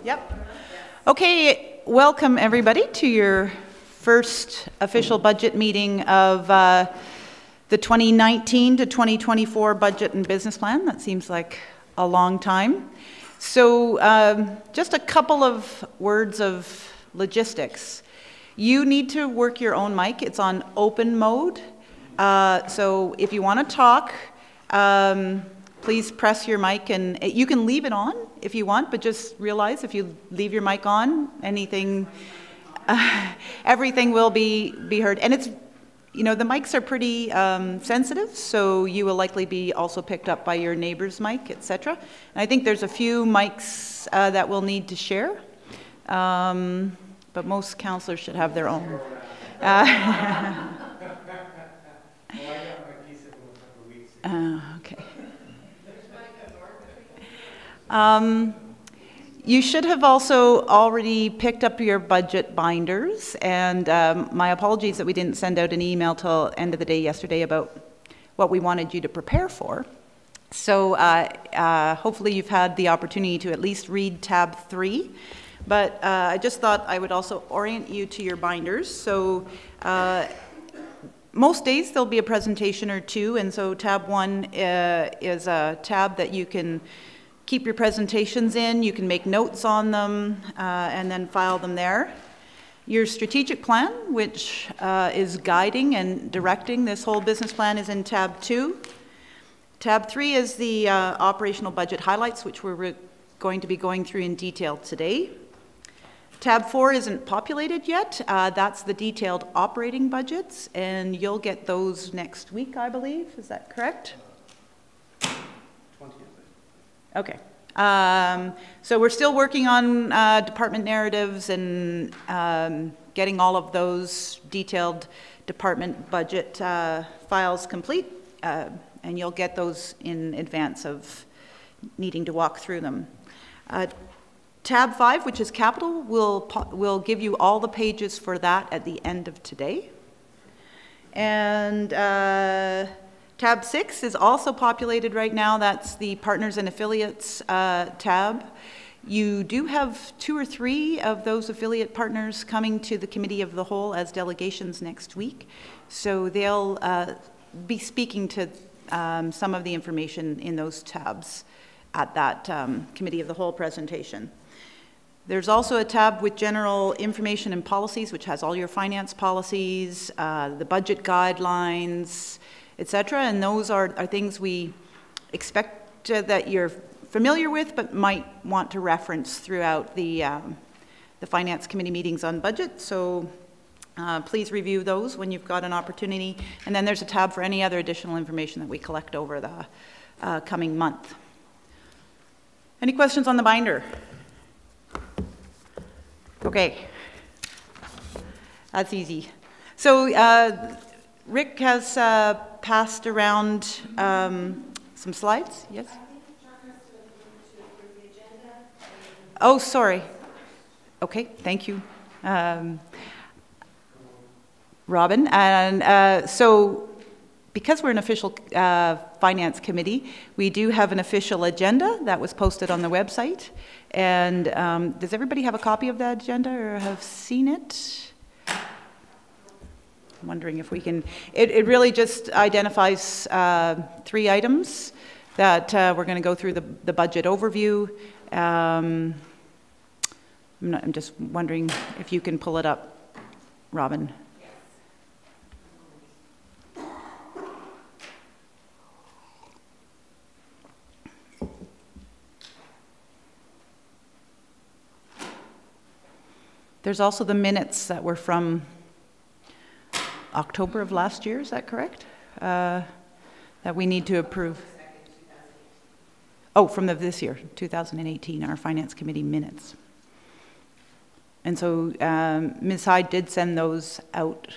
Yep. Okay, welcome everybody to your first official budget meeting of the 2019 to 2024 budget and business plan. That seems like a long time. So just a couple of words of logistics. You need to work your own mic. It's on open mode. So if you want to talk, please press your mic, and you can leave it on if you want, but just realize if you leave your mic on, everything will be heard. And it's, you know, the mics are pretty sensitive, so you will likely be also picked up by your neighbor's mic, etc. And I think there's a few mics that we'll need to share, but most councillors should have their own. Okay. You should have also already picked up your budget binders, and my apologies that we didn't send out an email till end of the day yesterday about what we wanted you to prepare for. So hopefully you've had the opportunity to at least read tab 3, but I just thought I would also orient you to your binders. So most days there'll be a presentation or two, and so tab 1 is a tab that you can keep your presentations in, you can make notes on them, and then file them there. Your strategic plan, which is guiding and directing this whole business plan, is in tab 2. Tab 3 is the operational budget highlights, which we're going to be going through in detail today. Tab 4 isn't populated yet. That's the detailed operating budgets, and you'll get those next week, I believe. Is that correct? 20th. Okay. So we're still working on department narratives and getting all of those detailed department budget files complete, and you'll get those in advance of needing to walk through them. Tab 5, which is capital, will give you all the pages for that at the end of today. And tab 6 is also populated right now. That's the partners and affiliates tab. You do have 2 or 3 of those affiliate partners coming to the committee of the whole as delegations next week. So they'll be speaking to some of the information in those tabs at that committee of the whole presentation. There's also a tab with general information and policies, which has all your finance policies, the budget guidelines, etc. And those are things we expect that you're familiar with, but might want to reference throughout the Finance Committee meetings on budget. So please review those when you've got an opportunity. And then there's a tab for any other additional information that we collect over the coming month. Any questions on the binder? Okay, that's easy. So Rick has passed around some slides. Yes? Oh, sorry. Okay, thank you, Robin. And so because we're an official finance committee, we do have an official agenda that was posted on the website. And does everybody have a copy of that agenda or have seen it? I'm wondering if we can, it really just identifies 3 items that we're going to go through the budget overview. I'm just wondering if you can pull it up, Robin. There's also the minutes that were from October of last year, is that correct? That we need to approve. Oh, from this year, 2018, our Finance Committee minutes. And so Ms. Hyde did send those out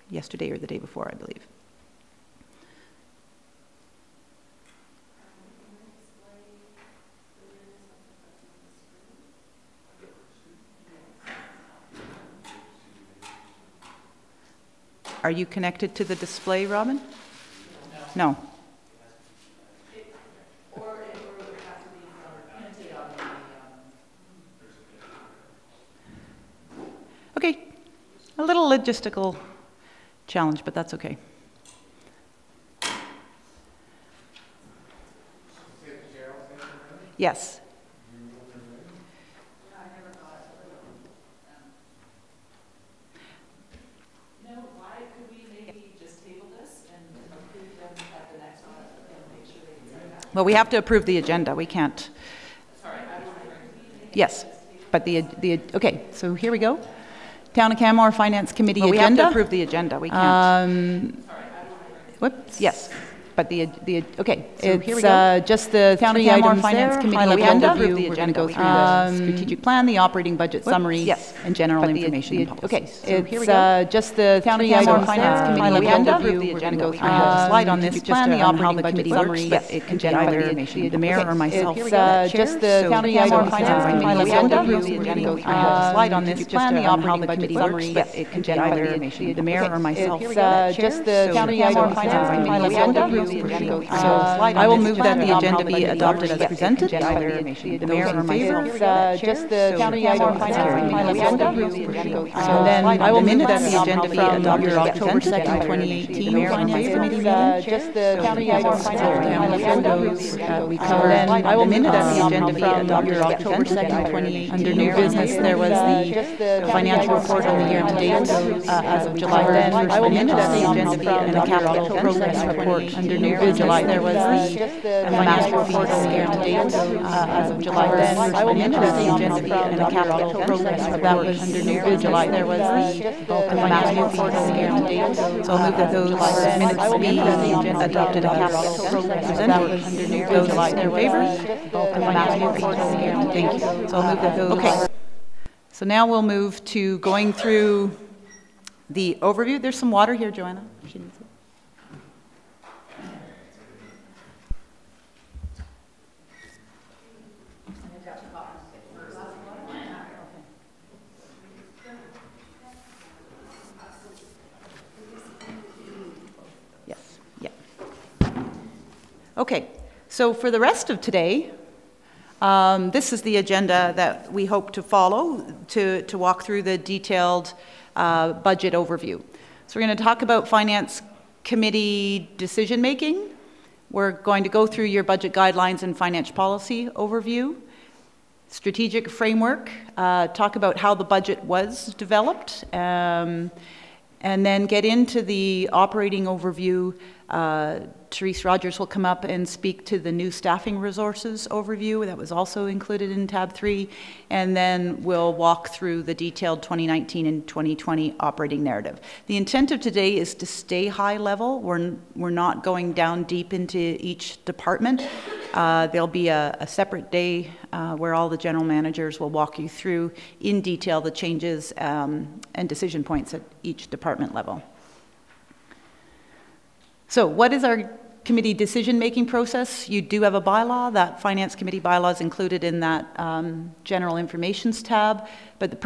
yesterday or the day before, I believe. Are you connected to the display, Robin? No. A little logistical challenge, but that's okay. Yes. Well, we have to approve the agenda. We can't. Yes, but okay, so here we go. Town of Canmore Finance Committee agenda. We have to approve the agenda. We can't. Whoops. Yes. But okay, so here we go. Just the Town of Canmore Finance Committee agenda. We're going to go through the strategic plan, the operating budget summary, yes, and general information policies. Okay, so here we go. Just the Town of Canmore Finance Committee agenda. We're going to go through the slide on this plan, the operating budget summary, yes, it can get either the mayor or myself. Just the Town of Canmore Finance Committee agenda. We're going to go through the slide on this plan, the operating budget summary, yes, it can get either the mayor or myself. Just the Town of Canmore Finance Committee agenda. So I will move that the agenda be adopted as presented. Either the mayor or myself. Just the County agenda. And then I will move that the agenda be adopted October 2nd, 2018 Finance Committee meeting. Just the County agenda. We covered. Then I will move that the agenda be adopted October 2nd, 2018. Under new business, there was the financial report on the year to date as of July 1st. I will move that the agenda be and the capital progress report. Under new business, there was the master report on the year to date as of July 1st. I will move that the agenda be and the capital progress report. That was under new business. There was the master report on the year to date. So I'll move that those minutes be adopted as capital progress presented. Under new business, in favor. The master report on the year to date. Thank you. So I'll move that those. Okay. So now we'll move to going through the overview. There's some water here, Joanna. She needs it. Okay, so for the rest of today, this is the agenda that we hope to follow to walk through the detailed budget overview. So we're going to talk about Finance Committee decision making. We're going to go through your budget guidelines and financial policy overview, strategic framework, talk about how the budget was developed, and then get into the operating overview. Therese Rogers will come up and speak to the new staffing resources overview that was also included in tab 3, and then we'll walk through the detailed 2019 and 2020 operating narrative. The intent of today is to stay high level. We're not going down deep into each department. There'll be a separate day where all the general managers will walk you through in detail the changes and decision points at each department level. So what is our committee decision-making process? You do have a bylaw. That Finance Committee bylaw is included in that General Informations tab. But the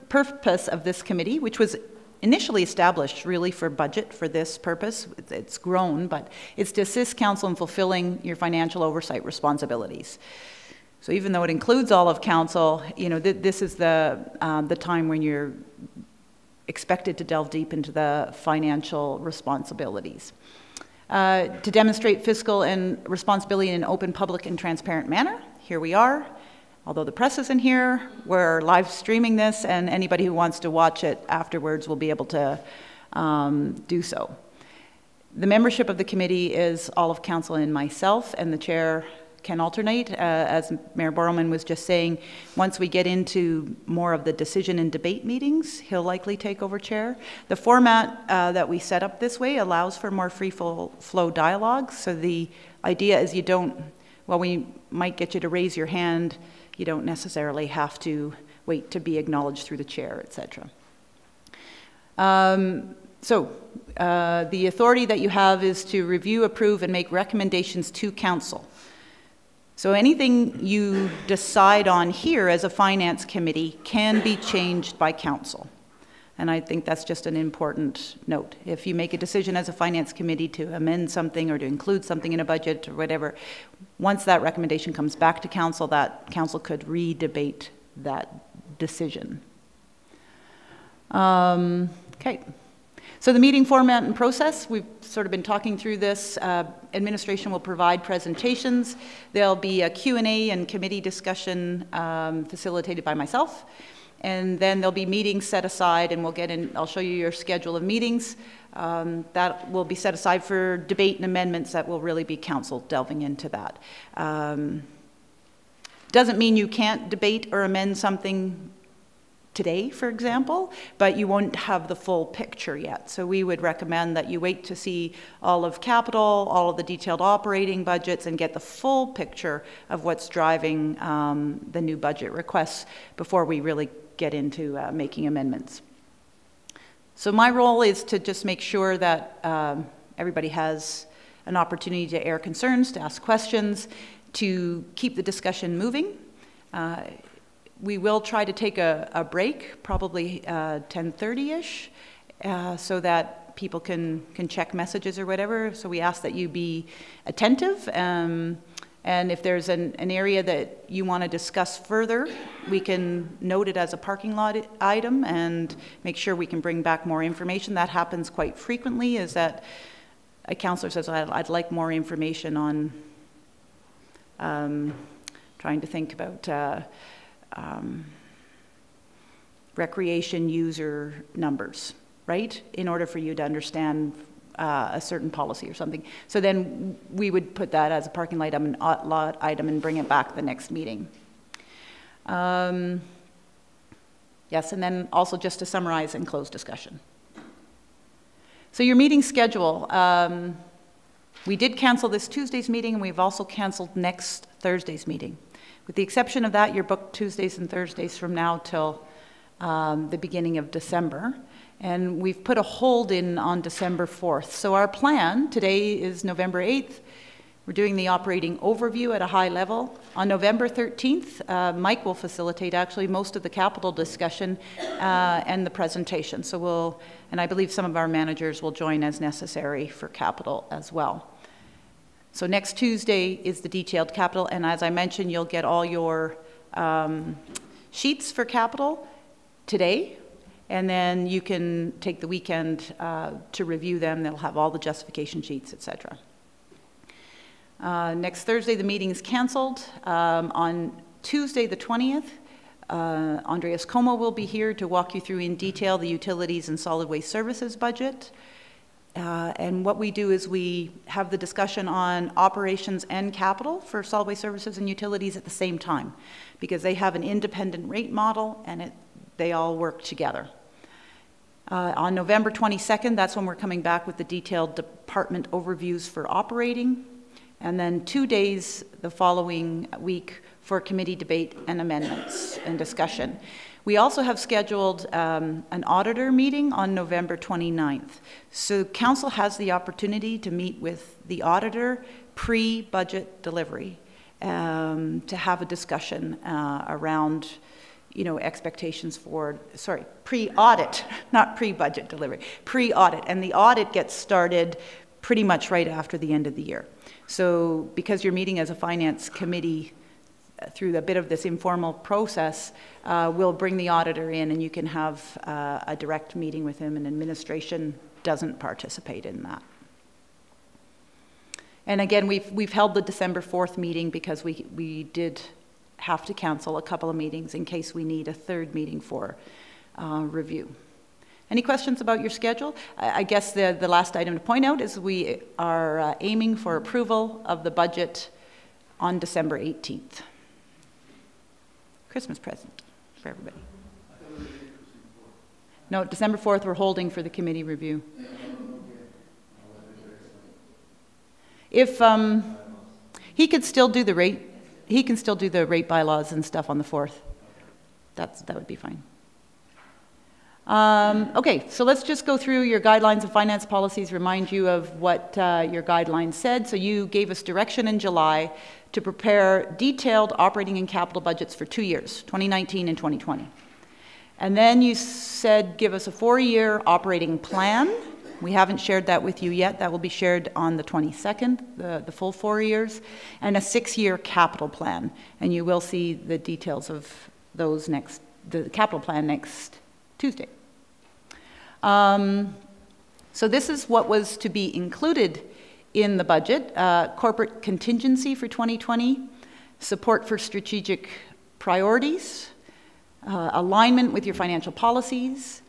purpose of this committee, which was initially established really for budget for this purpose, it's grown, but it's to assist council in fulfilling your financial oversight responsibilities. So even though it includes all of council, you know, this is the time when you're expected to delve deep into the financial responsibilities. To demonstrate fiscal and responsibility in an open, public, and transparent manner. Here we are. Although the press isn't here, we're live streaming this, and anybody who wants to watch it afterwards will be able to do so. The membership of the committee is all of council and myself, and the chair can alternate. As Mayor Borrellman was just saying, once we get into more of the decision and debate meetings, he'll likely take over chair. The format that we set up this way allows for more free flow dialogue. So the idea is you don't, while we might get you to raise your hand, you don't necessarily have to wait to be acknowledged through the chair, etc. The authority that you have is to review, approve, and make recommendations to council. So anything you decide on here as a finance committee can be changed by council. And I think that's just an important note. If you make a decision as a finance committee to amend something or to include something in a budget or whatever, once that recommendation comes back to council, that council could re-debate that decision. Okay. So the meeting format and process, we've sort of been talking through this. Administration will provide presentations. There'll be a Q&A and committee discussion facilitated by myself. And then there'll be meetings set aside, and we'll get in, I'll show you your schedule of meetings. That will be set aside for debate and amendments. That will really be council delving into that. Doesn't mean you can't debate or amend something today, for example, but you won't have the full picture yet. So we would recommend that you wait to see all of capital, all of the detailed operating budgets, and get the full picture of what's driving the new budget requests before we really get into making amendments. So my role is to just make sure that everybody has an opportunity to air concerns, to ask questions, to keep the discussion moving. We will try to take a break, probably 10:30-ish, so that people can check messages or whatever. So we ask that you be attentive. And if there's an area that you want to discuss further, we can note it as a parking lot item and make sure we can bring back more information. That happens quite frequently, is that a councillor says, I'd like more information on trying to think about recreation user numbers, right? In order for you to understand a certain policy or something. So then we would put that as a parking lot item and bring it back the next meeting. Yes, and then also just to summarize and close discussion. So your meeting schedule. We did cancel this Tuesday's meeting, and we've also canceled next Thursday's meeting. With the exception of that, you're booked Tuesdays and Thursdays from now till the beginning of December. And we've put a hold in on December 4th. So our plan, today is November 8th. We're doing the operating overview at a high level. On November 13th, Mike will facilitate actually most of the capital discussion and the presentation. So and I believe some of our managers will join as necessary for capital as well. So next Tuesday is the detailed capital, and as I mentioned, you'll get all your sheets for capital today, and then you can take the weekend to review them. They'll have all the justification sheets, etc. Next Thursday, the meeting is canceled. On Tuesday, the 20th, Andreas Como will be here to walk you through in detail the utilities and solid waste services budget. And what we do is we have the discussion on operations and capital for solid waste services and utilities at the same time, because they have an independent rate model and they all work together. On November 22nd, that's when we're coming back with the detailed department overviews for operating, and then 2 days the following week for committee debate and amendments and discussion. We also have scheduled an auditor meeting on November 29th. So council has the opportunity to meet with the auditor pre-budget delivery to have a discussion around, you know, expectations for, sorry, pre-audit, not pre-budget delivery, pre-audit. And the audit gets started pretty much right after the end of the year. So because you're meeting as a finance committee through a bit of this informal process, we'll bring the auditor in and you can have a direct meeting with him, and administration doesn't participate in that. And again, we've held the December 4th meeting because we did have to cancel a couple of meetings in case we need a third meeting for review. Any questions about your schedule? I guess the last item to point out is we are aiming for approval of the budget on December 18th. Christmas present for everybody. No, December 4th we're holding for the committee review. If he could still do the rate, he can still do the rate bylaws and stuff on the 4th. That would be fine. Okay, so let's just go through your guidelines of finance policies, remind you of what your guidelines said. So you gave us direction in July to prepare detailed operating and capital budgets for 2 years, 2019 and 2020. And then you said give us a 4-year operating plan. We haven't shared that with you yet. That will be shared on the 22nd, the full 4 years, and a 6-year capital plan. And you will see the details of those the capital plan next Tuesday. So this is what was to be included in the budget: corporate contingency for 2020, support for strategic priorities, alignment with your financial policies,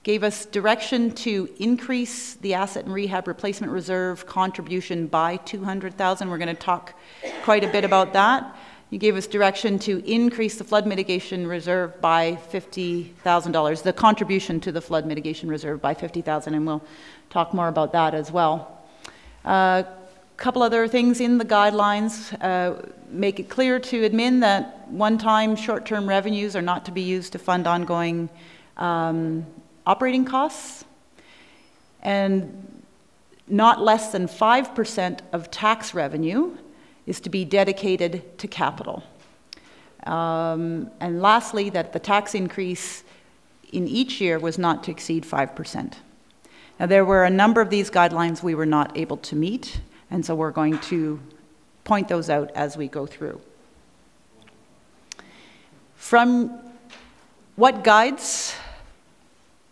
gave us direction to increase the asset and rehab replacement reserve contribution by $200,000. We're going to talk quite a bit about that. You gave us direction to increase the flood mitigation reserve by $50,000, the contribution to the flood mitigation reserve by $50,000, and we'll talk more about that as well. A couple other things in the guidelines. Make it clear to admin that one-time short-term revenues are not to be used to fund ongoing operating costs, and not less than 5% of tax revenue is to be dedicated to capital. And lastly, that the tax increase in each year was not to exceed 5%. Now, there were a number of these guidelines we were not able to meet, and so we're going to point those out as we go through. From what guides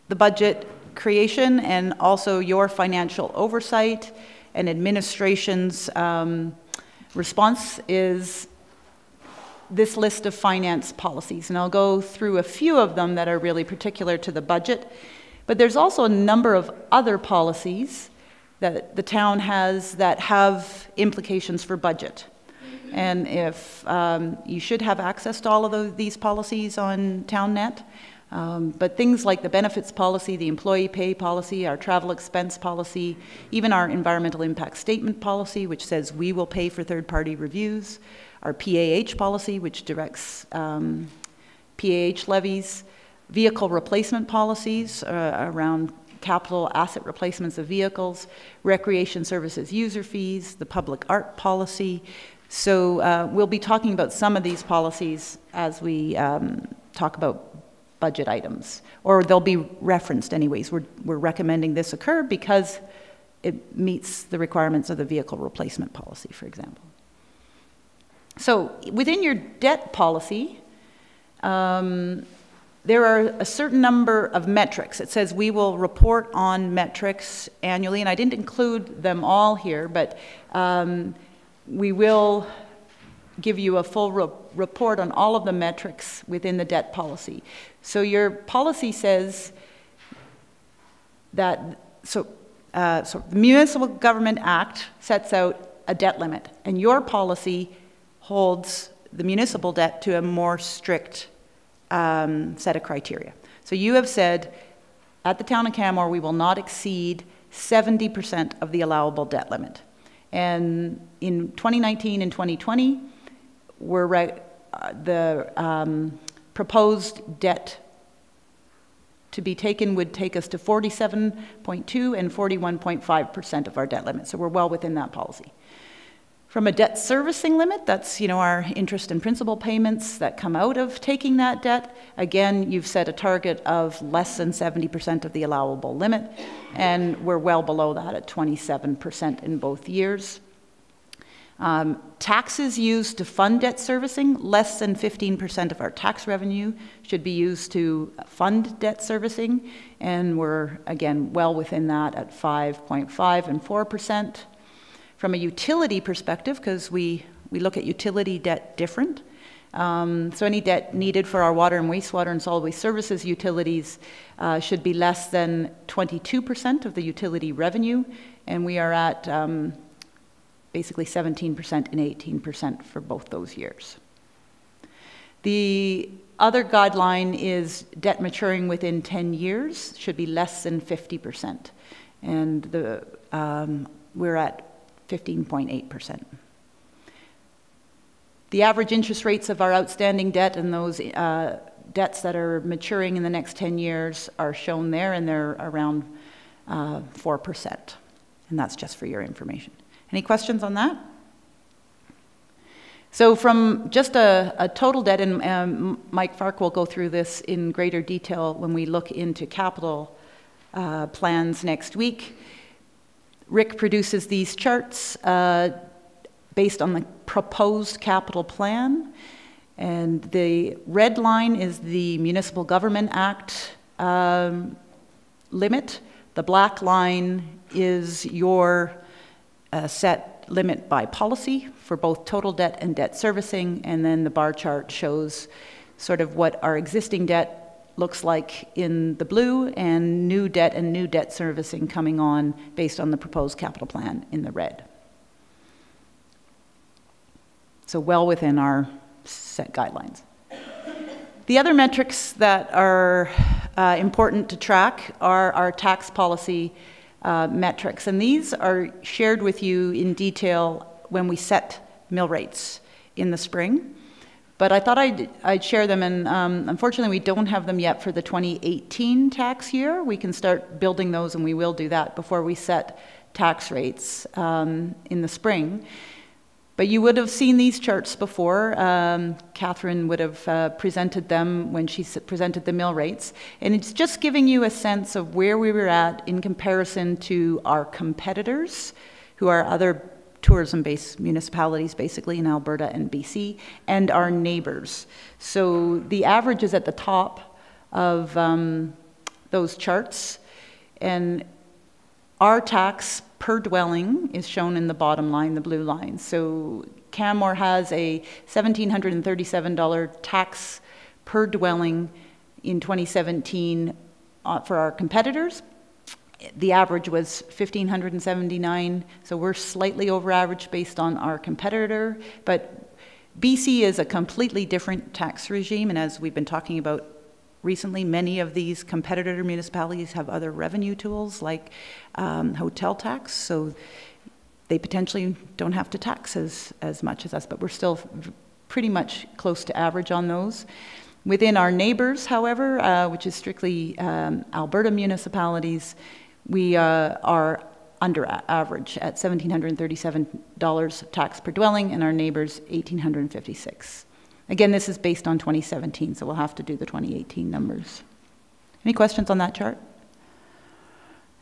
the budget creation and also your financial oversight and administration's response is this list of finance policies. And I'll go through a few of them that are really particular to the budget. But there's also a number of other policies that the town has that have implications for budget. And if you should have access to all of these policies on TownNet, but things like the benefits policy, the employee pay policy, our travel expense policy, even our environmental impact statement policy, which says we will pay for third-party reviews, our PAH policy, which directs PAH levies, vehicle replacement policies around capital asset replacements of vehicles, recreation services user fees, the public art policy. So we'll be talking about some of these policies as we talk about budget items, or they'll be referenced anyways. We're recommending this occur because it meets the requirements of the vehicle replacement policy, for example. So within your debt policy, there are a certain number of metrics. It says we will report on metrics annually, and I didn't include them all here, but we will give you a full report on all of the metrics within the debt policy. So your policy says that, so the Municipal Government Act sets out a debt limit, and your policy holds the municipal debt to a more strict set of criteria. So you have said, at the town of Canmore, we will not exceed 70% of the allowable debt limit. And in 2019 and 2020, the proposed debt to be taken would take us to 47.2 and 41.5% of our debt limit. So we're well within that policy. From a debt servicing limit, that's our interest and principal payments that come out of taking that debt. Again, you've set a target of less than 70% of the allowable limit, and we're well below that at 27% in both years. Taxes used to fund debt servicing, less than 15% of our tax revenue should be used to fund debt servicing, and we're, again, well within that at 5.5 and 4%. From a utility perspective, because we look at utility debt different, so any debt needed for our water and wastewater and solid waste services utilities should be less than 22% of the utility revenue, and we are at basically 17% and 18% for both those years. The other guideline is debt maturing within 10 years should be less than 50%, and we're at 15.8%. The average interest rates of our outstanding debt and those debts that are maturing in the next 10 years are shown there, and they're around 4%. And that's just for your information. Any questions on that? So from just a total debt, and Mike Fark will go through this in greater detail when we look into capital plans next week. Rick produces these charts based on the proposed capital plan, and the red line is the Municipal Government Act limit. The black line is your set limit by policy for both total debt and debt servicing, and then the bar chart shows sort of what our existing debt looks like in the blue and new debt servicing coming on based on the proposed capital plan in the red. So well within our set guidelines. The other metrics that are important to track are our tax policy metrics, and these are shared with you in detail when we set mill rates in the spring. But I thought I'd share them, and unfortunately we don't have them yet for the 2018 tax year. We can start building those, and we will do that before we set tax rates in the spring. But you would have seen these charts before. Catherine would have presented them when she presented the mill rates. And it's just giving you a sense of where we were at in comparison to our competitors, who are other tourism-based municipalities, basically in Alberta and BC, and our neighbors. So the average is at the top of those charts. And our tax per dwelling is shown in the bottom line, the blue line. So Canmore has a $1,737 tax per dwelling in 2017 for our competitors. The average was $1,579, so we're slightly over average based on our competitor. But BC is a completely different tax regime, and as we've been talking about recently, many of these competitor municipalities have other revenue tools like hotel tax, so they potentially don't have to tax as much as us, but we're still pretty much close to average on those. Within our neighbors, however, which is strictly Alberta municipalities, we are under average at $1,737 tax per dwelling, and our neighbors $1,856. Again, this is based on 2017, so we'll have to do the 2018 numbers. Any questions on that chart?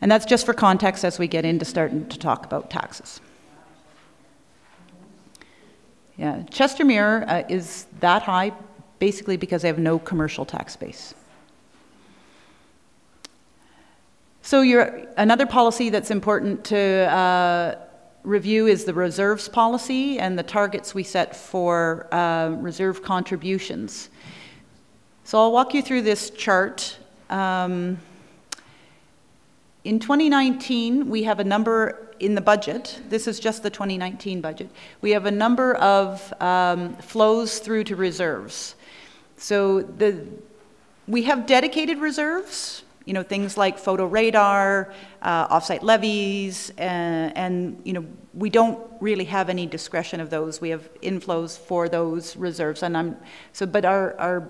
And that's just for context as we get into starting to talk about taxes. Yeah, Chestermere is that high basically because they have no commercial tax base. So another policy that's important to review is the reserves policy and the targets we set for reserve contributions. So I'll walk you through this chart. In 2019, we have a number in the budget. This is just the 2019 budget. We have a number of flows through to reserves. So we have dedicated reserves, you know, things like photo radar, offsite levies, and you know, we don't really have any discretion of those. We have inflows for those reserves, and but our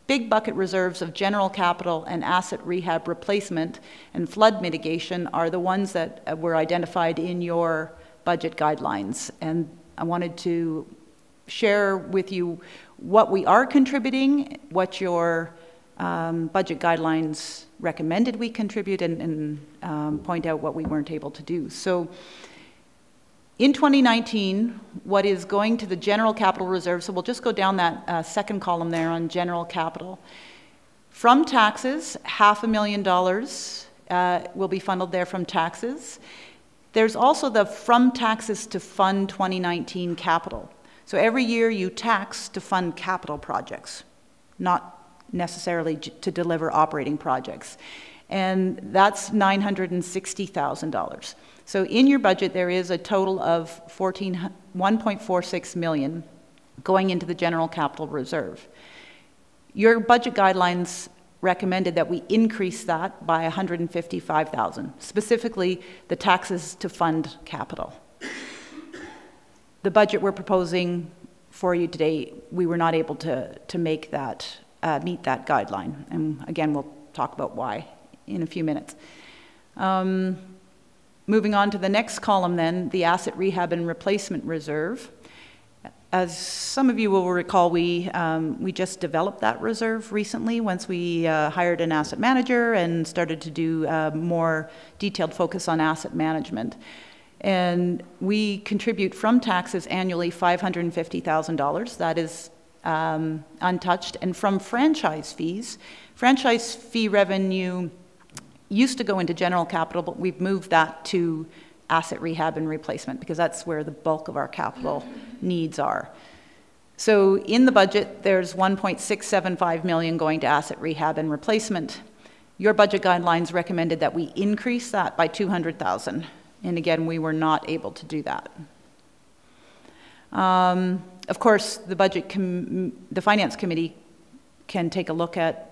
big bucket reserves of general capital and asset rehab replacement and flood mitigation are the ones that were identified in your budget guidelines. And I wanted to share with you what we are contributing, what your budget guidelines recommended we contribute, and point out what we weren't able to do. So in 2019, what is going to the general capital reserve, so we'll just go down that second column there on general capital. From taxes, $500,000 will be funneled there from taxes. There's also the from taxes to fund 2019 capital. So every year you tax to fund capital projects, not necessarily to deliver operating projects. And that's $960,000. So in your budget, there is a total of $1.46 million going into the general capital reserve. Your budget guidelines recommended that we increase that by $155,000, specifically the taxes to fund capital. The budget we're proposing for you today, we were not able to make that meet that guideline. And again, we'll talk about why in a few minutes. Moving on to the next column then, the asset rehab and replacement reserve. As some of you will recall, we just developed that reserve recently once we hired an asset manager and started to do more detailed focus on asset management. And we contribute from taxes annually $550,000. That is untouched. And from franchise fee revenue, used to go into general capital, but we've moved that to asset rehab and replacement because that's where the bulk of our capital needs are. So in the budget, there's 1.675 million going to asset rehab and replacement. Your budget guidelines recommended that we increase that by 200,000. And again, we were not able to do that. Of course, the Finance Committee can take a look at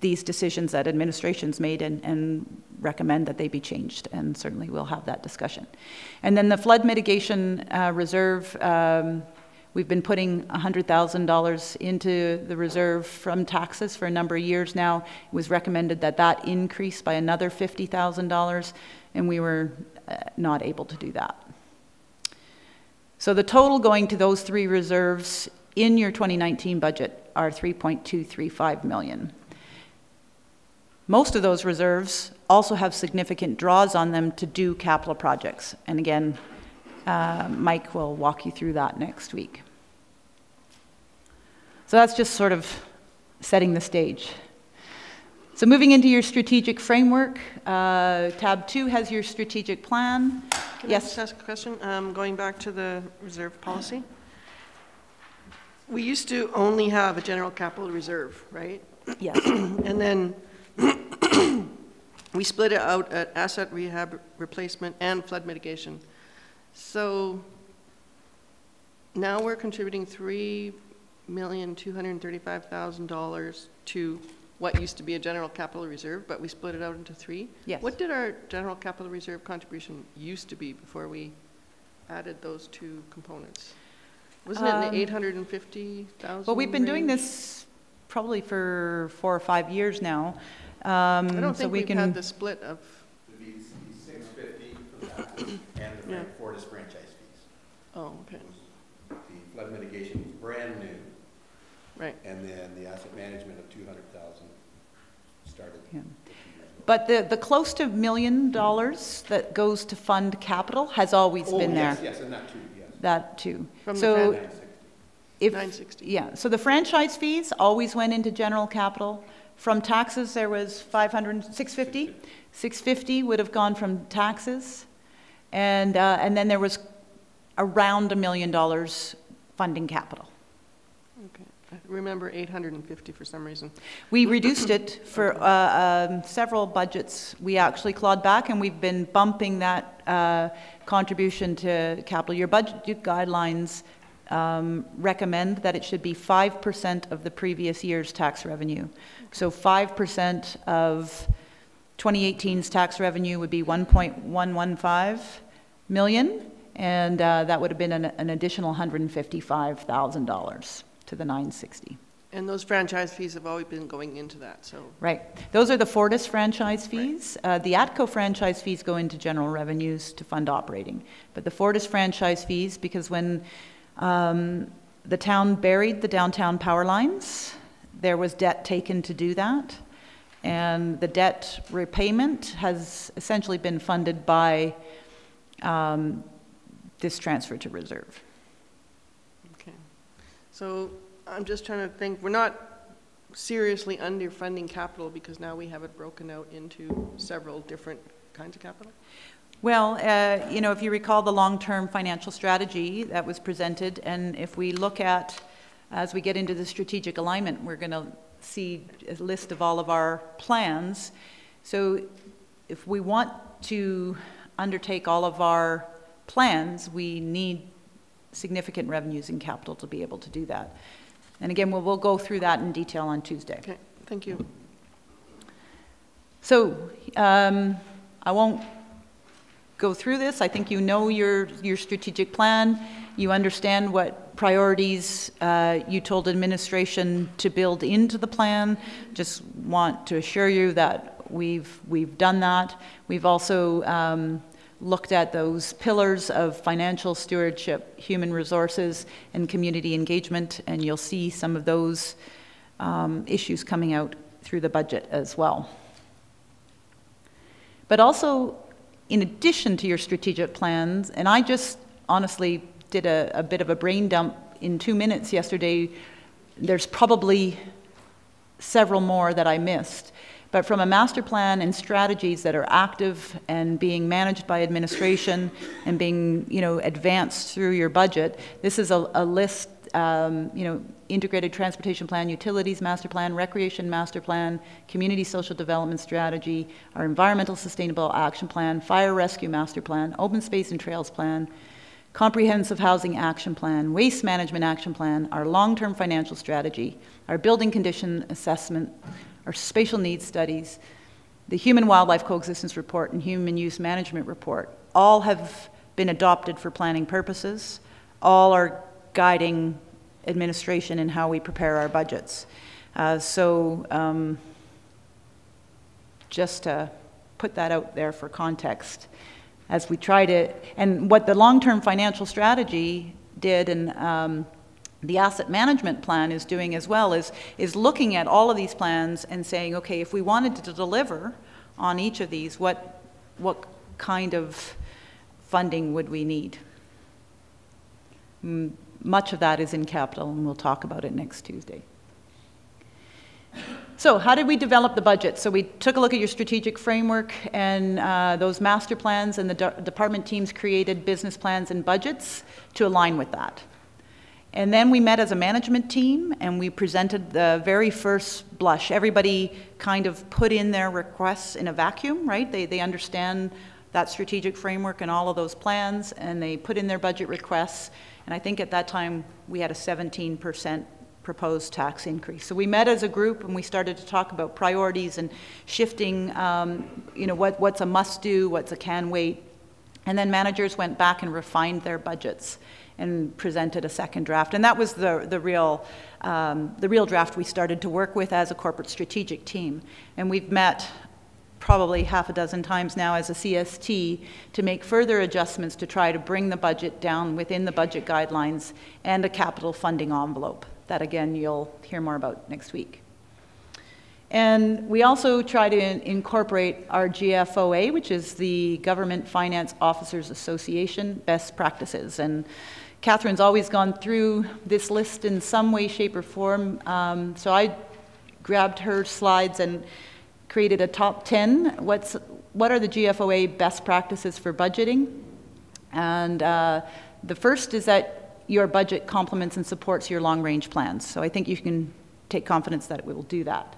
these decisions that administration's made and recommend that they be changed, and certainly we'll have that discussion. And then the flood mitigation reserve, we've been putting $100,000 into the reserve from taxes for a number of years now. It was recommended that that increase by another $50,000, and we were not able to do that. So the total going to those three reserves in your 2019 budget are $3.235 million. Most of those reserves also have significant draws on them to do capital projects. And again, Mike will walk you through that next week. So that's just sort of setting the stage. So moving into your strategic framework, tab 2 has your strategic plan. Can Yes? I just ask a question? Going back to the reserve policy. We used to only have a general capital reserve, right? Yes. And then we split it out at asset rehab, replacement, and flood mitigation. So now we're contributing $3,235,000 to what used to be a general capital reserve, but we split it out into three. Yes. What did our general capital reserve contribution used to be before we added those two components? Wasn't it in the 850,000? Well, we've been doing range? this probably for 4 or 5 years now. I don't so think we've had the split of. It'd be 650 for the taxes and the Fortis franchise fees. Oh, okay. The flood mitigation was brand new, Right. and then the asset management of 200,000 started. Yeah. a few years ago. But the close to $1 million that goes to fund capital has always been yes, there. yes, and that too, yes. That too. From the So 960. if 960. yeah, so the franchise fees always went into general capital. From taxes, there was 650. 650 would have gone from taxes, and then there was around $1 million funding capital. Okay. I remember 850 for some reason. We reduced it for several budgets. We actually clawed back, and we've been bumping that contribution to capital. Your budget guidelines recommend that it should be 5% of the previous year's tax revenue. So 5% of 2018's tax revenue would be $1.115 million, and that would have been an additional $155,000 to the 960. And those franchise fees have always been going into that, so. Right. Those are the Fortis franchise fees. The ATCO franchise fees go into general revenues to fund operating. But the Fortis franchise fees, because when the town buried the downtown power lines, there was debt taken to do that. And the debt repayment has essentially been funded by this transfer to reserve. Okay. So I'm just trying to think, we're not seriously underfunding capital because now we have it broken out into several different kinds of capital? Well, you know, if you recall the long-term financial strategy that was presented, and if we look at, as we get into the strategic alignment, we're going to see a list of all of our plans. So if we want to undertake all of our plans, we need significant revenues in capital to be able to do that. And again, we'll go through that in detail on Tuesday. Okay, thank you. So I won't go through this. I think you know your strategic plan. You understand what priorities you told administration to build into the plan. Just want to assure you that we've done that. We've also looked at those pillars of financial stewardship, human resources, and community engagement, and you'll see some of those issues coming out through the budget as well. But also, in addition to your strategic plans, and I just honestly did a bit of a brain dump in 2 minutes yesterday, there's probably several more that I missed. But from a master plan and strategies that are active and being managed by administration and being, you know, advanced through your budget, this is a list, you know, integrated transportation plan, utilities master plan, recreation master plan, community social development strategy, our environmental sustainable action plan, fire rescue master plan, open space and trails plan, comprehensive housing action plan, waste management action plan, our long-term financial strategy, our building condition assessment, our spatial needs studies, the human wildlife coexistence report and human use management report. All have been adopted for planning purposes. All are guiding administration in how we prepare our budgets. Just to put that out there for context as we try to, and what the long-term financial strategy did, and the asset management plan is doing as well, is looking at all of these plans and saying, okay, if we wanted to deliver on each of these, what kind of funding would we need? Much of that is in capital, and we'll talk about it next Tuesday. So how did we develop the budget? So we took a look at your strategic framework and those master plans, and the department teams created business plans and budgets to align with that. And then we met as a management team, and we presented the very first blush. Everybody kind of put in their requests in a vacuum, right? They understand that strategic framework and all of those plans, and they put in their budget requests. And I think at that time, we had a 17% proposed tax increase. So we met as a group, and we started to talk about priorities and shifting, you know, what's a must-do, what's a can-wait. And then managers went back and refined their budgets and presented a second draft. And that was the real draft we started to work with as a corporate strategic team. And we've met probably half a dozen times now as a CST to make further adjustments to try to bring the budget down within the budget guidelines and a capital funding envelope. That, again, you'll hear more about next week. And we also try to incorporate our GFOA, which is the Government Finance Officers Association best practices. And Catherine's always gone through this list in some way, shape, or form. So I grabbed her slides and created a top 10. What are the GFOA best practices for budgeting? And the first is that your budget complements and supports your long-range plans. So I think you can take confidence that it will do that.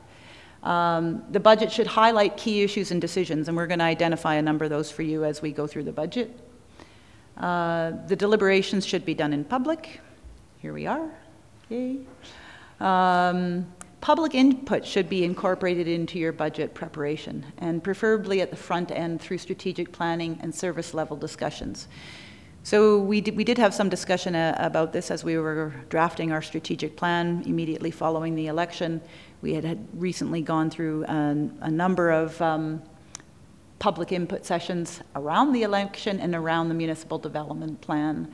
The budget should highlight key issues and decisions, and we're going to identify a number of those for you as we go through the budget. The deliberations should be done in public. Here we are. Yay. Public input should be incorporated into your budget preparation, and preferably at the front end through strategic planning and service level discussions. So we did have some discussion about this as we were drafting our strategic plan immediately following the election. We had recently gone through a number of public input sessions around the election and around the municipal development plan.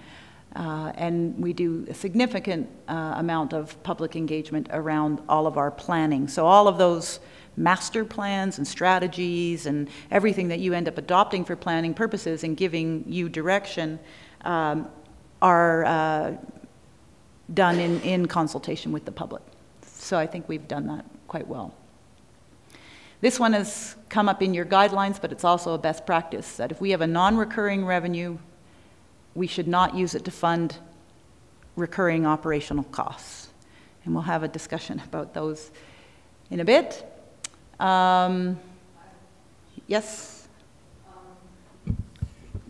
And we do a significant amount of public engagement around all of our planning. So all of those master plans and strategies and everything that you end up adopting for planning purposes and giving you direction are done in consultation with the public. So I think we've done that quite well. This one has come up in your guidelines, but it's also a best practice that if we have a non-recurring revenue, we should not use it to fund recurring operational costs. And we'll have a discussion about those in a bit. Yes?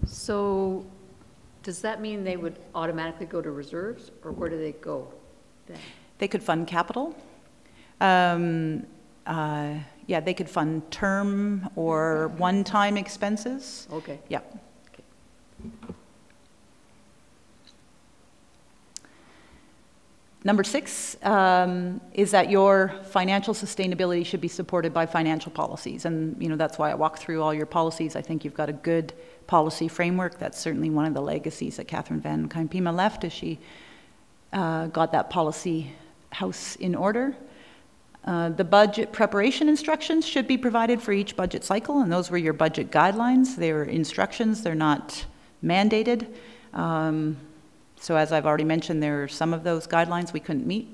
So does that mean they would automatically go to reserves, or where do they go then? They could fund capital. Yeah, they could fund term or one-time expenses. Okay. Yeah. Okay. Number 6 is that your financial sustainability should be supported by financial policies. And, you know, that's why I walked through all your policies. I think you've got a good policy framework. That's certainly one of the legacies that Catherine Van Kaimpima left as she got that policy house in order. The budget preparation instructions should be provided for each budget cycle, and those were your budget guidelines. They were instructions, they're not mandated. So as I've already mentioned, there are some of those guidelines we couldn't meet,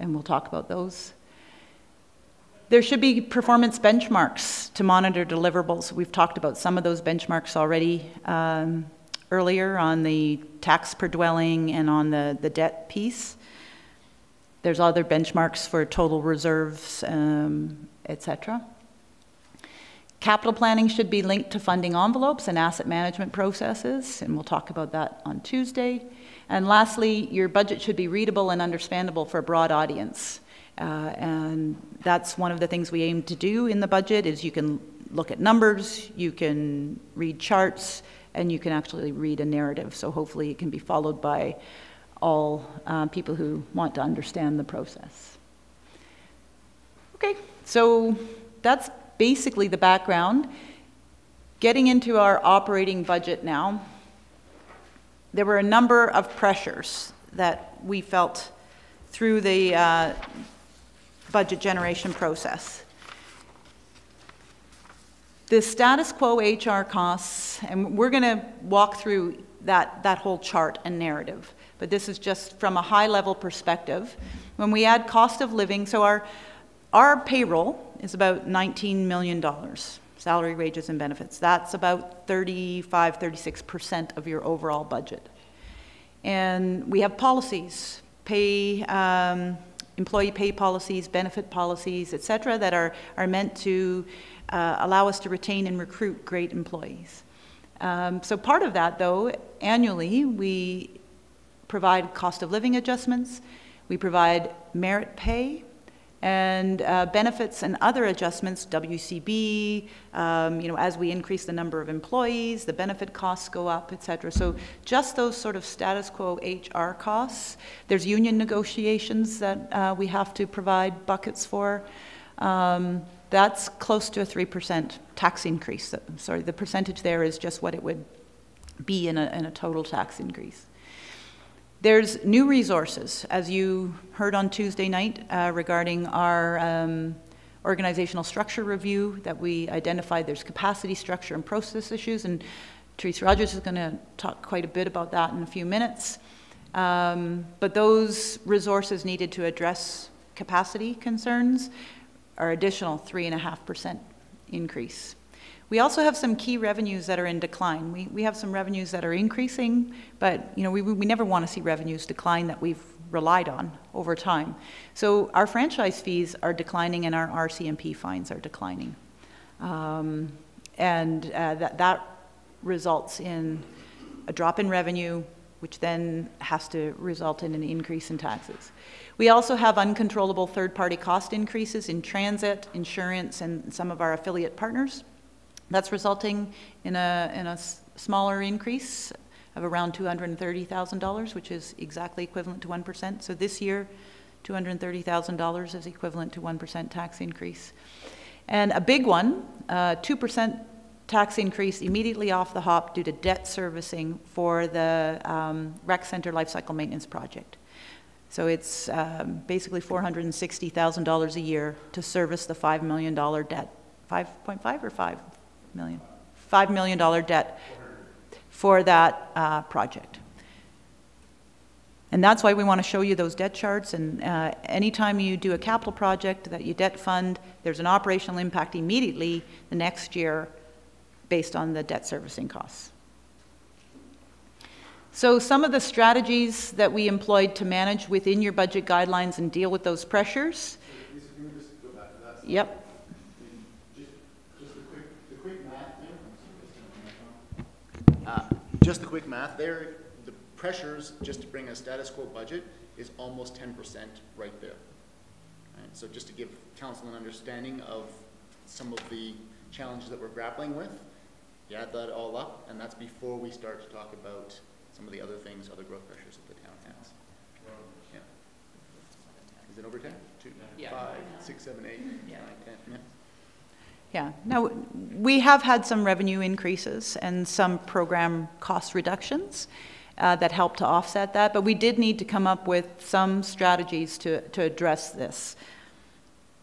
and we'll talk about those. There should be performance benchmarks to monitor deliverables. We've talked about some of those benchmarks already earlier on the tax per dwelling and on the debt piece. There's other benchmarks for total reserves, etc. Capital planning should be linked to funding envelopes and asset management processes, and we'll talk about that on Tuesday. And lastly, your budget should be readable and understandable for a broad audience. And that's one of the things we aim to do in the budget, is you can look at numbers, you can read charts, and you can actually read a narrative. So hopefully it can be followed by all people who want to understand the process. Okay, so that's basically the background. Getting into our operating budget now, there were a number of pressures that we felt through the budget generation process. The status quo HR costs, and we're going to walk through that whole chart and narrative, but this is just from a high-level perspective. When we add cost of living, so our payroll is about $19 million, salary, wages, and benefits. That's about 35–36% of your overall budget. And we have policies, employee pay policies, benefit policies, et cetera, that are meant to allow us to retain and recruit great employees. So part of that, though, annually, we provide cost of living adjustments, we provide merit pay, and benefits and other adjustments, WCB, as we increase the number of employees, the benefit costs go up, et cetera. So just those sort of status quo HR costs. There's union negotiations that we have to provide buckets for. That's close to a 3% tax increase. Sorry, the percentage there is just what it would be in a total tax increase. There's new resources, as you heard on Tuesday night, regarding our organizational structure review that we identified. There's capacity, structure, and process issues, and Therese Rogers is going to talk quite a bit about that in a few minutes. But those resources needed to address capacity concerns are additional 3.5% increase. We also have some key revenues that are in decline. We have some revenues that are increasing, but we never want to see revenues decline that we've relied on over time. So our franchise fees are declining and our RCMP fines are declining. That results in a drop in revenue, which then has to result in an increase in taxes. We also have uncontrollable third-party cost increases in transit, insurance, and some of our affiliate partners. That's resulting in a smaller increase of around $230,000, which is exactly equivalent to 1%. So this year, $230,000 is equivalent to 1% tax increase. And a big one, 2% tax increase immediately off the hop due to debt servicing for the rec center lifecycle maintenance project. So it's basically $460,000 a year to service the $5 million debt. 5.5 or 5 million? $5 million debt for that project. And that's why we want to show you those debt charts. And anytime you do a capital project that you debt fund, there's an operational impact immediately the next year based on the debt servicing costs. So some of the strategies that we employed to manage within your budget guidelines and deal with those pressures. Yep. Just the quick math there, the pressures just to bring a status quo budget is almost 10% right there. Right? So just to give council an understanding of some of the challenges that we're grappling with, you add that all up, and that's before we start to talk about some of the other things, other growth pressures that the town has. Yeah. Is it over 10? 2, yeah. 5, 6, 7, 8, yeah. 9, 10. Yeah. Yeah, now we have had some revenue increases and some program cost reductions that help to offset that, but we did need to come up with some strategies to address this.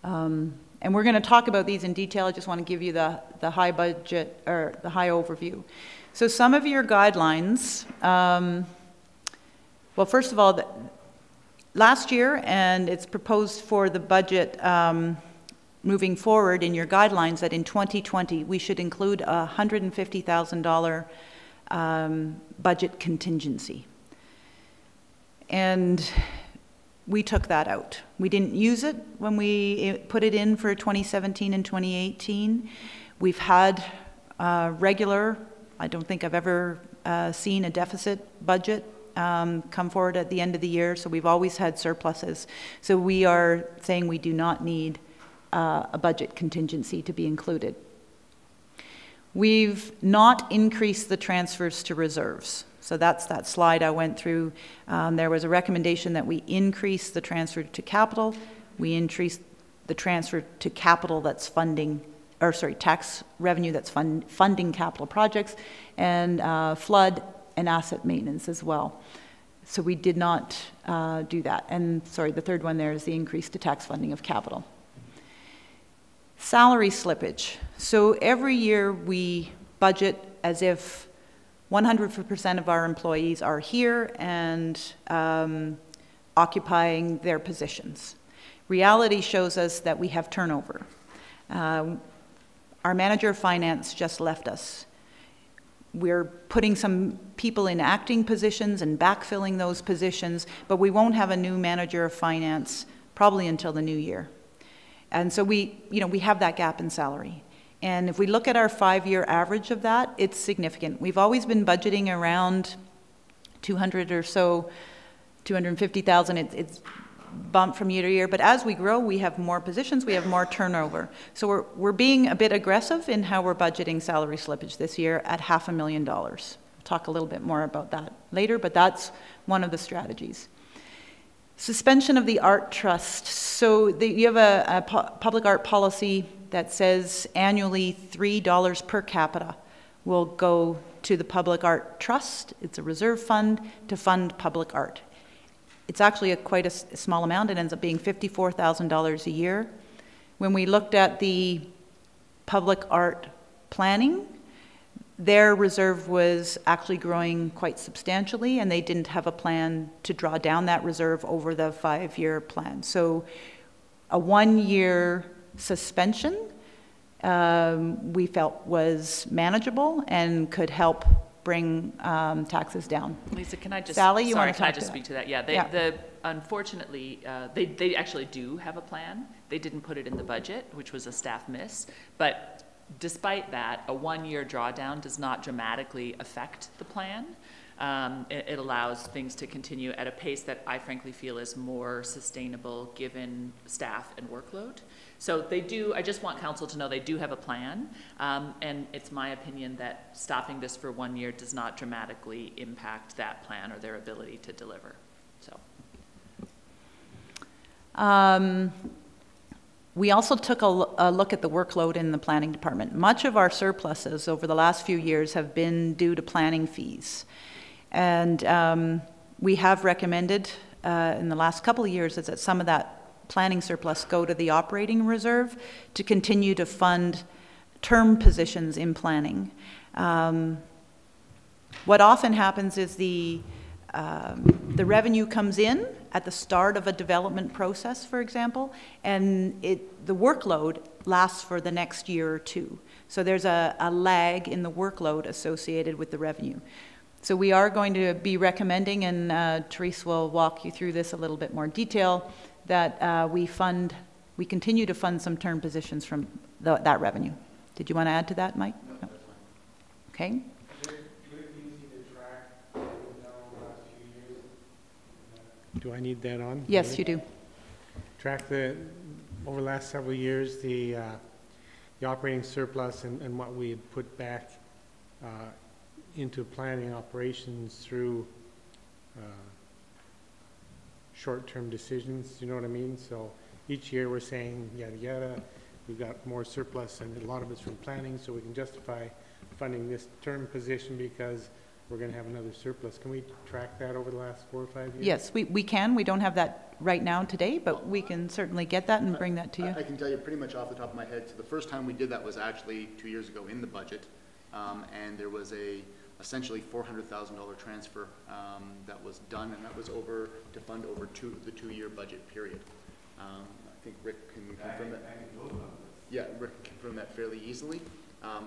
And we're going to talk about these in detail. I just want to give you the high budget, or the high overview. So some of your guidelines, well, first of all, last year, and it's proposed for the budget moving forward in your guidelines that in 2020, we should include a $150,000 budget contingency. And we took that out. We didn't use it when we put it in for 2017 and 2018. We've had regular, I don't think I've ever seen a deficit budget come forward at the end of the year, so we've always had surpluses. So we are saying we do not need a budget contingency to be included. We've not increased the transfers to reserves. So that's that slide I went through. There was a recommendation that we increase the transfer to capital. We increase the transfer to capital that's funding, or sorry, tax revenue that's funding capital projects, and flood and asset maintenance as well. So we did not do that. And sorry, the third one there is the increase to tax funding of capital. Salary slippage. So every year we budget as if 100% of our employees are here and occupying their positions. Reality shows us that we have turnover. Our manager of finance just left us. We're putting some people in acting positions and backfilling those positions, but we won't have a new manager of finance probably until the new year. And so we have that gap in salary. And if we look at our 5-year average of that, it's significant. We've always been budgeting around 200 or so, 250,000. It's bumped from year to year, but as we grow, we have more positions, we have more turnover. So we're being a bit aggressive in how we're budgeting salary slippage this year at $500,000. We'll talk a little bit more about that later, but that's one of the strategies. Suspension of the art trust. So you have a public art policy that says annually $3 per capita will go to the public art trust. It's a reserve fund to fund public art. It's actually quite a small amount. It ends up being $54,000 a year. When we looked at the public art planning, their reserve was actually growing quite substantially, and they didn't have a plan to draw down that reserve over the 5-year plan. So a 1-year suspension we felt was manageable and could help bring taxes down. Lisa, can I just, Sally, you sorry, want to can I talk just to speak that? to that? Yeah, unfortunately, they actually do have a plan. They didn't put it in the budget, which was a staff miss. But despite that, a 1-year drawdown does not dramatically affect the plan. It allows things to continue at a pace that I frankly feel is more sustainable given staff and workload. So they do, I just want council to know they do have a plan, and it's my opinion that stopping this for 1 year does not dramatically impact that plan or their ability to deliver. So. We also took a look at the workload in the planning department. Much of our surpluses over the last few years have been due to planning fees. And we have recommended in the last couple of years that some of that planning surplus go to the operating reserve to continue to fund term positions in planning. What often happens is the revenue comes in at the start of a development process, for example, and the workload lasts for the next year or two. So there's a lag in the workload associated with the revenue. So we are going to be recommending, and Therese will walk you through this a little bit more detail, that we continue to fund some term positions from that revenue. Did you want to add to that, Mike? No. Okay. Do I need that on? Yes, you do. Track over the last several years, the operating surplus and what we had put back into planning operations through short-term decisions, you know what I mean? So each year we're saying, yada, yada, we've got more surplus, and a lot of it's from planning, so we can justify funding this term position because we're going to have another surplus. Can we track that over the last 4 or 5 years? Yes, we can. We don't have that right now today, but we can certainly get that and bring that to you. I can tell you pretty much off the top of my head. So the first time we did that was actually 2 years ago in the budget, and there was essentially $400,000 transfer that was done, and that was to fund over the 2-year budget period. I think Rick can confirm that. Yeah, Rick can confirm that fairly easily.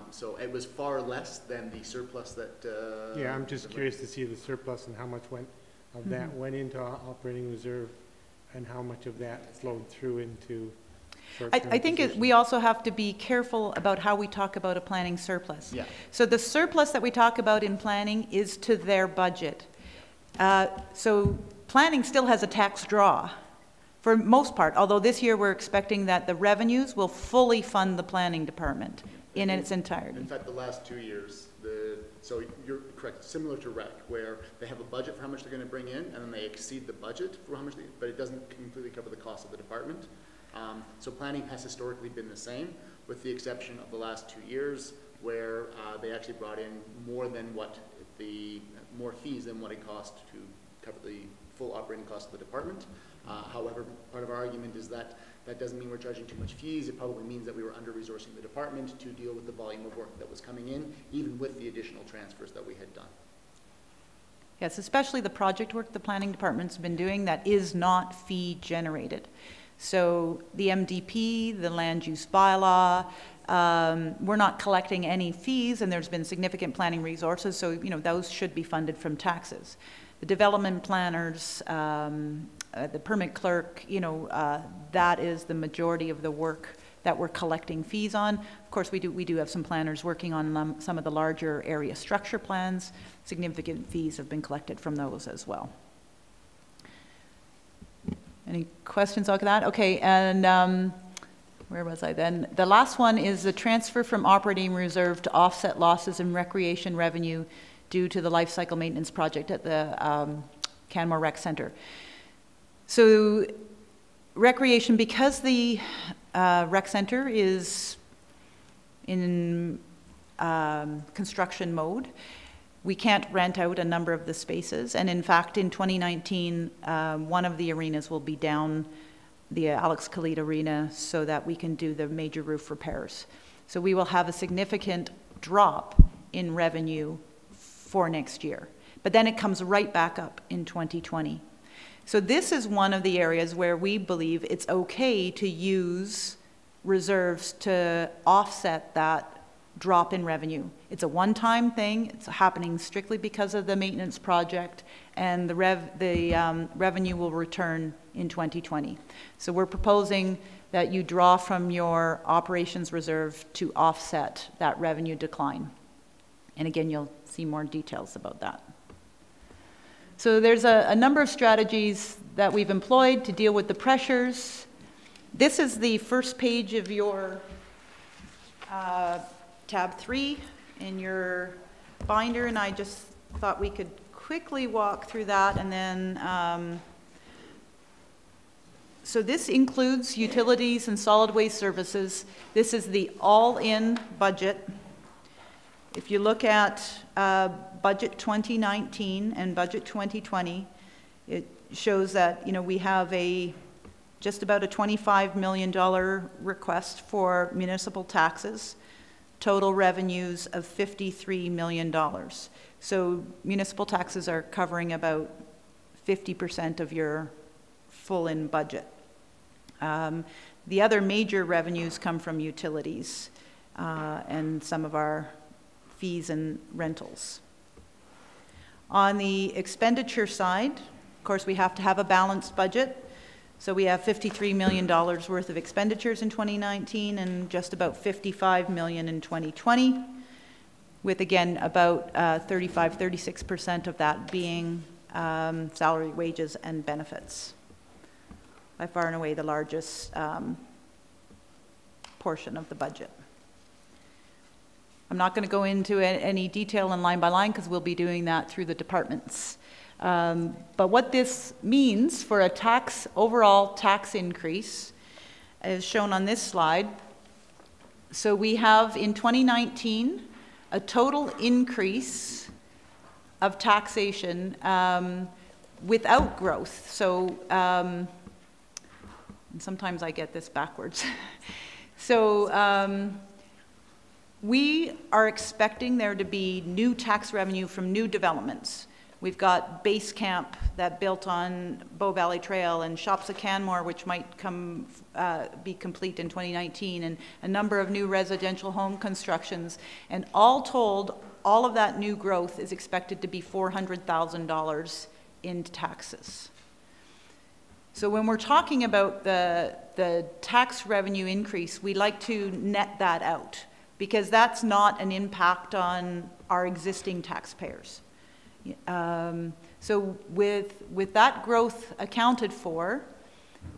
So it was far less than the surplus that. Yeah, I'm just curious to see the surplus and how much of that went into operating reserve and how much of that flowed through into short-term I think positions. we also have to be careful about how we talk about a planning surplus. Yeah. So the surplus that we talk about in planning is to their budget. So planning still has a tax draw for most part, although this year we're expecting that the revenues will fully fund the planning department in its entirety. In fact, the last 2 years, so you're correct, similar to rec, where they have a budget for how much they're going to bring in, and then they exceed the budget for how much but it doesn't completely cover the cost of the department. So planning has historically been the same, with the exception of the last 2 years, where they actually brought in more fees than what it cost to cover the full operating cost of the department. However, part of our argument is that that doesn't mean we're charging too much fees. It probably means that we were under-resourcing the department to deal with the volume of work that was coming in, even with the additional transfers that we had done. Yes, especially the project work the planning department's been doing that is not fee generated. So the MDP, the land use bylaw, we're not collecting any fees, and there's been significant planning resources, so those should be funded from taxes. The development planners, the permit clerk, that is the majority of the work that we're collecting fees on. Of course, we do have some planners working on some of the larger area structure plans. Significant fees have been collected from those as well. Any questions on that? Okay, and where was I then? The last one is the transfer from operating reserve to offset losses in recreation revenue due to the life cycle maintenance project at the Canmore Rec Center. So recreation, because the rec center is in construction mode, we can't rent out a number of the spaces. And in fact, in 2019, one of the arenas will be down, the Alex Khalid Arena, so that we can do the major roof repairs. So we will have a significant drop in revenue for next year. But then it comes right back up in 2020. So this is one of the areas where we believe it's okay to use reserves to offset that drop in revenue. It's a one-time thing. It's happening strictly because of the maintenance project, and the revenue will return in 2020. So we're proposing that you draw from your operations reserve to offset that revenue decline. And again, you'll see more details about that. So there's a number of strategies that we've employed to deal with the pressures. This is the first page of your tab 3 in your binder, and I just thought we could quickly walk through that, and then so this includes utilities and solid waste services. This is the all-in budget. If you look at budget 2019 and budget 2020, it shows that we have just about a $25 million request for municipal taxes, total revenues of $53 million. So municipal taxes are covering about 50% of your full-in budget. The other major revenues come from utilities and some of our fees and rentals. On the expenditure side, of course, we have to have a balanced budget. So we have $53 million worth of expenditures in 2019 and just about $55 million in 2020, with again about 36% of that being salary, wages, and benefits. By far and away the largest portion of the budget. I'm not going to go into any detail in line by line because we'll be doing that through the departments. But what this means for a overall tax increase is shown on this slide. So we have in 2019 a total increase of taxation without growth. So and sometimes I get this backwards. So we are expecting there to be new tax revenue from new developments. We've got Base Camp that built on Bow Valley Trail, and Shops of Canmore, which might be complete in 2019, and a number of new residential home constructions. And all told, all of that new growth is expected to be $400,000 in taxes. So when we're talking about the tax revenue increase, we like to net that out, because that's not an impact on our existing taxpayers. So with that growth accounted for,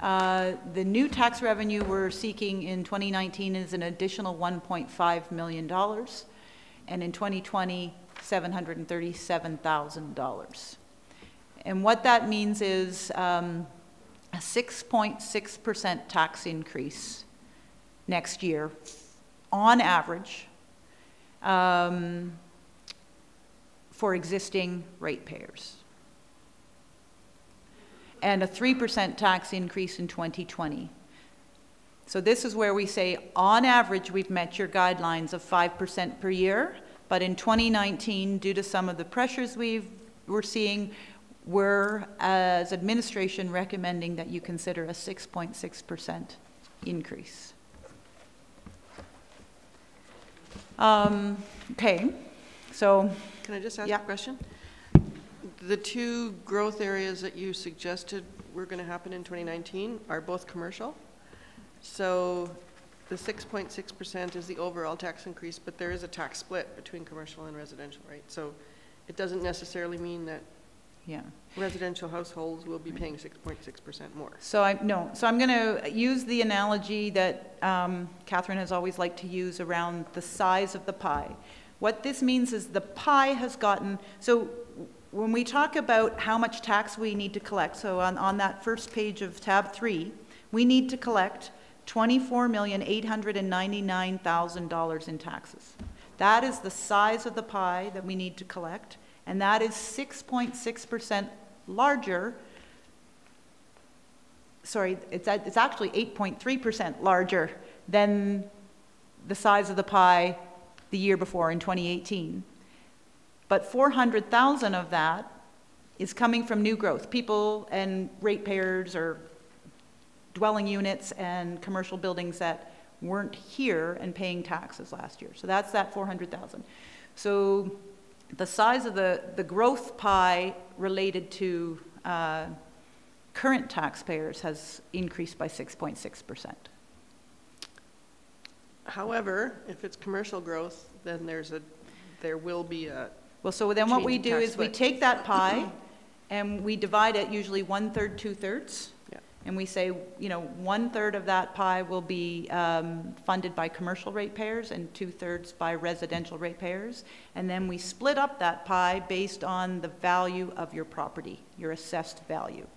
the new tax revenue we're seeking in 2019 is an additional $1.5 million, and in 2020, $737,000. And what that means is a 6.6% tax increase next year, on average, for existing ratepayers, and a 3% tax increase in 2020. So this is where we say, on average, we've met your guidelines of 5% per year, but in 2019, due to some of the pressures we're seeing, we're, as administration, recommending that you consider a 6.6% increase. Okay, so. Can I just ask Yeah. a question? The two growth areas that you suggested were going to happen in 2019 are both commercial. So the 6.6% is the overall tax increase, but there is a tax split between commercial and residential, right? So it doesn't necessarily mean that residential households will be paying 6.6% more. So I'm going to use the analogy that Catherine has always liked to use around the size of the pie. What this means is the pie has gotten, so when we talk about how much tax we need to collect, so on that first page of tab 3, we need to collect $24,899,000 in taxes. That is the size of the pie that we need to collect, and that is 6.6% larger. Sorry, it's actually 8.3% larger than the size of the pie the year before in 2018. But 400,000 of that is coming from new growth, people and ratepayers or dwelling units and commercial buildings that weren't here and paying taxes last year. So that's that 400,000. So the size of the growth pie related to current taxpayers has increased by 6.6%. However, if it's commercial growth, then there will be a well, so then what we change in do tax is we split. take that pie and we divide it usually 1/3, 2/3. Yeah. And we say, 1/3 of that pie will be funded by commercial ratepayers and 2/3 by residential ratepayers. And then we split up that pie based on the value of your property, your assessed value.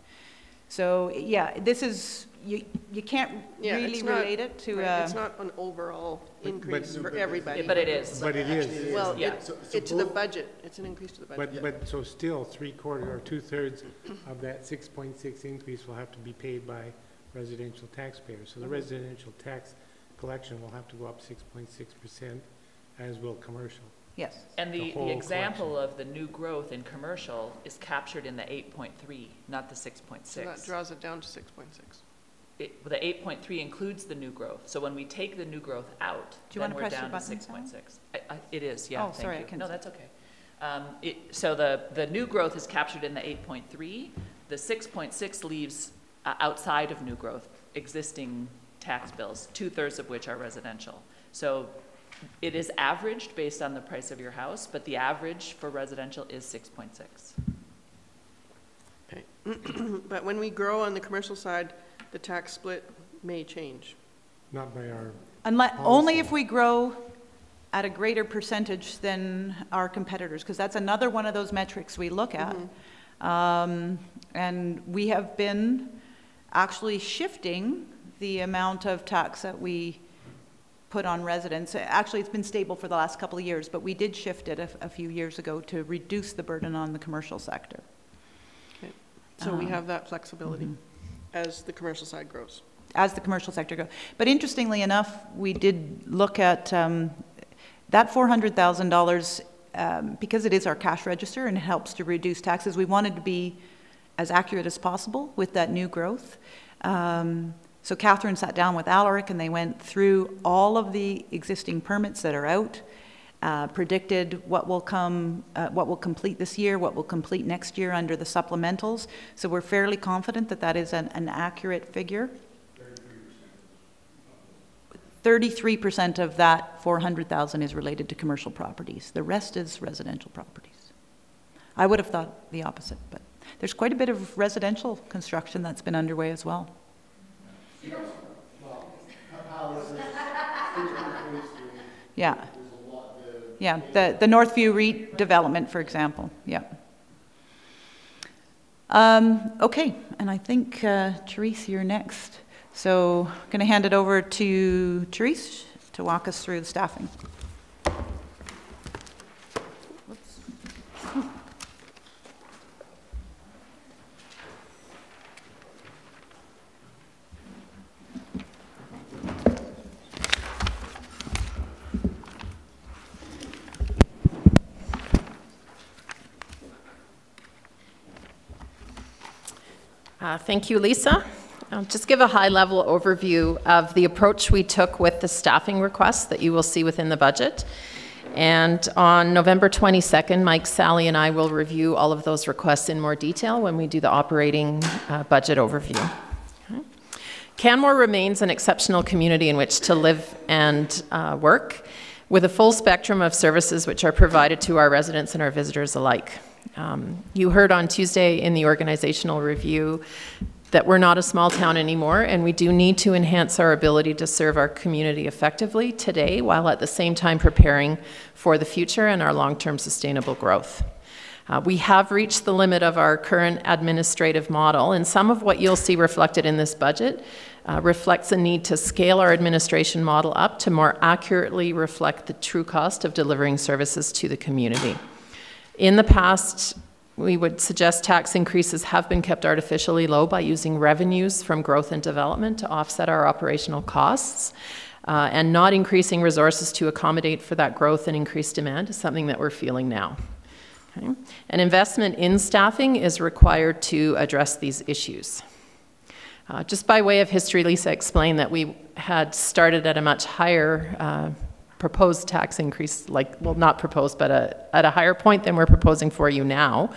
So, yeah, this is, you can't really relate it to... Right, it's not an overall increase for everybody. But it is. But it is. Well, Yeah. it's the budget. It's an increase to the budget. But so still 3/4 or 2/3 of that 6.6 increase will have to be paid by residential taxpayers. So the residential tax collection will have to go up 6.6%, as will commercial. Yes. And The the whole example of the new growth in commercial is captured in the 8.3, not the 6.6. So that draws it down to 6.6. The 8.3 includes the new growth. So when we take the new growth out, Do you then wanna we're press your down to button, 6.6. It is, yeah, Oh, thank sorry, you. I can No, see. that's okay. So the new growth is captured in the 8.3. The 6.6 leaves outside of new growth, existing tax bills, 2/3 of which are residential. So it is averaged based on the price of your house, but the average for residential is 6.6. Okay. But when we grow on the commercial side, the tax split may change. Not by our, Only if we grow at a greater percentage than our competitors, because that's another one of those metrics we look at. And we have been actually shifting the amount of tax that we put on residents. Actually, it's been stable for the last couple of years, but we did shift it a few years ago to reduce the burden on the commercial sector. Okay. So we have that flexibility as the commercial side grows. As the commercial sector goes. But interestingly enough, we did look at that $400,000 because it is our cash register and it helps to reduce taxes, we wanted to be as accurate as possible with that new growth. So Catherine sat down with Alaric and they went through all of the existing permits that are out, predicted what will come, what will complete this year, what will complete next year under the supplementals. So we're fairly confident that that is an accurate figure. 33% of that 400,000 is related to commercial properties. The rest is residential properties. I would have thought the opposite, but there's quite a bit of residential construction that's been underway as well. Yeah. Yeah, the Northview REIT development, for example. Yeah. Okay, and I think Therese, you're next. So I'm going to hand it over to Therese to walk us through the staffing. Thank you, Lisa. I'll just give a high-level overview of the approach we took with the staffing requests that you will see within the budget. And on November 22nd, Mike, Sally, and I will review all of those requests in more detail when we do the operating budget overview. Okay. Canmore remains an exceptional community in which to live and work, with a full spectrum of services which are provided to our residents and our visitors alike. You heard on Tuesday in the organizational review that we're not a small town anymore, and we do need to enhance our ability to serve our community effectively today, while at the same time preparing for the future and our long-term sustainable growth. We have reached the limit of our current administrative model, and some of what you'll see reflected in this budget reflects a need to scale our administration model up to more accurately reflect the true cost of delivering services to the community. In the past, we would suggest tax increases have been kept artificially low by using revenues from growth and development to offset our operational costs, and not increasing resources to accommodate for that growth and increased demand is something that we're feeling now. Okay. An investment in staffing is required to address these issues. Just by way of history, Lisa explained that we had started at a much higher proposed tax increase, well, not proposed, but at a higher point than we're proposing for you now.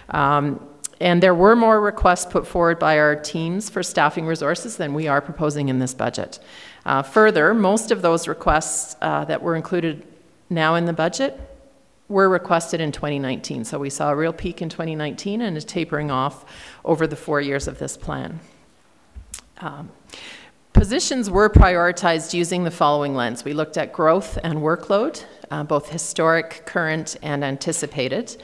And there were more requests put forward by our teams for staffing resources than we are proposing in this budget. Further, most of those requests that were included now in the budget were requested in 2019. So we saw a real peak in 2019 and is tapering off over the 4 years of this plan. Positions were prioritized using the following lens. We looked at growth and workload, both historic, current, and anticipated.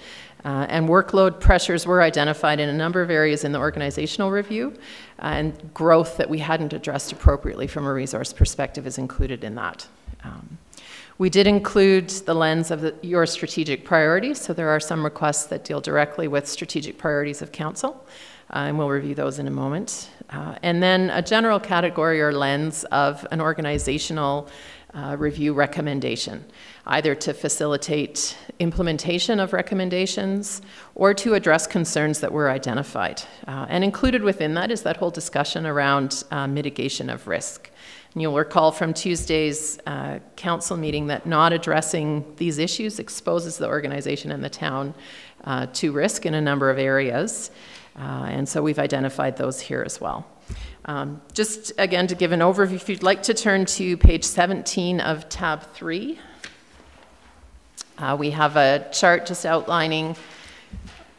And workload pressures were identified in a number of areas in the organizational review, and growth that we hadn't addressed appropriately from a resource perspective is included in that. We did include the lens of your strategic priorities, so there are some requests that deal directly with strategic priorities of council, and we'll review those in a moment. And then a general category or lens of an organizational review recommendation, either to facilitate implementation of recommendations or to address concerns that were identified. And included within that is that whole discussion around mitigation of risk. And you'll recall from Tuesday's council meeting that not addressing these issues exposes the organization and the town to risk in a number of areas. And so we've identified those here as well. Just again to give an overview, if you'd like to turn to page 17 of tab 3, we have a chart just outlining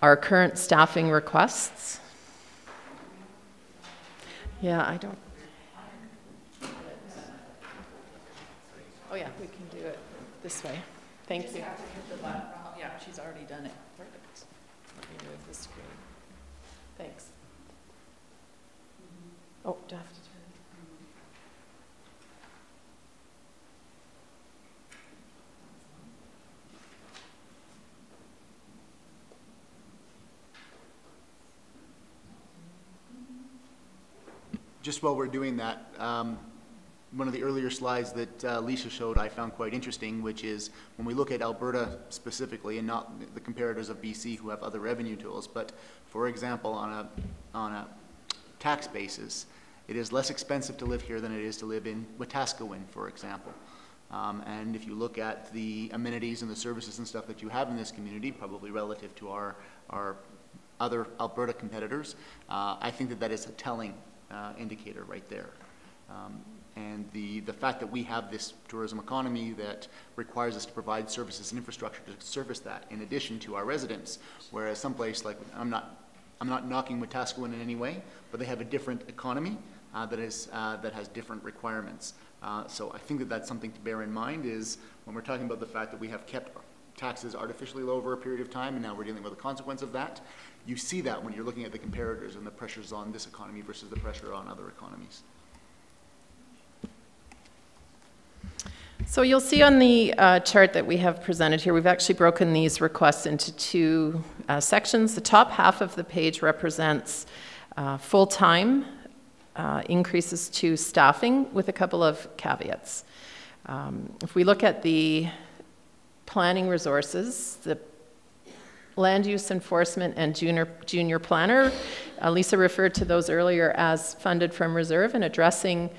our current staffing requests. Yeah, I don't. Oh yeah, we can do it this way. Thank you. Yeah, she's already done it. Perfect. Let me move the screen. Thanks. Oh, do I have to turn it? Just while we're doing that, one of the earlier slides that Lisa showed I found quite interesting, which is when we look at Alberta specifically and not the comparators of BC who have other revenue tools, but for example, on a tax basis, it is less expensive to live here than it is to live in Wetaskiwin, for example. And if you look at the amenities and the services and stuff that you have in this community, probably relative to our other Alberta competitors, I think that that is a telling indicator right there. And the fact that we have this tourism economy that requires us to provide services and infrastructure to service that in addition to our residents, whereas someplace like, I'm not knocking Wetaskiwin in any way, but they have a different economy that has different requirements. So I think that that's something to bear in mind, is when we're talking about the fact that we have kept taxes artificially low over a period of time and now we're dealing with the consequence of that, you see that when you're looking at the comparators and the pressures on this economy versus the pressure on other economies. So you'll see on the chart that we have presented here, we've actually broken these requests into two sections. The top half of the page represents full-time increases to staffing with a couple of caveats. If we look at the planning resources, the land use enforcement and junior planner, Lisa referred to those earlier as funded from reserve, and addressing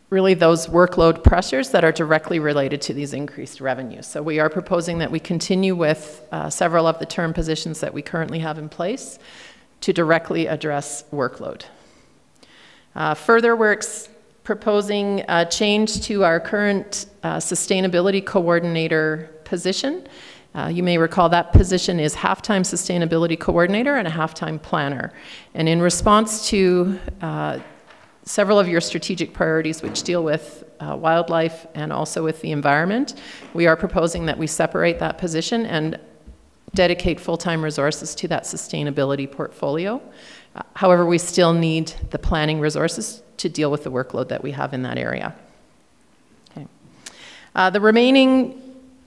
really those workload pressures that are directly related to these increased revenues. So we are proposing that we continue with several of the term positions that we currently have in place to directly address workload. Further, we're proposing a change to our current sustainability coordinator position. You may recall that position is half-time sustainability coordinator and a half-time planner. And in response to several of your strategic priorities which deal with wildlife and also with the environment, we are proposing that we separate that position and dedicate full-time resources to that sustainability portfolio. However, we still need the planning resources to deal with the workload that we have in that area. Okay. The remaining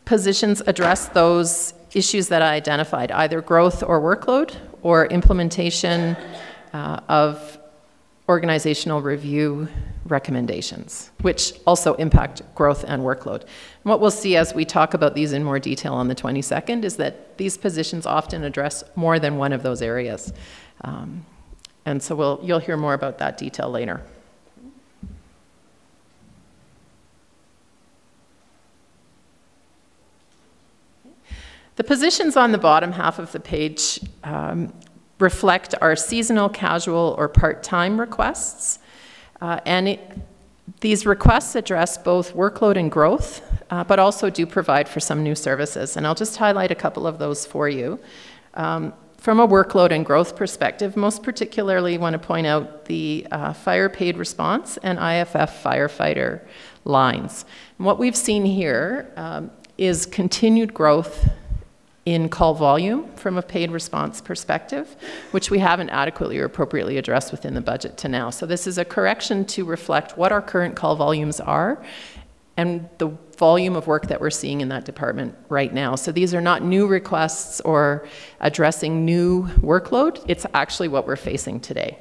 positions address those issues that I identified, either growth or workload, or implementation of organizational review recommendations, which also impact growth and workload. And what we'll see as we talk about these in more detail on the 22nd is that these positions often address more than one of those areas. And so you'll hear more about that detail later. The positions on the bottom half of the page reflect our seasonal, casual, or part-time requests. These requests address both workload and growth, but also do provide for some new services. And I'll just highlight a couple of those for you. From a workload and growth perspective, most particularly want to point out the fire paid response and IFF firefighter lines. And what we've seen here is continued growth in call volume from a paid response perspective, which we haven't adequately or appropriately addressed within the budget to now. So this is a correction to reflect what our current call volumes are and the volume of work that we're seeing in that department right now. So these are not new requests or addressing new workload. It's actually what we're facing today.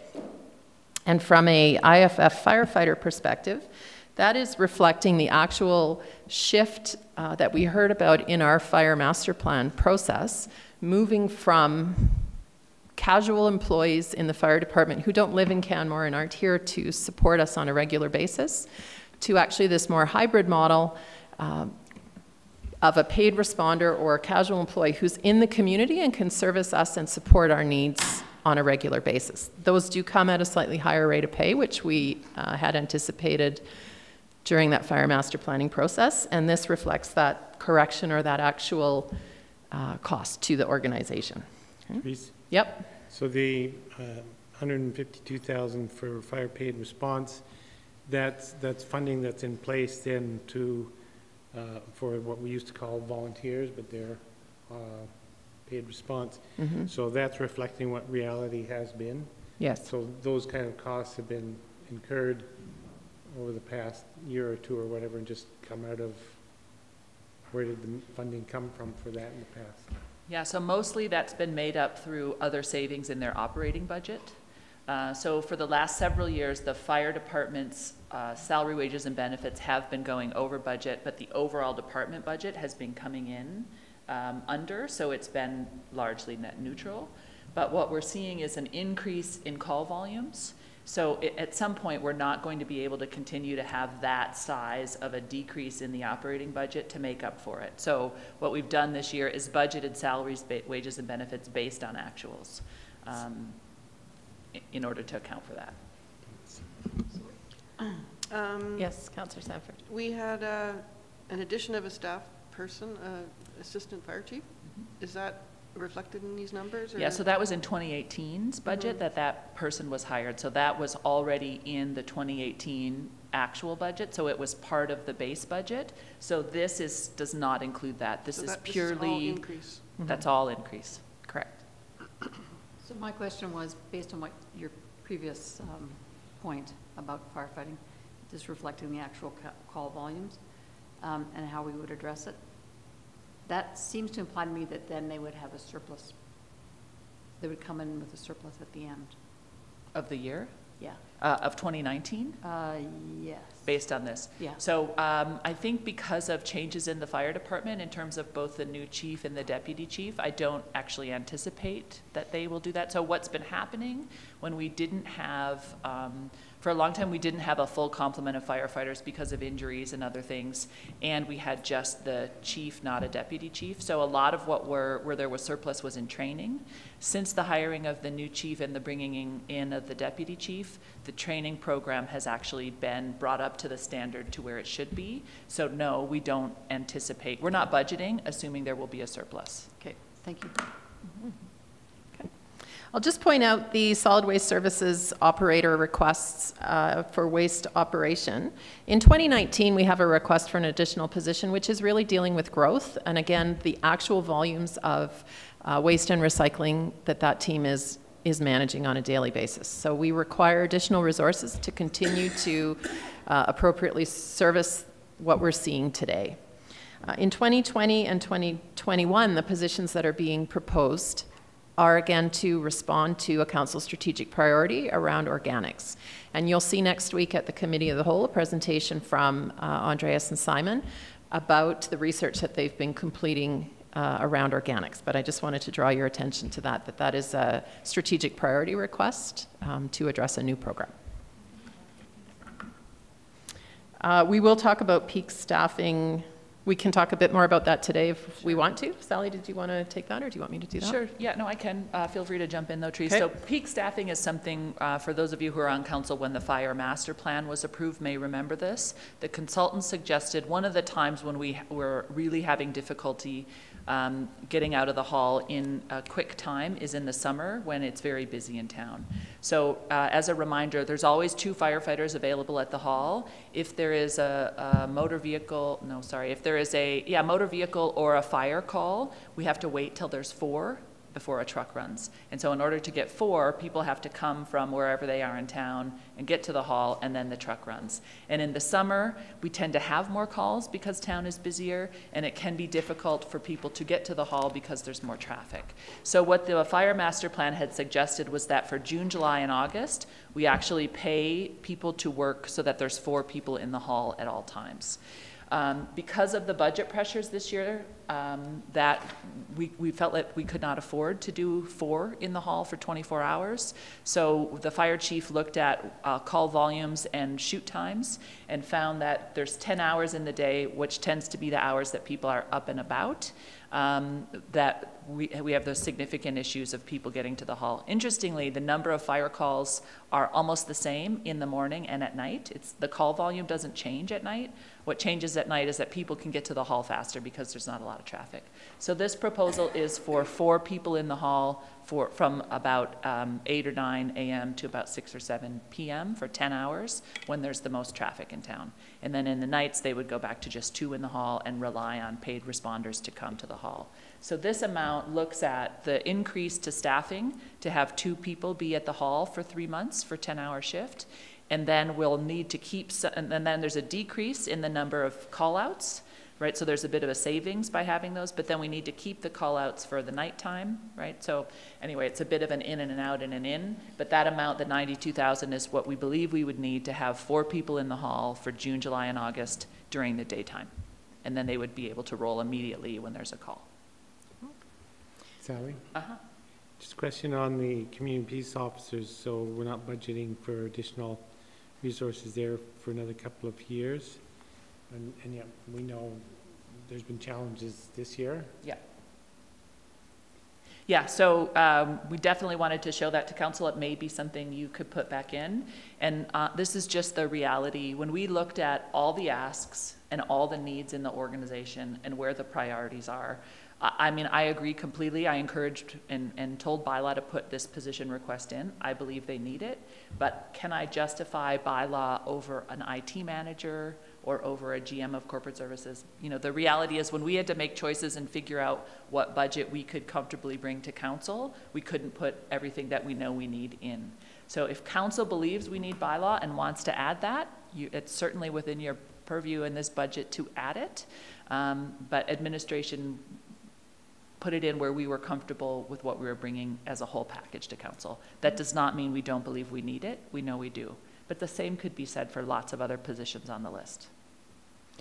And from a IFF firefighter perspective, that is reflecting the actual shift that we heard about in our fire master plan process, moving from casual employees in the fire department who don't live in Canmore and aren't here to support us on a regular basis, to actually this more hybrid model of a paid responder or a casual employee who's in the community and can service us and support our needs on a regular basis. Those do come at a slightly higher rate of pay, which we had anticipated during that fire master planning process, and this reflects that correction or that actual cost to the organization. Okay. Yep. So the $152,000 for fire paid response, that's funding that's in place then to for what we used to call volunteers, but they're paid response. Mm-hmm. So that's reflecting what reality has been. Yes. So those kind of costs have been incurred over the past year or two or whatever, and just come out of, where did the funding come from for that in the past? Yeah, so mostly that's been made up through other savings in their operating budget. So for the last several years, the fire department's salary, wages, and benefits have been going over budget, but the overall department budget has been coming in under, so it's been largely net neutral. But what we're seeing is an increase in call volumes. So at some point, we're not going to be able to continue to have that size of a decrease in the operating budget to make up for it. So what we've done this year is budgeted salaries, wages, and benefits based on actuals in order to account for that. Yes, Councillor Sanford. We had an addition of a staff person, assistant fire chief. Is that reflected in these numbers? Or? Yeah, so that was in 2018's budget that person was hired. So that was already in the 2018 actual budget. So it was part of the base budget. So this does not include that. This is purely, all increase. That's all increase, correct. So my question was, based on what your previous point about firefighting, just reflecting the actual call volumes and how we would address it, that seems to imply to me that then they would have a surplus. They would come in with a surplus at the end. Of the year? Yeah. Of 2019? Yes. Based on this? Yeah. So I think because of changes in the fire department in terms of both the new chief and the deputy chief, I don't actually anticipate that they will do that. So what's been happening when we didn't have, for a long time, we didn't have a full complement of firefighters because of injuries and other things, and we had just the chief, not a deputy chief. So a lot of where there was surplus was in training. Since the hiring of the new chief and the bringing in of the deputy chief, the training program has actually been brought up to the standard to where it should be. So no, we don't anticipate, we're not budgeting, assuming there will be a surplus. Okay, thank you. I'll just point out the solid waste services operator requests for waste operation. In 2019, we have a request for an additional position, which is really dealing with growth. And again, the actual volumes of waste and recycling that team is managing on a daily basis. So we require additional resources to continue to appropriately service what we're seeing today. In 2020 and 2021, the positions that are being proposed are again to respond to a council strategic priority around organics. And you'll see next week at the Committee of the Whole a presentation from Andreas and Simon about the research that they've been completing around organics. But I just wanted to draw your attention to that is a strategic priority request to address a new program. We will talk about peak staffing. We can talk a bit more about that today if we want to. Sally, did you want to take that, or do you want me to do that? Sure. Yeah, no, I can. Feel free to jump in, though, Therese. Okay. So peak staffing is something, for those of you who are on council when the fire master plan was approved may remember this. The consultant suggested one of the times when we were really having difficulty getting out of the hall in a quick time is in the summer when it's very busy in town. So as a reminder, there's always 2 firefighters available at the hall. If there is a motor vehicle or a fire call, we have to wait till there's 4 before a truck runs. And so in order to get 4, people have to come from wherever they are in town and get to the hall, and then the truck runs. And in the summer, we tend to have more calls because town is busier, and it can be difficult for people to get to the hall because there's more traffic. So what the fire master plan had suggested was that for June, July, and August, we actually pay people to work so that there's 4 people in the hall at all times. Because of the budget pressures this year, that we felt that we could not afford to do 4 in the hall for 24 hours. So the fire chief looked at call volumes and shoot times and found that there's 10 hours in the day, which tends to be the hours that people are up and about, that we have those significant issues of people getting to the hall. Interestingly, the number of fire calls are almost the same in the morning and at night. The call volume doesn't change at night. What changes at night is that people can get to the hall faster because there's not a lot of traffic. So this proposal is for 4 people in the hall from about 8 or 9 a.m. to about 6 or 7 p.m. for 10 hours when there's the most traffic in town. And then in the nights, they would go back to just 2 in the hall and rely on paid responders to come to the hall. So this amount looks at the increase to staffing to have 2 people be at the hall for 3 months for 10-hour shift. And then we'll need to keep, and then there's a decrease in the number of call-outs right? So there's a bit of a savings by having those, but then we need to keep the call-outs for the nighttime, right? So anyway, it's a bit of an in and an out and an in, but that amount, the 92,000, is what we believe we would need to have 4 people in the hall for June, July, and August during the daytime. And then they would be able to roll immediately when there's a call. Sally? Uh-huh. Just a question on the community peace officers. So we're not budgeting for additional resources there for another couple of years. And yet we know there's been challenges this year. Yeah. Yeah, so we definitely wanted to show that to council. It may be something you could put back in. And this is just the reality. When we looked at all the asks and all the needs in the organization and where the priorities are, I mean, I agree completely. I encouraged and told Bylaw to put this position request in. I believe they need it. But can I justify Bylaw over an IT manager or over a GM of corporate services? You know, the reality is when we had to make choices and figure out what budget we could comfortably bring to council, we couldn't put everything that we know we need in. So if council believes we need Bylaw and wants to add that, it's certainly within your purview in this budget to add it. But administration put it in where we were comfortable with what we were bringing as a whole package to council. That does not mean we don't believe we need it. We know we do. But the same could be said for lots of other positions on the list.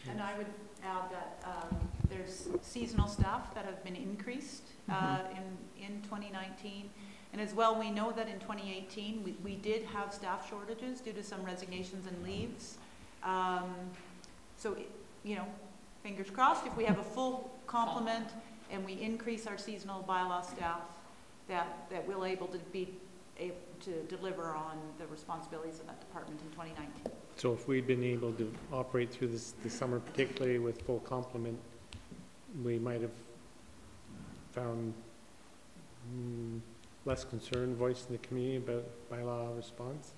And I would add that there's seasonal staff that have been increased in 2019. And as well, we know that in 2018, we did have staff shortages due to some resignations and leaves. So, you know, fingers crossed, if we have a full complement and we increase our seasonal Bylaw staff, that we'll able to deliver on the responsibilities of that department in 2019. So if we'd been able to operate through this summer, particularly with full complement, we might have found less concern voiced in the community about Bylaw response?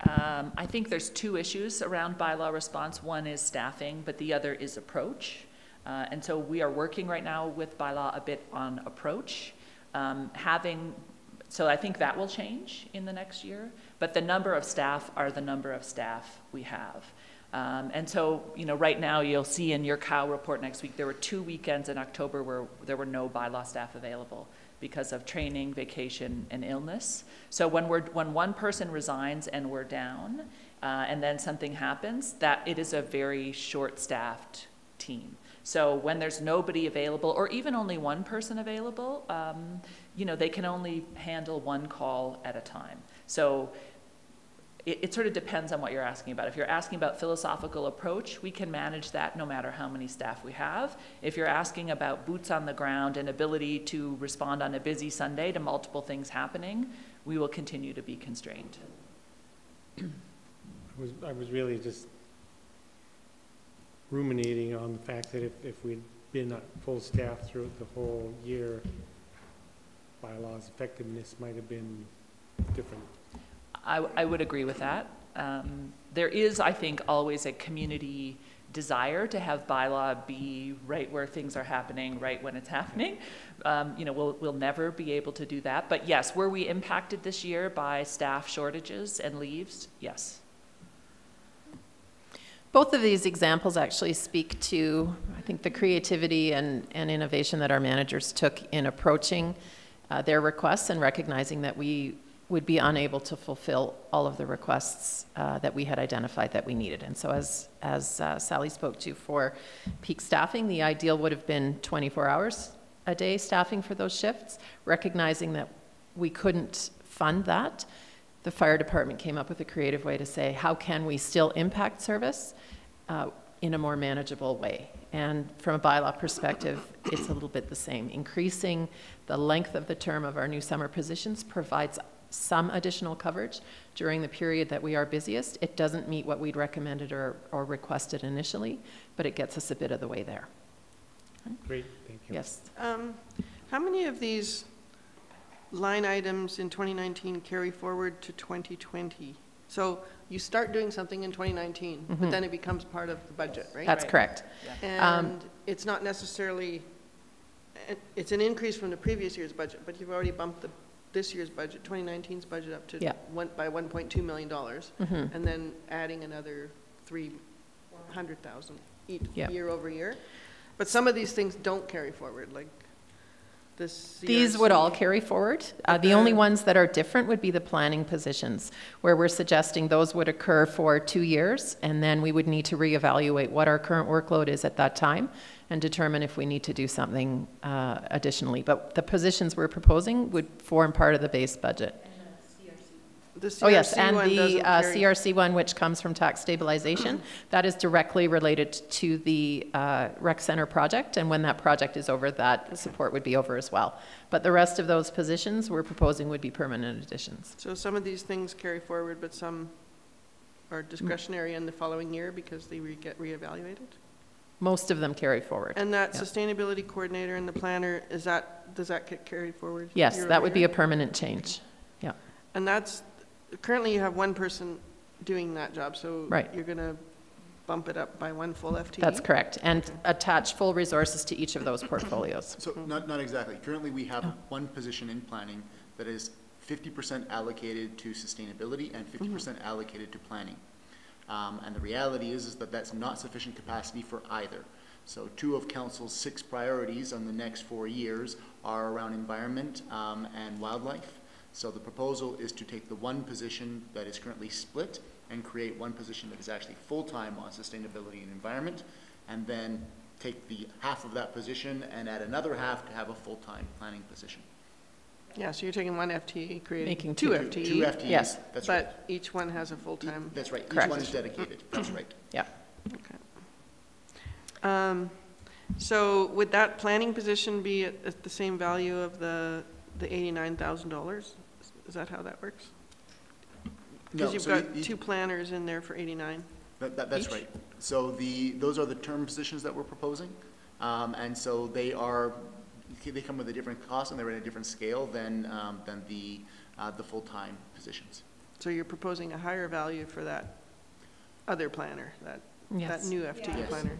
I think there's 2 issues around Bylaw response. One is staffing, but the other is approach. And so we are working right now with Bylaw a bit on approach. So I think that will change in the next year, but the number of staff are the number of staff we have. And so, you know, right now you'll see in your COW report next week, there were 2 weekends in October where there were no Bylaw staff available because of training, vacation, and illness. So when one person resigns and we're down, and then something happens, that it is a very short-staffed team. So when there's nobody available, or even only one person available, you know, they can only handle 1 call at a time. So it sort of depends on what you're asking about. If you're asking about philosophical approach, we can manage that no matter how many staff we have. If you're asking about boots on the ground and ability to respond on a busy Sunday to multiple things happening, we will continue to be constrained. I was really just ruminating on the fact that if we'd been at full staff throughout the whole year, Bylaw's effectiveness might have been different. I would agree with that. There is, I think, always a community desire to have Bylaw be right where things are happening, right when it's happening. You know, we'll never be able to do that. But yes, were we impacted this year by staff shortages and leaves? Yes. Both of these examples actually speak to, I think, the creativity and innovation that our managers took in approaching their requests and recognizing that we would be unable to fulfill all of the requests that we had identified that we needed. And so as Sally spoke to, for peak staffing, the ideal would have been 24 hours a day staffing for those shifts. Recognizing that we couldn't fund that, the fire department came up with a creative way to say, how can we still impact service in a more manageable way? And from a Bylaw perspective, it's a little bit the same. Increasing the length of the term of our new summer positions provides some additional coverage during the period that we are busiest. It doesn't meet what we'd recommended or requested initially, but it gets us a bit of the way there. Great, thank you. Yes. How many of these line items in 2019 carry forward to 2020? So you start doing something in 2019, but then it becomes part of the budget, right? That's correct. Yeah. And it's not necessarily, it's an increase from the previous year's budget, but you've already bumped this year's budget, 2019's budget up to by $1.2 million, and then adding another $300,000. Yeah. year over year. But some of these things don't carry forward, like this. These would all carry forward. The only ones that are different would be the planning positions, where we're suggesting those would occur for 2 years, and then we would need to reevaluate what our current workload is at that time and determine if we need to do something additionally. But the positions we're proposing would form part of the base budget. The CRC Oh, yes, and one the doesn't carry- CRC one, which comes from tax stabilization, that is directly related to the rec center project, and when that project is over, that support would be over as well. But the rest of those positions we're proposing would be permanent additions. So some of these things carry forward, but some are discretionary in the following year because they get reevaluated? Most of them carry forward. And that Yeah. sustainability coordinator and the planner, does that get carried forward? Yes, year that over would be year? a permanent change. Yeah. And that's, currently you have one person doing that job, so Right. you're going to bump it up by one full FTE? That's correct, and attach full resources to each of those portfolios. So not exactly. Currently, we have one position in planning that is 50% allocated to sustainability and 50% allocated to planning. And the reality is that that's not sufficient capacity for either. So 2 of council's 6 priorities on the next 4 years are around environment and wildlife. So the proposal is to take the one position that is currently split and create one position that is actually full-time on sustainability and environment, and then take the half of that position and add another half to have a full-time planning position. Yeah, so you're taking one FTE, creating Making 2 two. FTE. 2 FTEs, Yes. that's right. But each one has a full-time. That's right, each Correct. one is dedicated, that's right. Yeah. Okay. So would that planning position be at the same value of the $89,000? Is that how that works? Because you've got 2 planners in there for 89. That's Each? right. So those are the term positions that we're proposing. And so they come with a different cost and they're at a different scale than the full-time positions. So you're proposing a higher value for that other planner, that Yes. new FTE Yes. planner?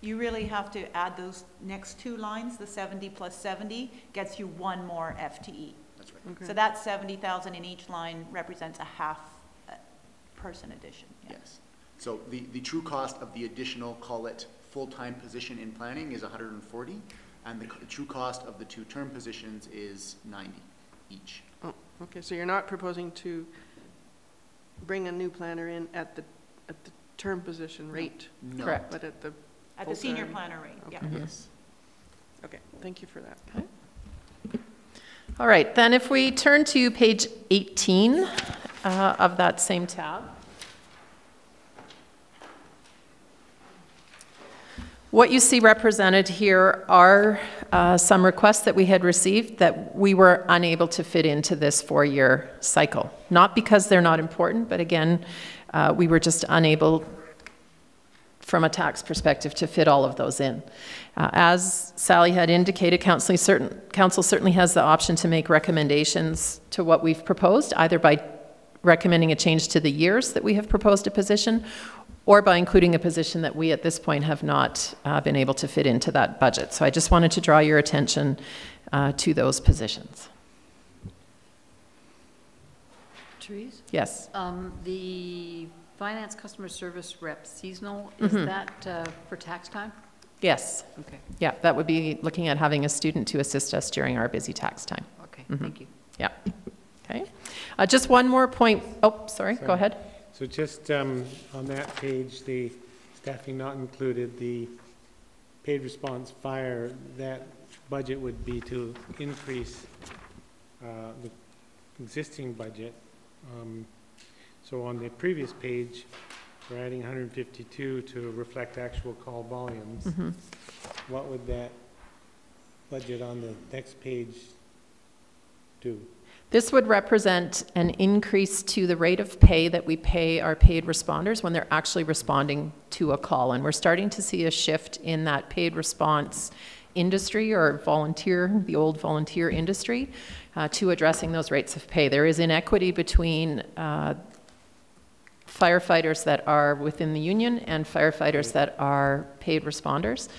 You really have to add those next 2 lines, the 70 plus 70 gets you 1 more FTE. That's right. Okay. So that 70,000 in each line represents a half person addition. Yeah. Yes. So the true cost of the additional, call it, full-time position in planning is 140, and the true cost of the 2 term positions is 90 each. Oh, okay, so you're not proposing to bring a new planner in at the term position rate, No. Correct. but at the At the senior full-time? planner rate, yeah. Okay. Yes. Okay, thank you for that. All right, then if we turn to page 18 of that same tab. What you see represented here are some requests that we had received that we were unable to fit into this 4-year cycle. Not because they're not important, but again, we were just unable, from a tax perspective, to fit all of those in. As Sally had indicated, council certainly has the option to make recommendations to what we've proposed, either by recommending a change to the years that we have proposed a position, or by including a position that we at this point have not been able to fit into that budget. So I just wanted to draw your attention to those positions. Therese? Yes. The finance customer service rep seasonal, is that for tax time? Yes. Okay, Yeah, that would be looking at having a student to assist us during our busy tax time. okay, thank you. Yeah. Okay. Just one more point. Oh, sorry, go ahead. So just on that page, the staffing not included, the paid response fire, that budget would be to increase the existing budget. So on the previous page, we're adding 152 to reflect actual call volumes. What would that budget on the next page do? This would represent an increase to the rate of pay that we pay our paid responders when they're actually responding to a call. And we're starting to see a shift in that paid response industry, or volunteer, the old volunteer industry, to addressing those rates of pay. There is inequity between firefighters that are within the union and firefighters that are paid responders.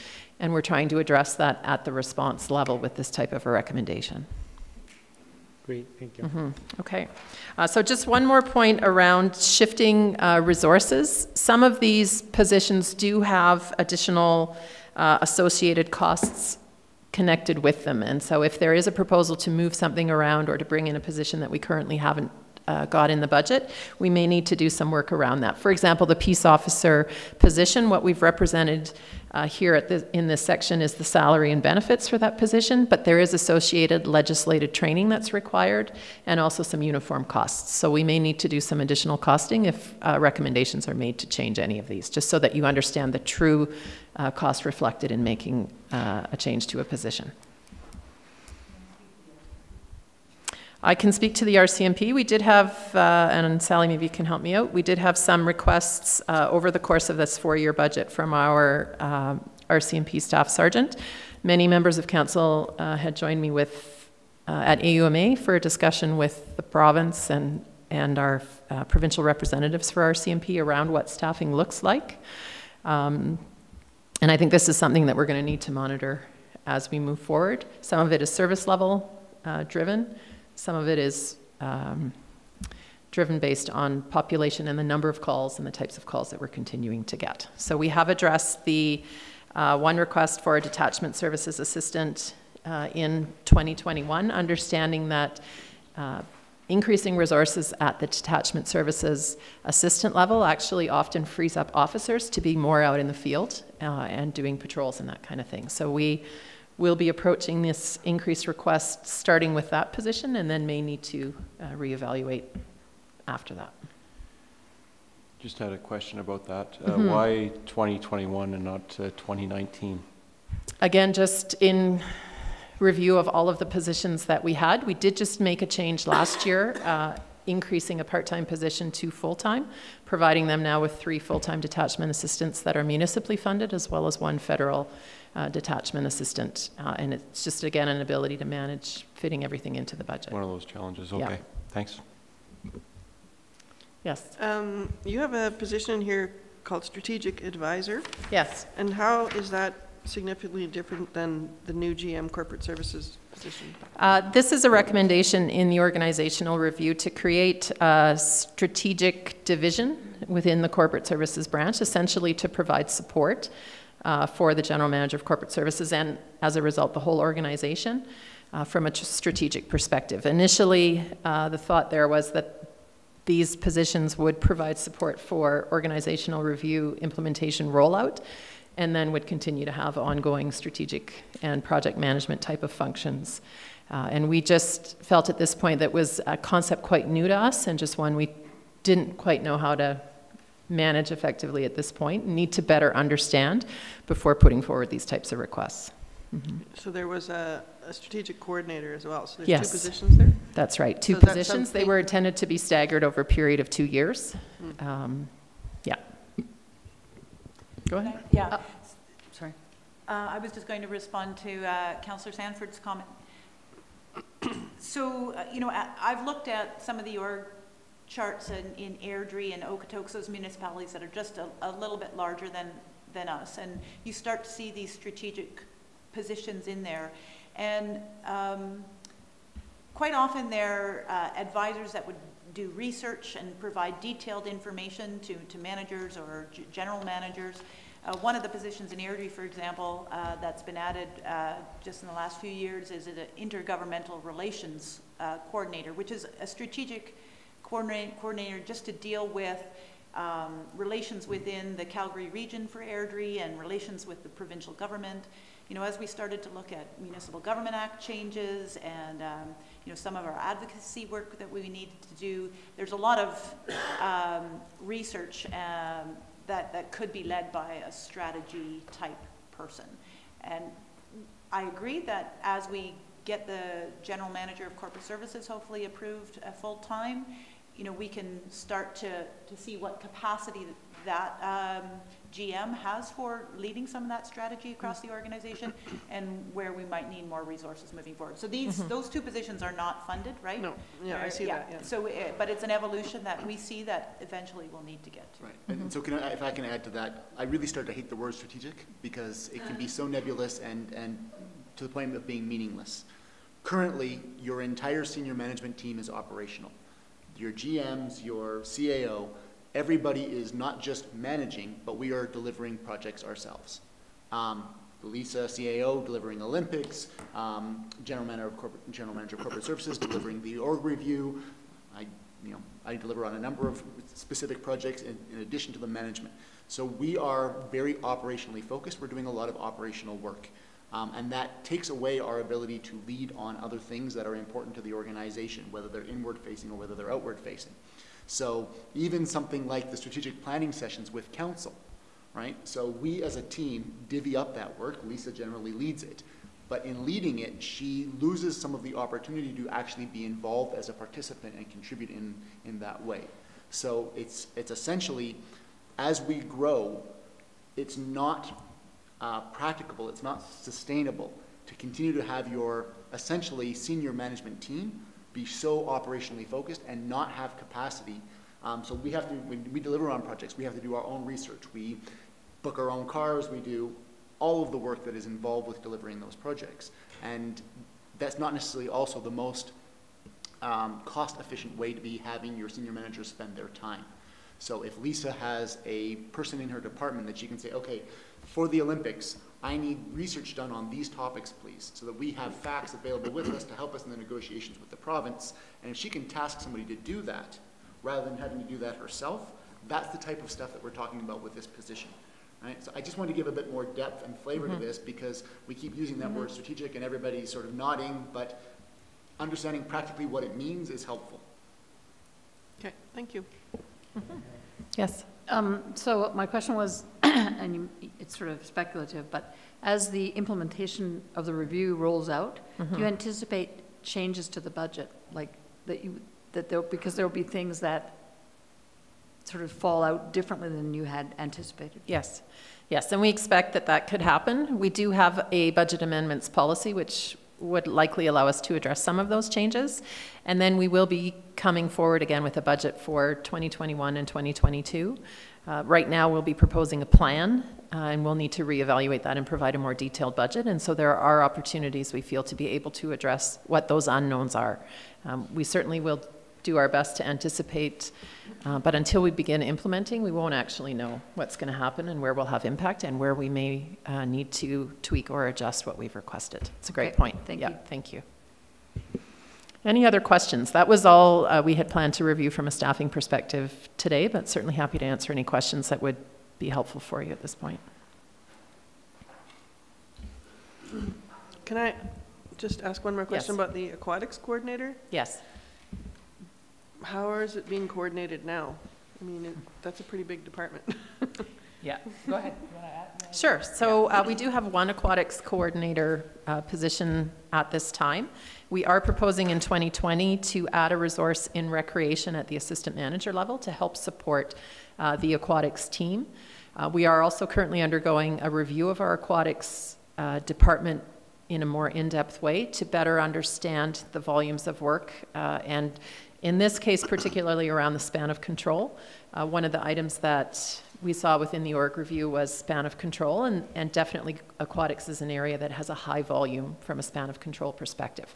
And we're trying to address that at the response level with this type of a recommendation. Great, thank you. Okay. So just one more point around shifting resources. Some of these positions do have additional associated costs connected with them. And so if there is a proposal to move something around or to bring in a position that we currently haven't got in the budget, we may need to do some work around that. For example, the peace officer position, what we've represented here in this section is the salary and benefits for that position, but there is associated legislated training that's required and also some uniform costs. So we may need to do some additional costing if recommendations are made to change any of these, just so that you understand the true cost reflected in making a change to a position. I can speak to the RCMP. We did have, and Sally, maybe you can help me out, we did have some requests over the course of this 4-year budget from our RCMP staff sergeant. Many members of council had joined me at AUMA for a discussion with the province and our provincial representatives for RCMP around what staffing looks like. And I think this is something that we're going to need to monitor as we move forward. Some of it is service level driven. Some of it is driven based on population and the number of calls and the types of calls that we're continuing to get. So we have addressed the one request for a detachment services assistant in 2021, understanding that increasing resources at the detachment services assistant level actually often frees up officers to be more out in the field and doing patrols and that kind of thing. So we'll be approaching this increased request starting with that position and then may need to reevaluate after that. Just had a question about that. Why 2021 and not 2019? Again, just in review of all of the positions that we had, we did just make a change last year, increasing a part-time position to full-time, providing them now with 3 full-time detachment assistants that are municipally funded, as well as 1 federal detachment assistant. And it's just, again, an ability to manage fitting everything into the budget. One of those challenges. Okay, yeah. Thanks. Yes. You have a position in here called strategic advisor. Yes. And how is that significantly different than the new GM corporate services position? This is a recommendation in the organizational review to create a strategic division within the corporate services branch, essentially to provide support for the general manager of corporate services and, as a result, the whole organization from a strategic perspective. Initially, the thought there was that these positions would provide support for organizational review, implementation, rollout, and then would continue to have ongoing strategic and project management type of functions. And we just felt at this point that was a concept quite new to us and just one we didn't quite know how to manage effectively at this point, need to better understand before putting forward these types of requests. So there was a strategic coordinator as well, so there's yes. 2 positions there? That's right, 2 positions. They were intended to be staggered over a period of 2 years. Yeah. Go ahead. Yeah. Sorry. I was just going to respond to Councillor Sanford's comment. So, you know, I've looked at some of the org charts in Airdrie and Okotoks, those municipalities that are just a little bit larger than us, and you start to see these strategic positions in there. And quite often they're advisors that would do research and provide detailed information to managers or general managers. One of the positions in Airdrie, for example, that's been added just in the last few years is an intergovernmental relations coordinator, which is a strategic coordinator just to deal with relations within the Calgary region for Airdrie and relations with the provincial government. You know, as we started to look at Municipal Government Act changes and you know, some of our advocacy work that we needed to do, there's a lot of research that could be led by a strategy type person. And I agree that as we get the General Manager of Corporate Services hopefully approved full-time, you know, we can start to see what capacity that GM has for leading some of that strategy across the organization and where we might need more resources moving forward. So those 2 positions are not funded, right? No, yeah, I see that, yeah. So, but it's an evolution that we see that eventually we'll need to get to. Right, and so if I can add to that, I really start to hate the word strategic because it can be so nebulous and to the point of being meaningless. currently, your entire senior management team is operational. Your GMs, your CAO, everybody is not just managing, but we are delivering projects ourselves. Lisa, CAO, delivering Olympics, General Manager of Corporate Services, delivering the org review. I deliver on a number of specific projects in addition to the management. So we are very operationally focused. We're doing a lot of operational work. And that takes away our ability to lead on other things that are important to the organization, whether they're inward facing or whether they're outward facing. So even something like the strategic planning sessions with council, right? So we as a team divvy up that work. Lisa generally leads it. But in leading it, she loses some of the opportunity to actually be involved as a participant and contribute in that way. So it's essentially, as we grow, it's not practicable, it's not sustainable to continue to have your essentially senior management team be so operationally focused and not have capacity. So we have to, when we deliver on projects, we have to do our own research. We book our own cars, we do all of the work that is involved with delivering those projects. And that's not necessarily also the most cost-efficient way to be having your senior managers spend their time. So if Lisa has a person in her department that she can say, okay, for the Olympics, I need research done on these topics, please, so that we have facts available with us to help us in the negotiations with the province. And if she can task somebody to do that, rather than having to do that herself, that's the type of stuff that we're talking about with this position. Right? So I just want to give a bit more depth and flavor to this, because we keep using that word strategic and everybody's sort of nodding, but understanding practically what it means is helpful. Okay, thank you. Yes. So my question was, and it's sort of speculative, but as the implementation of the review rolls out, do you anticipate changes to the budget, like because there will be things that sort of fall out differently than you had anticipated? Yes. Yes, and we expect that that could happen. We do have a budget amendments policy, which would likely allow us to address some of those changes. And then we will be coming forward again with a budget for 2021 and 2022. Right now, we'll be proposing a plan, and we'll need to reevaluate that and provide a more detailed budget. And so there are opportunities, we feel, to be able to address what those unknowns are. We certainly will do our best to anticipate, but until we begin implementing, we won't actually know what's going to happen and where we'll have impact and where we may need to tweak or adjust what we've requested. It's a great point. Thank you. Thank you. Any other questions? That was all we had planned to review from a staffing perspective today, but certainly happy to answer any questions that would be helpful for you at this point. Can I just ask one more question Yes. about the aquatics coordinator? Yes. How is it being coordinated now? I mean, that's a pretty big department. Yeah, go ahead. You want to add? Sure. So we do have one aquatics coordinator position at this time. We are proposing in 2020 to add a resource in recreation at the assistant manager level to help support the aquatics team. We are also currently undergoing a review of our aquatics department in a more in-depth way to better understand the volumes of work and in this case, particularly around the span of control. One of the items that we saw within the org review was span of control, and definitely aquatics is an area that has a high volume from a span of control perspective.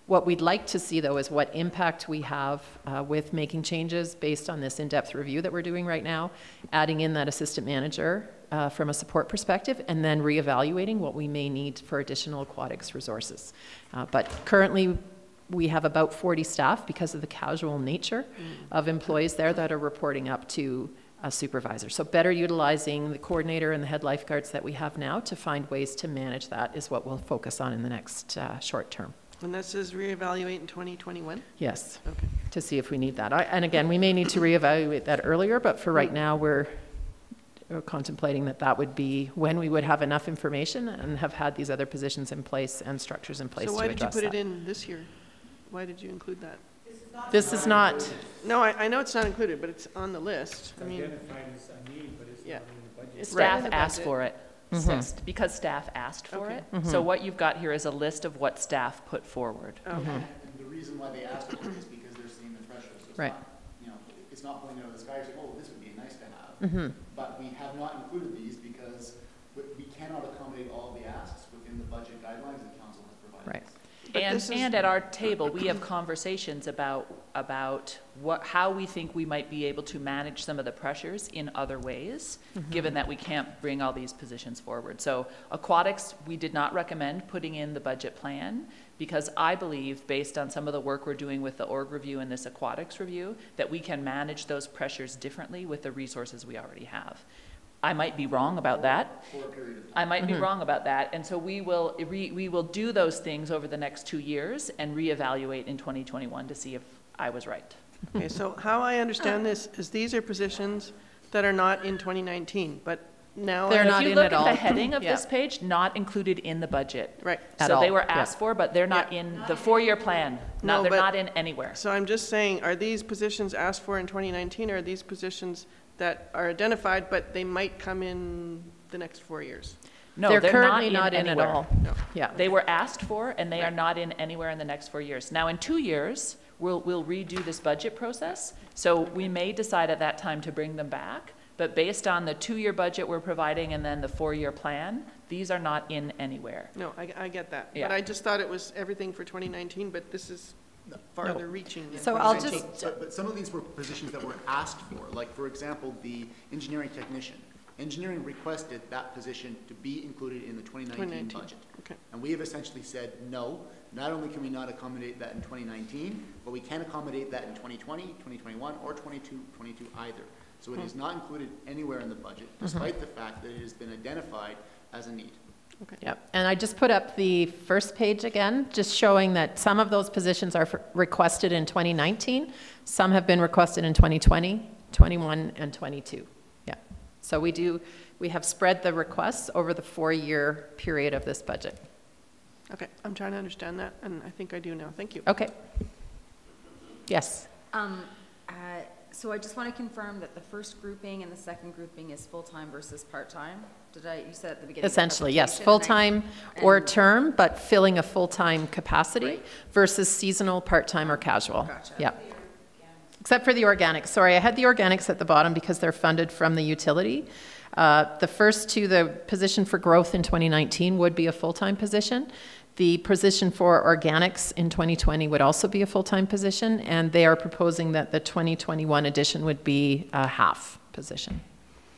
What we'd like to see, though, is what impact we have with making changes based on this in-depth review that we're doing right now, adding in that assistant manager from a support perspective, and then reevaluating what we may need for additional aquatics resources. But currently, we have about 40 staff because of the casual nature of employees there that are reporting up to a supervisor. So better utilizing the coordinator and the head lifeguards that we have now to find ways to manage that is what we'll focus on in the next short term. And this is reevaluate in 2021? Yes, okay. To see if we need that. And again, we may need to reevaluate that earlier, but for right now, we're contemplating that would be when we would have enough information and have had these other positions in place and structures in place to address that. So why did you put it in this year? Why did you include that? This is not. No, I know it's not included, but it's on the list. I mean, Identified as a need, but it's not in the budget. Staff asked for it. Because staff asked for it. So what you've got here is a list of what staff put forward. Okay. And the reason why they asked for it is because they're seeing the pressure. So it's Right. not, it's not pulling out of the sky saying, oh, this would be nice to have. But we have not included these because we cannot accommodate all the asks within the budget guidelines that council has provided. Right. us. And at our table, we have conversations about how we think we might be able to manage some of the pressures in other ways, given that we can't bring all these positions forward. So aquatics, we did not recommend putting in the budget plan, because I believe, based on some of the work we're doing with the org review and this aquatics review, that we can manage those pressures differently with the resources we already have. I might be wrong about that. I might be wrong about that. And so we will do those things over the next 2 years and reevaluate in 2021 to see if I was right. Okay, so how I understand this is these are positions that are not in 2019, but now They're not if you in look at at all. the heading of Yeah. this page, not included in the budget. Right. At So they all, were yeah. asked for, but they're not in the 4-year plan. No, They're but- not in anywhere. So I'm just saying, are these positions asked for in 2019, or are these positions that are identified, but they might come in the next 4 years? No, They're they're currently not not in at anywhere. all. No. Yeah. They were asked for, and they are Right. not in anywhere in the next 4 years. Now, in 2 years, we'll redo this budget process. So we may decide at that time to bring them back. But based on the 2-year budget we're providing and then the 4-year plan, these are not in anywhere. No, I get that. Yeah. But I just thought it was everything for 2019, but this is farther reaching than So I'll 2019. just, But some of these were positions that were asked for, like, for example, the engineering technician. Engineering requested that position to be included in the 2019 budget. Okay. And we have essentially said, no, not only can we not accommodate that in 2019, but we can accommodate that in 2020, 2021, or 22 either. So it is not included anywhere in the budget, despite the fact that it has been identified as a need. Yep, and I just put up the first page again, just showing that some of those positions are requested in 2019, some have been requested in 2020, 21, and 22. Yeah, so we have spread the requests over the 4-year period of this budget. Okay, I'm trying to understand that, and I think I do now. Thank you. Okay. Yes. So I just want to confirm that the first grouping and the second grouping is full-time versus part-time? You said at the beginning? of the Essentially, yes, presentation, full-time and or term, but filling a full-time capacity Right. versus seasonal, part-time, or casual. Gotcha. Yeah. Except for the organics. Sorry, I had the organics at the bottom because they're funded from the utility. The first two, the position for growth in 2019 would be a full-time position. The position for organics in 2020 would also be a full-time position, and they are proposing that the 2021 addition would be a half position.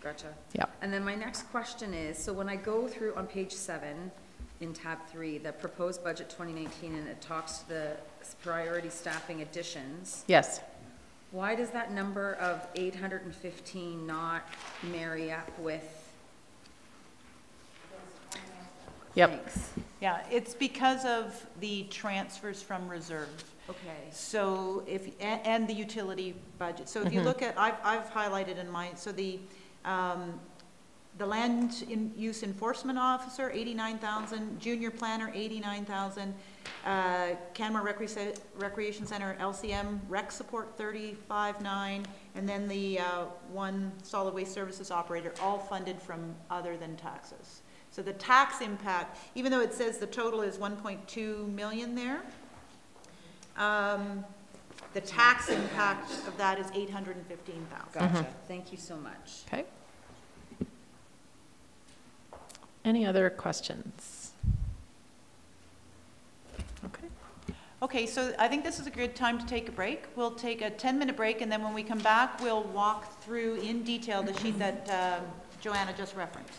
Gotcha. Yeah. And then my next question is, so when I go through on page 7 in tab 3, the proposed budget 2019, and it talks to the priority staffing additions, Yes. why does that number of 815 not marry up with? Yep. Thanks. Yeah, it's because of the transfers from reserve. Okay. So and the utility budget. So if you look at, I've highlighted in my, so the land use enforcement officer, 89,000, junior planner, 89,000, Canmore Recreation Center, LCM, rec support, 35,900, and then the one solid waste services operator, all funded from other than taxes. So the tax impact, even though it says the total is 1.2 million there, the tax impact of that is 815,000. Gotcha. Thank you so much. Okay. Any other questions? Okay. Okay, so I think this is a good time to take a break. We'll take a 10-minute break, and then when we come back, we'll walk through in detail the sheet that Joanna just referenced.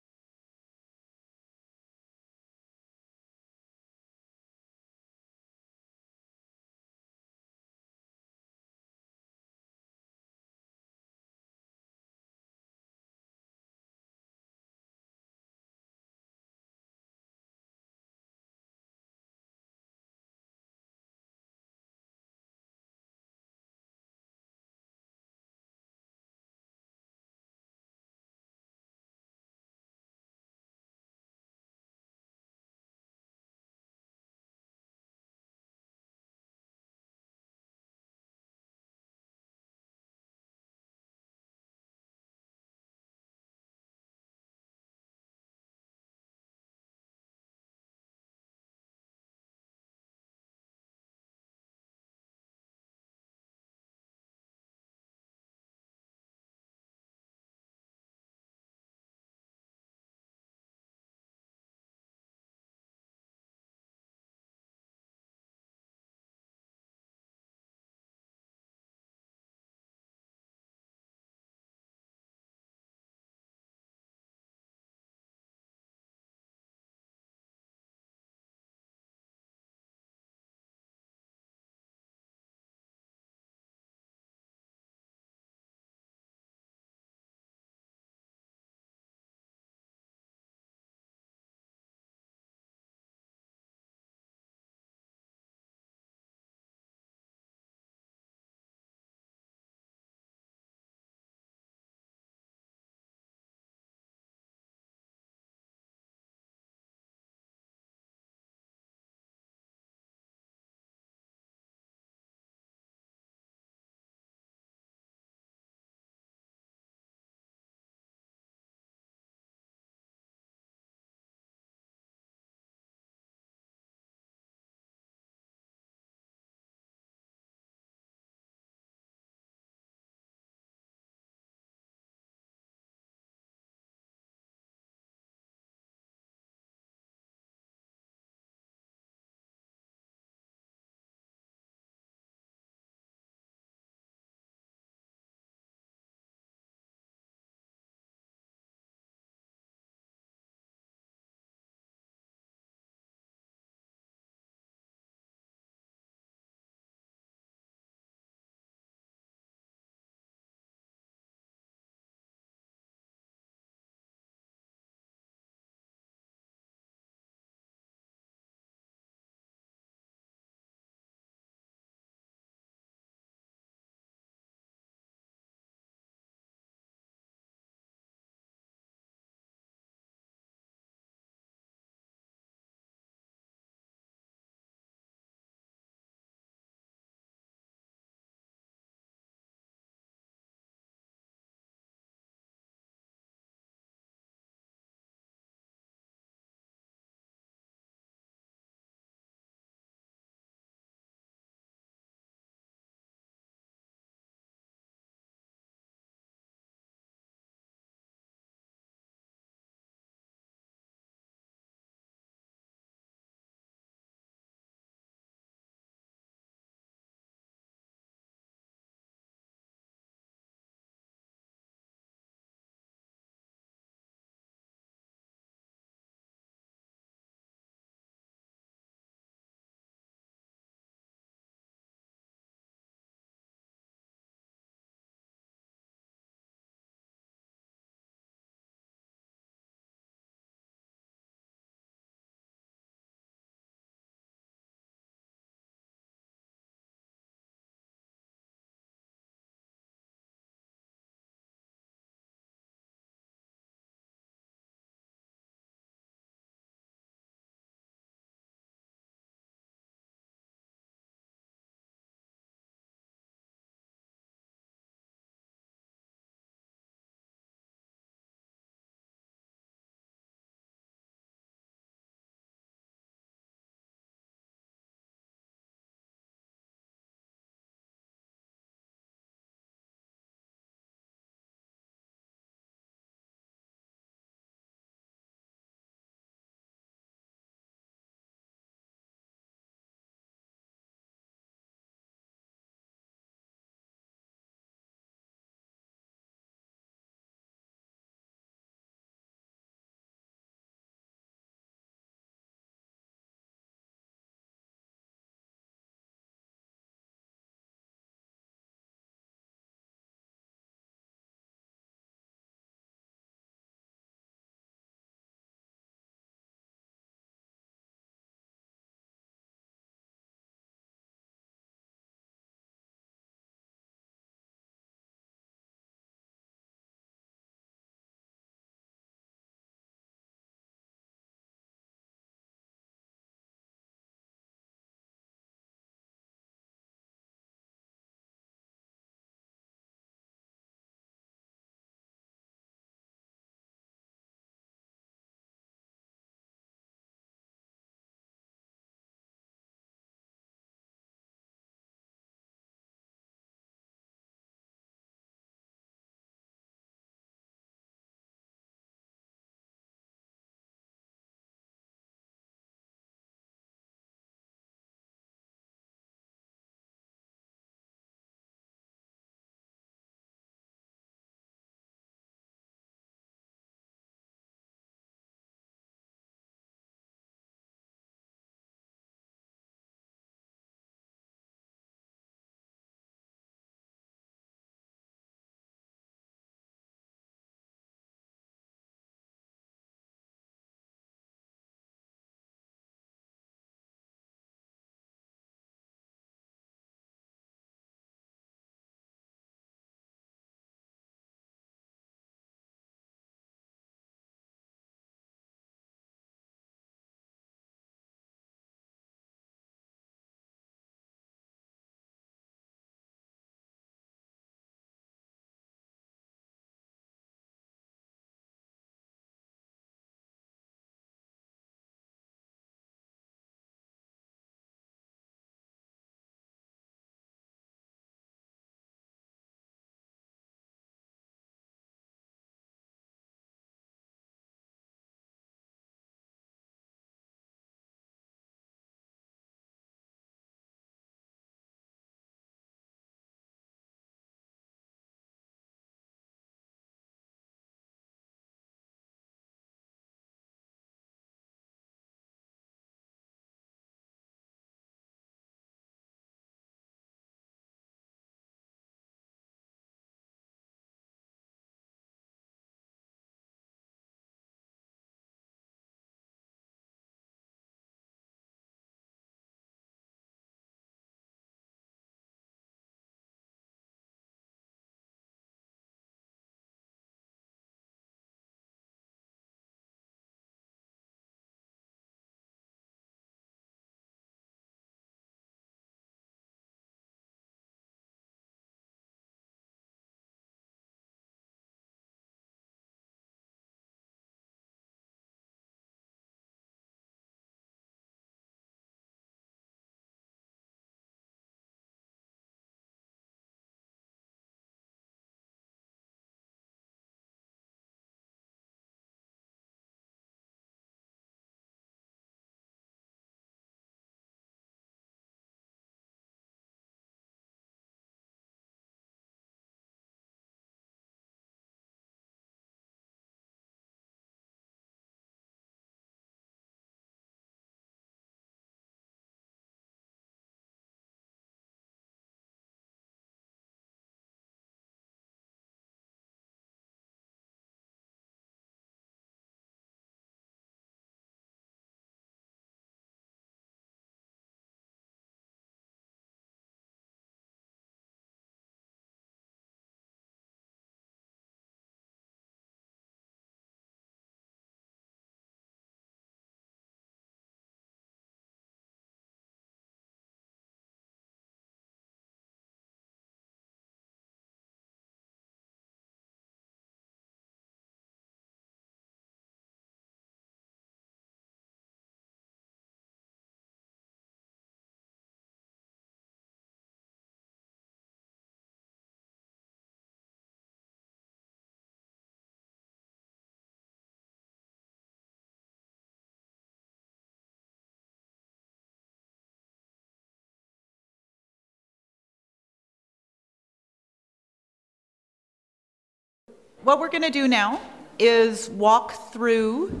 what we're going to do now is walk through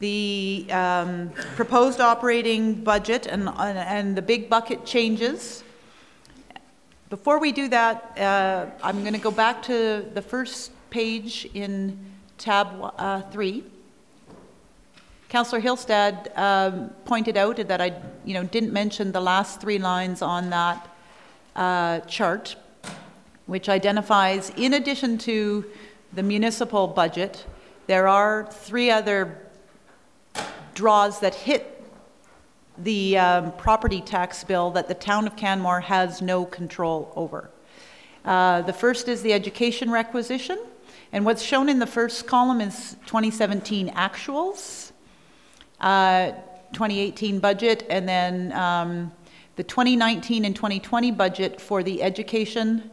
the proposed operating budget and the big bucket changes. Before we do that, I'm going to go back to the first page in tab 3. Councillor Hillstead pointed out that I didn't mention the last 3 lines on that chart, which identifies, in addition to the municipal budget, there are 3 other draws that hit the property tax bill that the town of Canmore has no control over. The first is the education requisition, and what's shown in the first column is 2017 actuals, 2018 budget, and then the 2019 and 2020 budget for the education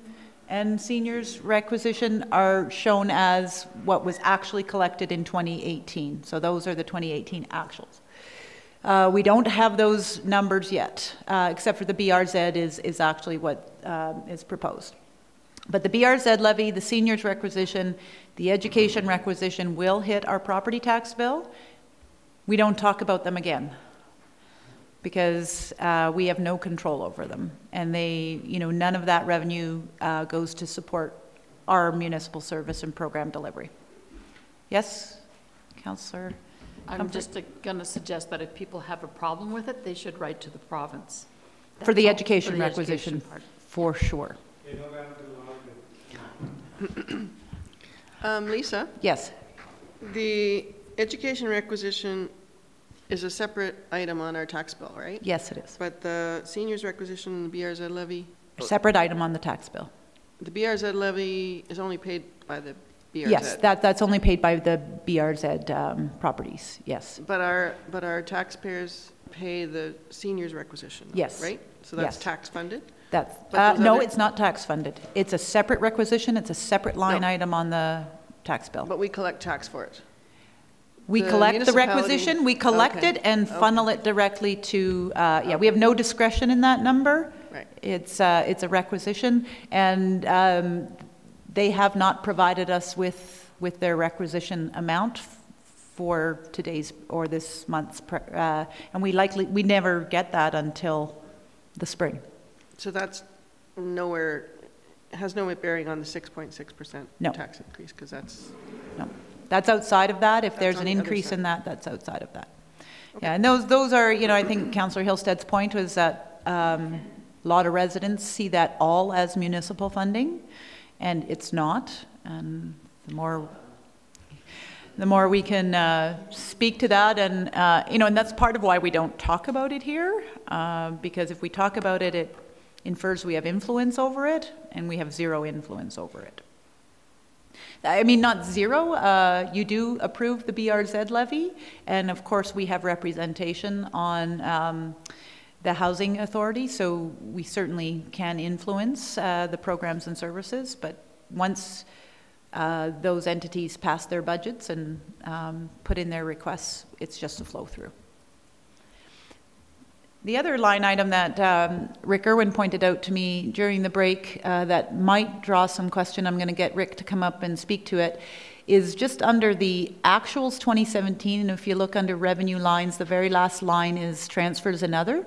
and seniors requisition are shown as what was actually collected in 2018. So those are the 2018 actuals. We don't have those numbers yet, except for the BRZ is actually what is proposed. But the BRZ levy, the seniors requisition, the education requisition will hit our property tax bill. We don't talk about them again because we have no control over them. And they, none of that revenue goes to support our municipal service and program delivery. Yes, Councillor? I'm just going to suggest that if people have a problem with it, they should write to the province. For the That's all. education For the requisition, education part. for sure. Lisa, Yes. the education requisition is a separate item on our tax bill, right? Yes, it is. But the seniors requisition, the BRZ levy, A separate item on the tax bill. the BRZ levy is only paid by the BRZ. Yes, that's only paid by the BRZ properties, yes. But our taxpayers pay the seniors requisition, Yes. right? So that's Yes. tax funded? That's, But those no, other- it's not tax funded. It's a separate requisition, it's a separate line No. item on the tax bill. But we collect tax for it. We the collect the municipality- requisition, we collect Okay. it and funnel it directly to, yeah, we have no discretion in that number. Right. It's a requisition, and they have not provided us with their requisition amount for today's or this month's, and we never get that until the spring. So that's nowhere, has no bearing on the 6.6% No. tax increase, because that's, No, that's outside of that. If That's there's on an the other increase side. in that, that's outside of that. Yeah, and those are, I think Councillor Hillstead's point was that a lot of residents see that all as municipal funding, and it's not. And the more we can speak to that, and and that's part of why we don't talk about it here, because if we talk about it, it infers we have influence over it, and we have zero influence over it. I mean, not zero. You do approve the BRZ levy, and of course we have representation on the housing authority, so we certainly can influence the programs and services, but once those entities pass their budgets and put in their requests, it's just a flow through. The other line item that Rick Irwin pointed out to me during the break that might draw some question, I'm going to get Rick to come up and speak to it, is just under the actuals 2017, and if you look under revenue lines, the very last line is transfers and other.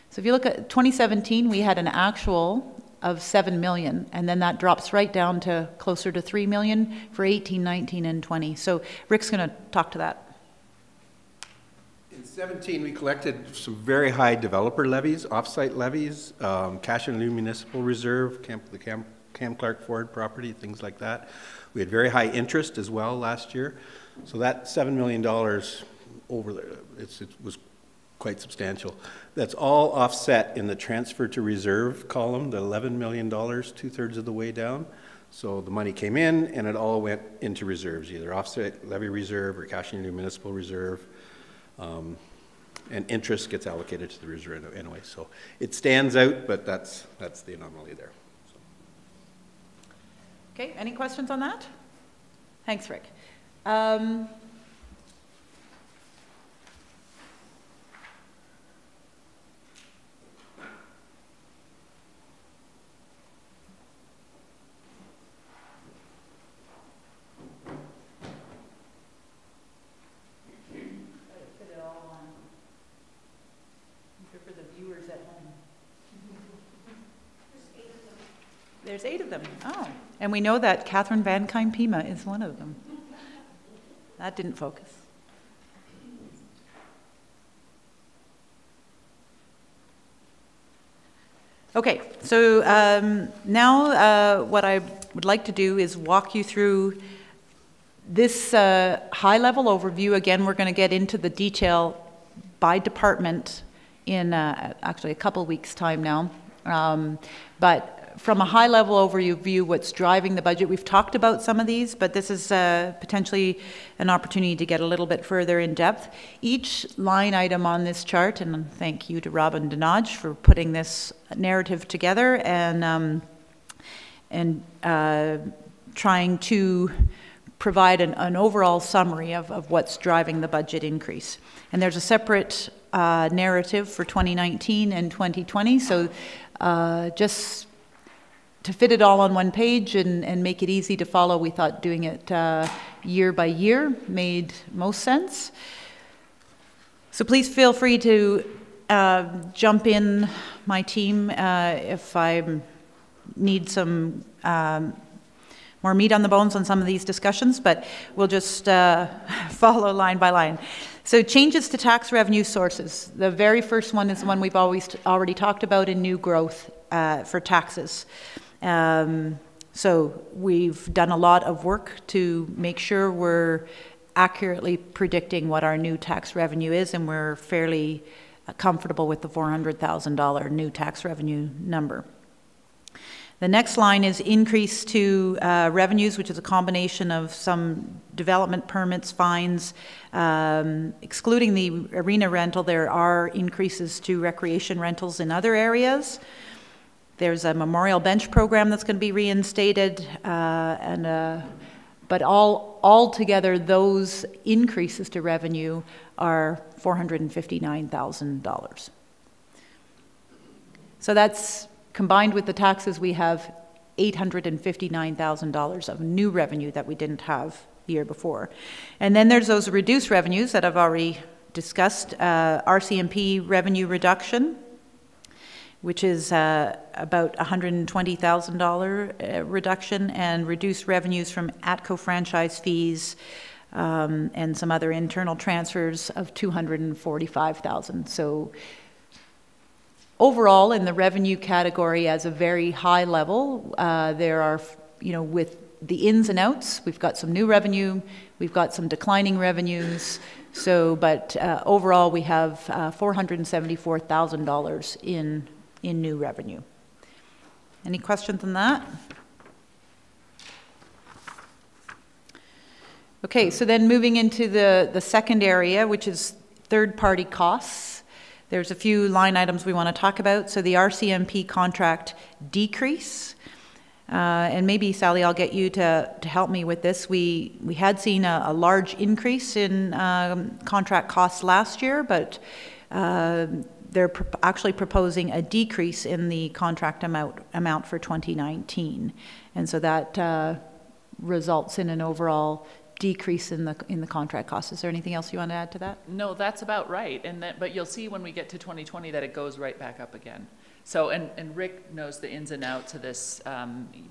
So if you look at 2017, we had an actual of 7 million, and then that drops right down to closer to 3 million for 18, 19, and 20. So Rick's going to talk to that. In 17, we collected some very high developer levies, off-site levies, cash and lieu municipal reserve, the Cam Clark Ford property, things like that. We had very high interest as well last year. So that $7 million over there, it was quite substantial. That's all offset in the transfer to reserve column, the $11 million, 2/3 of the way down. So the money came in and it all went into reserves, either offset levy reserve or cash and lieu municipal reserve. And interest gets allocated to the reserve anyway. So it stands out, but that's the anomaly there. So. Okay, any questions on that? Thanks, Rick. There's 8 of them. Oh. And we know that Catherine Van Kine-Pima is one of them. That didn't focus. Okay, so now what I would like to do is walk you through this high-level overview. Again, we're going to get into the detail by department in actually a couple weeks' time now. But from a high-level overview, what's driving the budget, we've talked about some of these, but this is potentially an opportunity to get a little bit further in depth. Each line item on this chart, and thank you to Robin Denaj for putting this narrative together and trying to provide an overall summary of what's driving the budget increase. And there's a separate narrative for 2019 and 2020, so just to fit it all on one page and make it easy to follow, we thought doing it year by year made most sense. So please feel free to jump in, my team, if I need some more meat on the bones on some of these discussions, but we'll just follow line by line. So changes to tax revenue sources. The very first one is the one we've already talked about in new growth for taxes. So we've done a lot of work to make sure we're accurately predicting what our new tax revenue is, and we're fairly comfortable with the $400,000 new tax revenue number. The next line is increase to revenues, which is a combination of some development permits, fines. Excluding the arena rental, there are increases to recreation rentals in other areas. There's a memorial bench program that's going to be reinstated, but all together, those increases to revenue are $459,000. So that's combined with the taxes, we have $859,000 of new revenue that we didn't have the year before. And then there's those reduced revenues that I've already discussed, RCMP revenue reduction, which is about $120,000 reduction, and reduced revenues from ATCO franchise fees and some other internal transfers of $245,000. So overall, in the revenue category, as a very high level, there are, with the ins and outs, we've got some new revenue, we've got some declining revenues. So, but overall, we have $474,000 in new revenue. Any questions on that? Okay, so then moving into the second area, which is third-party costs. There's a few line items we want to talk about. So the RCMP contract decrease, and maybe Sally, I'll get you to help me with this. We had seen a large increase in contract costs last year, but they're actually proposing a decrease in the contract amount for 2019, and so that results in an overall decrease in the contract costs. Is there anything else you want to add to that? No, that's about right. But you'll see when we get to 2020 that it goes right back up again. So, and Rick knows the ins and outs of this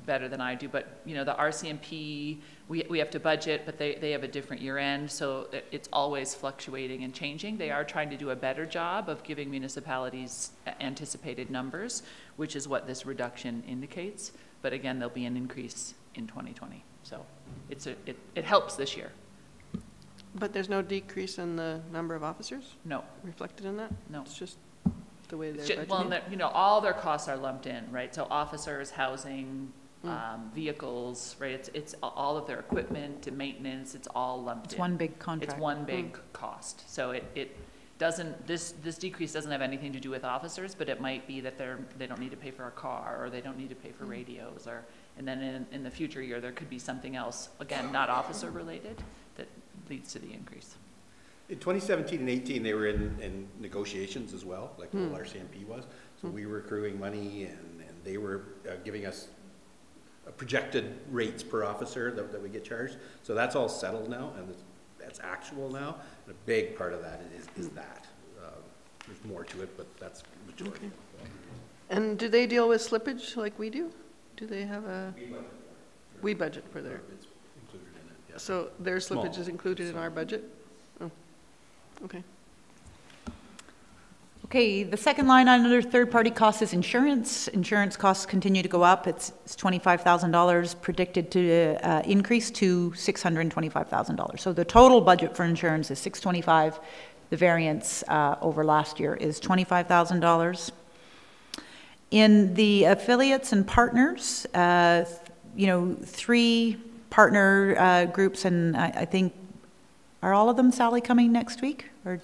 better than I do, but the RCMP, we have to budget, but they have a different year end, so it's always fluctuating and changing. They are trying to do a better job of giving municipalities anticipated numbers, which is what this reduction indicates. But again, there'll be an increase in 2020. So it helps this year. But there's no decrease in the number of officers? No. Reflected in that? No. It's just the way they're budgeting? Well, all their costs are lumped in, right? So officers, housing, vehicles, right? It's all of their equipment and maintenance, it's all lumped in. It's one big contract. It's one big cost. So it doesn't, this decrease doesn't have anything to do with officers, but it might be that they don't need to pay for a car, or they don't need to pay for radios, and then in the future year, there could be something else, again, not officer related, that leads to the increase. In 2017 and 18, they were in negotiations as well, like the whole RCMP was. So we were accruing money, and they were giving us projected rates per officer that we get charged. So that's all settled now, and that's actual now. And a big part of that is that. There's more to it, but that's the majority. Okay. And do they deal with slippage like we do? Do they have a? We budget for their. It's included in it, yeah. So their slippage Small. is included in our budget? Oh, okay. Okay, the second line under third-party costs is insurance. Insurance costs continue to go up. It's $25,000 predicted to increase to $625,000. So the total budget for insurance is $625,000. The variance over last year is $25,000. In the affiliates and partners, you know, 3 partner groups, and I think, are all of them, Sally, coming next week? Or?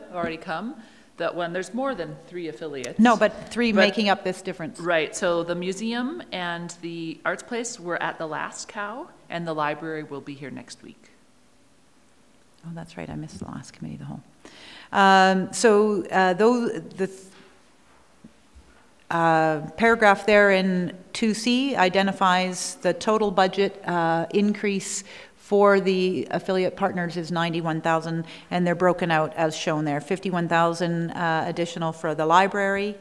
Have already come. That one, there's more than 3 affiliates. No, but 3 making up this difference. Right, so the museum and the arts place were at the last cow, and the library will be here next week. Oh, that's right, I missed the last committee of the whole. So the paragraph there in 2C identifies the total budget increase for the affiliate partners is $91,000, and they're broken out as shown there. $51,000 additional for the library,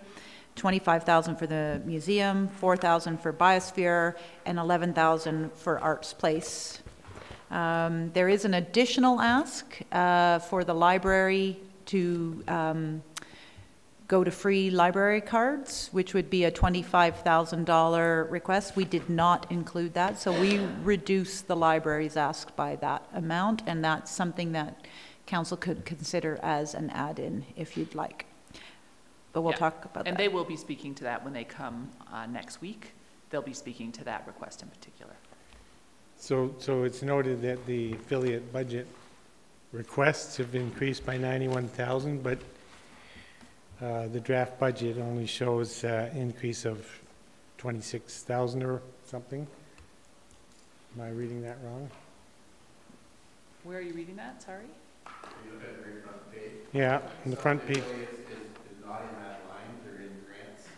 $25,000 for the museum, $4,000 for Biosphere, and $11,000 for Arts Place. There is an additional ask for the library to go to free library cards, which would be a $25,000 request. We did not include that, so we reduced the library's ask by that amount, and that's something that council could consider as an add-in if you'd like. But we'll talk about that. And they will be speaking to that when they come next week. They'll be speaking to that request in particular. So it's noted that the affiliate budget requests have increased by 91,000, but the draft budget only shows increase of 26,000 or something. Am I reading that wrong? Where are you reading that? Sorry? You look at the very front page. Yeah, on the front page. Is not in that line, they're in grants,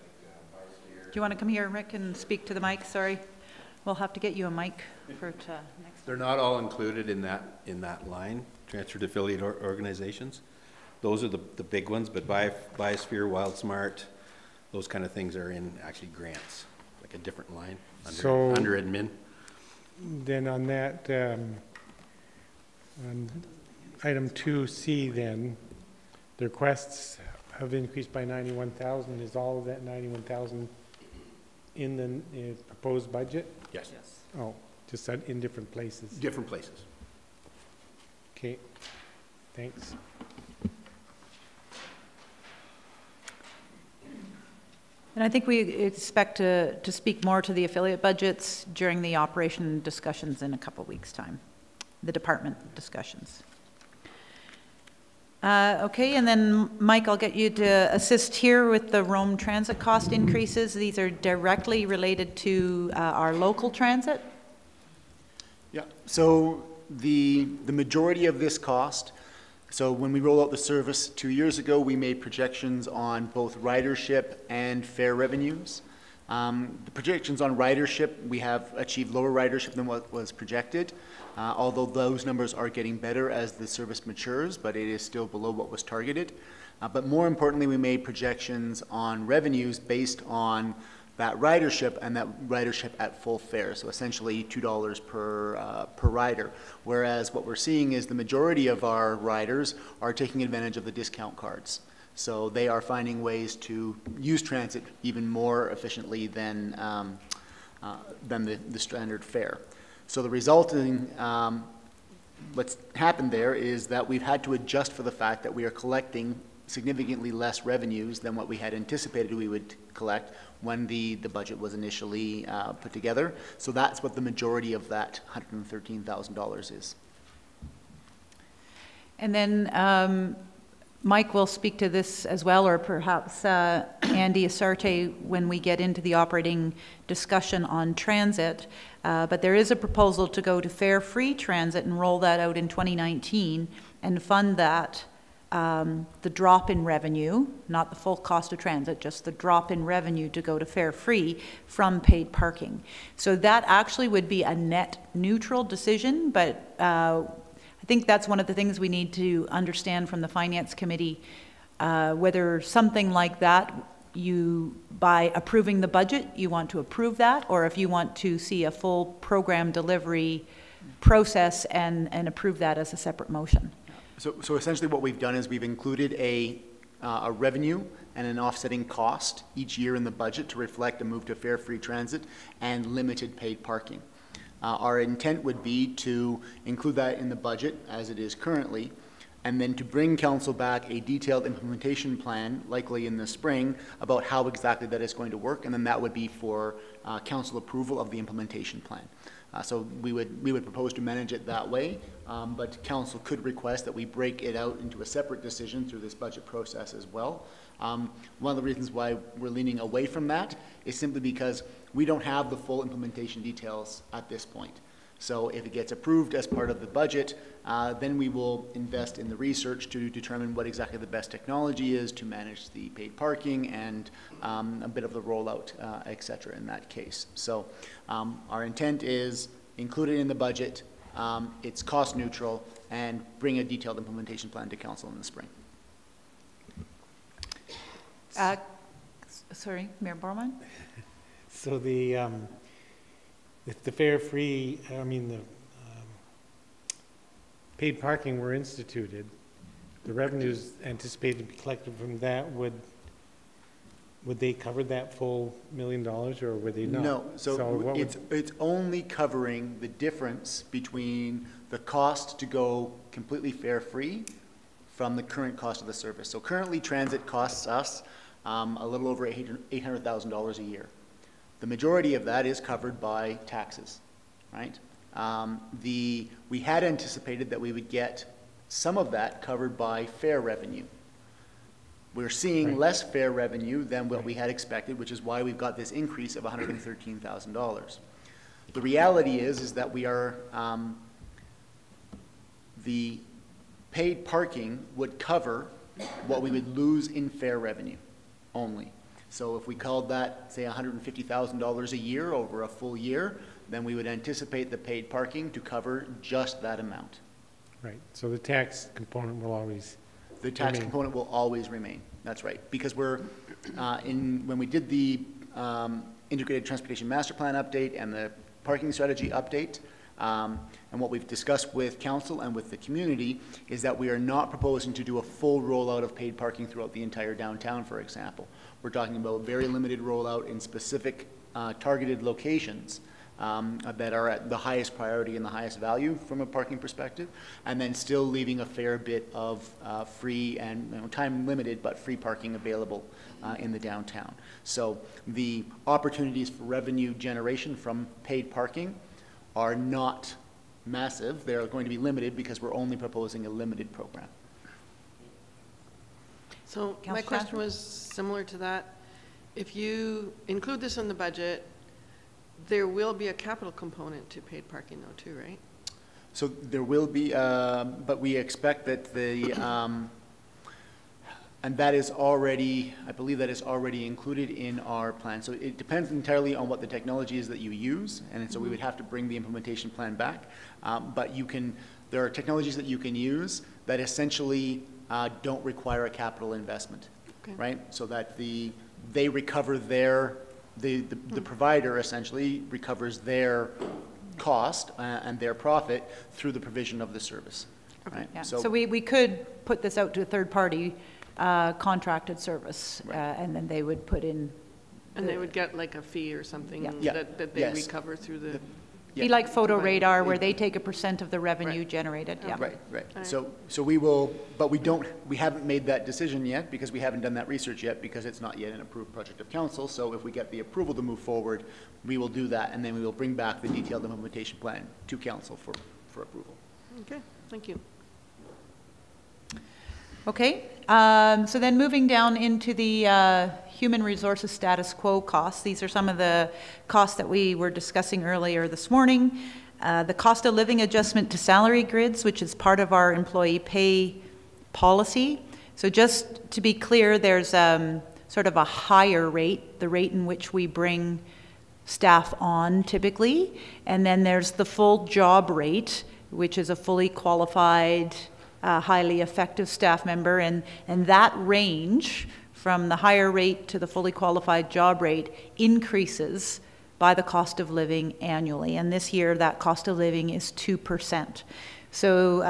like Biosphere. Do you want to come here, Rick, and speak to the mic? Sorry. We'll have to get you a mic for next. They're not all included in that line, transfer to affiliate organizations. Those are the big ones, but Biosphere, WildSmart, those kind of things are in actually grants, like a different line under admin. Then on that, on item 2C then, the requests have increased by 91,000. Is all of that 91,000 in the proposed budget? Yes. Oh, just in different places. Different places. Okay, thanks. And I think we expect to speak more to the affiliate budgets during the operation discussions in a couple of weeks' time, the department discussions. Okay, and then Mike, I'll get you to assist here with the Rome transit cost increases. These are directly related to our local transit. Yeah, so the majority of this cost, so when we rolled out the service 2 years ago, we made projections on both ridership and fare revenues. The projections on ridership, we have achieved lower ridership than what was projected, although those numbers are getting better as the service matures, but it is still below what was targeted. But more importantly, we made projections on revenues based on that ridership and that ridership at full fare, so essentially $2 per rider. Whereas what we're seeing is the majority of our riders are taking advantage of the discount cards. So they are finding ways to use transit even more efficiently than the standard fare. So the resulting, what's happened there is that we've had to adjust for the fact that we are collecting significantly less revenues than what we had anticipated we would collect when the budget was initially put together. So that's what the majority of that $113,000 is. And then Mike will speak to this as well, or perhaps Andy Asarte when we get into the operating discussion on transit. But there is a proposal to go to fare-free transit and roll that out in 2019 and fund that, the drop in revenue, not the full cost of transit, just the drop in revenue to go to fare-free from paid parking. So that actually would be a net neutral decision, but I think that's one of the things we need to understand from the Finance Committee, whether something like that by approving the budget, you want to approve that, or if you want to see a full program delivery process and approve that as a separate motion. So essentially what we've done is we've included a revenue and an offsetting cost each year in the budget to reflect a move to fare-free transit and limited paid parking. Our intent would be to include that in the budget as it is currently, and then to bring council back a detailed implementation plan, likely in the spring, about how exactly that is going to work, and then that would be for council approval of the implementation plan. So we would propose to manage it that way, but council could request that we break it out into a separate decision through this budget process as well. One of the reasons why we're leaning away from that is simply because we don't have the full implementation details at this point. So if it gets approved as part of the budget, then we will invest in the research to determine what exactly the best technology is to manage the paid parking and a bit of the rollout, et cetera, in that case. So our intent is include it in the budget, it's cost neutral, and bring a detailed implementation plan to council in the spring. Sorry, Mayor Borman? So if the fare-free, the paid parking were instituted, the revenues anticipated to be collected from that, would they cover that full $1 million, or would they not? No, so it's only covering the difference between the cost to go completely fare-free from the current cost of the service. So currently transit costs us a little over $800,000 a year. The majority of that is covered by taxes, right? We had anticipated that we would get some of that covered by fare revenue. We're seeing less fare revenue than what we had expected, which is why we've got this increase of $113,000. The reality is that we are, the paid parking would cover what we would lose in fare revenue only. So if we called that, say, $150,000 a year over a full year, then we would anticipate the paid parking to cover just that amount. Right, so the tax component will always The tax component will always remain, that's right. Because we're, when we did the Integrated Transportation Master Plan update and the parking strategy update, and what we've discussed with council and with the community is that we are not proposing to do a full rollout of paid parking throughout the entire downtown, for example. We're talking about very limited rollout in specific targeted locations that are at the highest priority and the highest value from a parking perspective, and then still leaving a fair bit of free and time limited but free parking available in the downtown. So the opportunities for revenue generation from paid parking are not massive. They're going to be limited because we're only proposing a limited program. So my question was similar to that. If you include this in the budget, there will be a capital component to paid parking though too, right? So there will be, but we expect that the, and that is already, I believe that is already included in our plan. So it depends entirely on what the technology is that you use, and so we would have to bring the implementation plan back. But you can, there are technologies that you can use that essentially don't require a capital investment, right? So that they recover their, the provider essentially recovers their cost and their profit through the provision of the service. Right? Yeah. So we could put this out to a third party contracted service, and then they would put in. And they would get like a fee or something that they recover through the. Be like photo radar, where they take a % of the revenue generated. Yeah. Right. So we will, but we haven't made that decision yet because we haven't done that research yet because it's not yet an approved project of council. So if we get the approval to move forward, we will do that, and then we will bring back the detailed implementation plan to council for approval. Okay, thank you. Okay, so then moving down into the human resources status quo costs. These are some of the costs that we were discussing earlier this morning. The cost of living adjustment to salary grids, which is part of our employee pay policy. So just to be clear, there's sort of a higher rate, the rate in which we bring staff on typically, and then there's the full job rate, which is a fully qualified highly effective staff member, and that range from the higher rate to the fully qualified job rate increases by the cost of living annually. And this year, that cost of living is 2%. So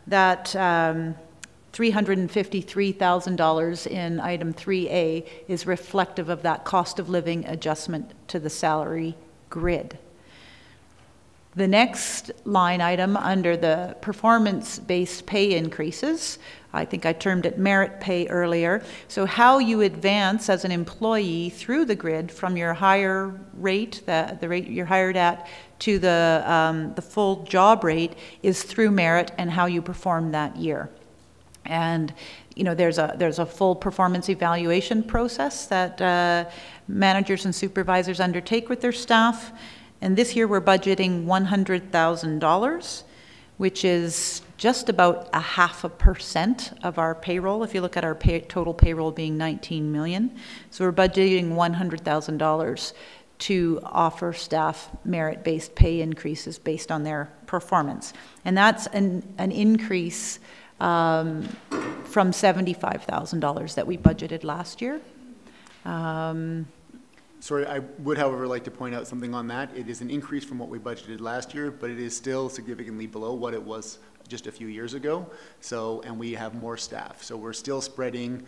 that $353,000 in item 3A is reflective of that cost of living adjustment to the salary grid. The next line item under the performance-based pay increases, I think I termed it merit pay earlier. So how you advance as an employee through the grid from your higher rate, the rate you're hired at, to the full job rate is through merit and how you perform that year. And you know, there's a full performance evaluation process that managers and supervisors undertake with their staff. And this year we're budgeting $100,000, which is just about 0.5% of our payroll, if you look at our total payroll being $19 million. So we're budgeting $100,000 to offer staff merit-based pay increases based on their performance. And that's an increase from $75,000 that we budgeted last year. Sorry, I would, however, like to point out something on that. It is an increase from what we budgeted last year, but it is still significantly below what it was just a few years ago. So, and we have more staff. So we're still spreading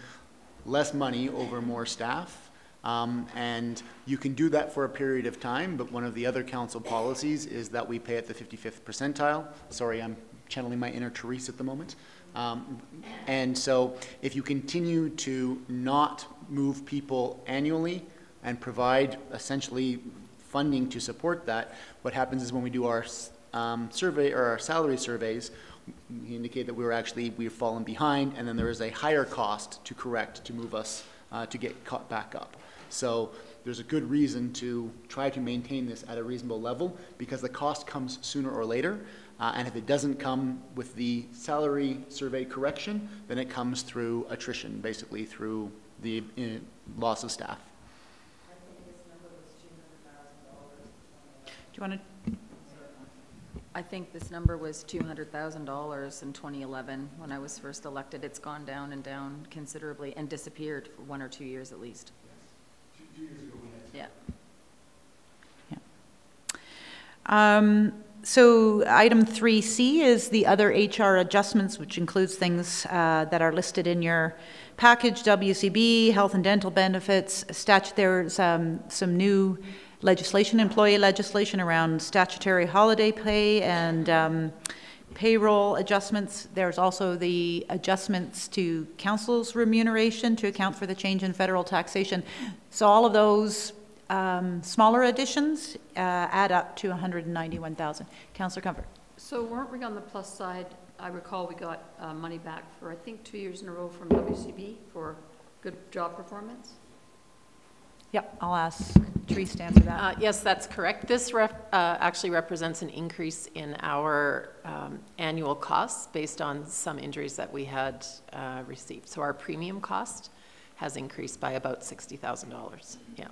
less money over more staff. And you can do that for a period of time, but one of the other council policies is that we pay at the 55th percentile. Sorry, I'm channeling my inner Therese at the moment. And so if you continue to not move people annually and provide essentially funding to support that, what happens is when we do our survey or our salary surveys, we indicate that we've fallen behind, and then there is a higher cost to correct to move us to get caught back up. So there's a good reason to try to maintain this at a reasonable level, because the cost comes sooner or later. And if it doesn't come with the salary survey correction, then it comes through attrition, basically through the loss of staff. Do you want to? I think this number was $200,000 in 2011 when I was first elected. It's gone down and down considerably and disappeared for 1 or 2 years at least. Yes. 2 years ago we had. Yeah. So item 3C is the other HR adjustments, which includes things that are listed in your package: WCB, health and dental benefits, there's some new legislation, employee legislation around statutory holiday pay and payroll adjustments. There's also the adjustments to council's remuneration to account for the change in federal taxation. So all of those smaller additions add up to $191,000. Councillor Comfort. So weren't we on the plus side? I recall we got money back for, I think, 2 years in a row from WCB for good job performance. Yep, I'll ask Therese to answer that. Yes, that's correct. This actually represents an increase in our annual costs based on some injuries that we had received. So our premium cost has increased by about $60,000. Yeah.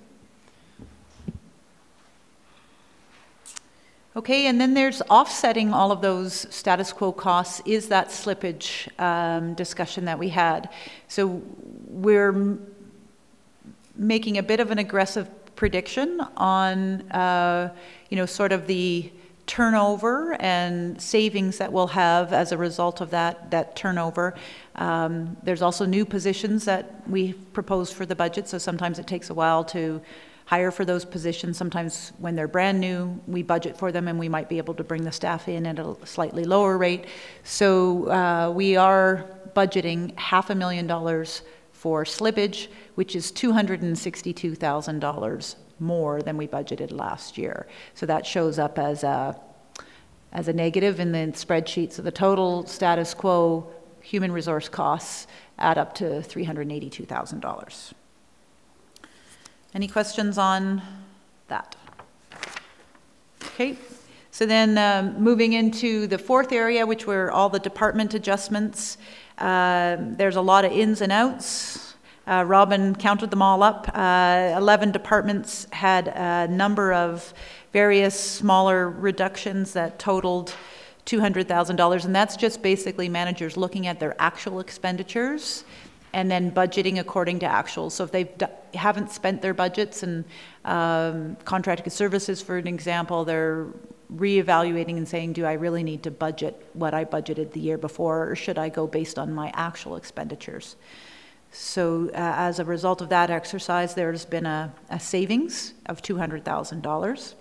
Okay, and then there's offsetting all of those status quo costs is that slippage discussion that we had. So we're making a bit of an aggressive prediction on, you know, sort of the turnover and savings that we'll have as a result of that turnover. There's also new positions that we propose for the budget, so sometimes it takes a while to hire for those positions. Sometimes when they're brand new, we budget for them and we might be able to bring the staff in at a slightly lower rate. So we are budgeting $500,000 for slippage, which is $262,000 more than we budgeted last year. So that shows up as a negative in the spreadsheet. So the total status quo human resource costs add up to $382,000. Any questions on that? Okay, so then moving into the fourth area, which were all the department adjustments. There's a lot of ins and outs. Robin counted them all up. 11 departments had a number of various smaller reductions that totaled $200,000, and that's just basically managers looking at their actual expenditures and then budgeting according to actuals. So if they haven't spent their budgets and contracted services, for an example, they're reevaluating and saying, do I really need to budget what I budgeted the year before, or should I go based on my actual expenditures? So as a result of that exercise, there's been a savings of $200,000.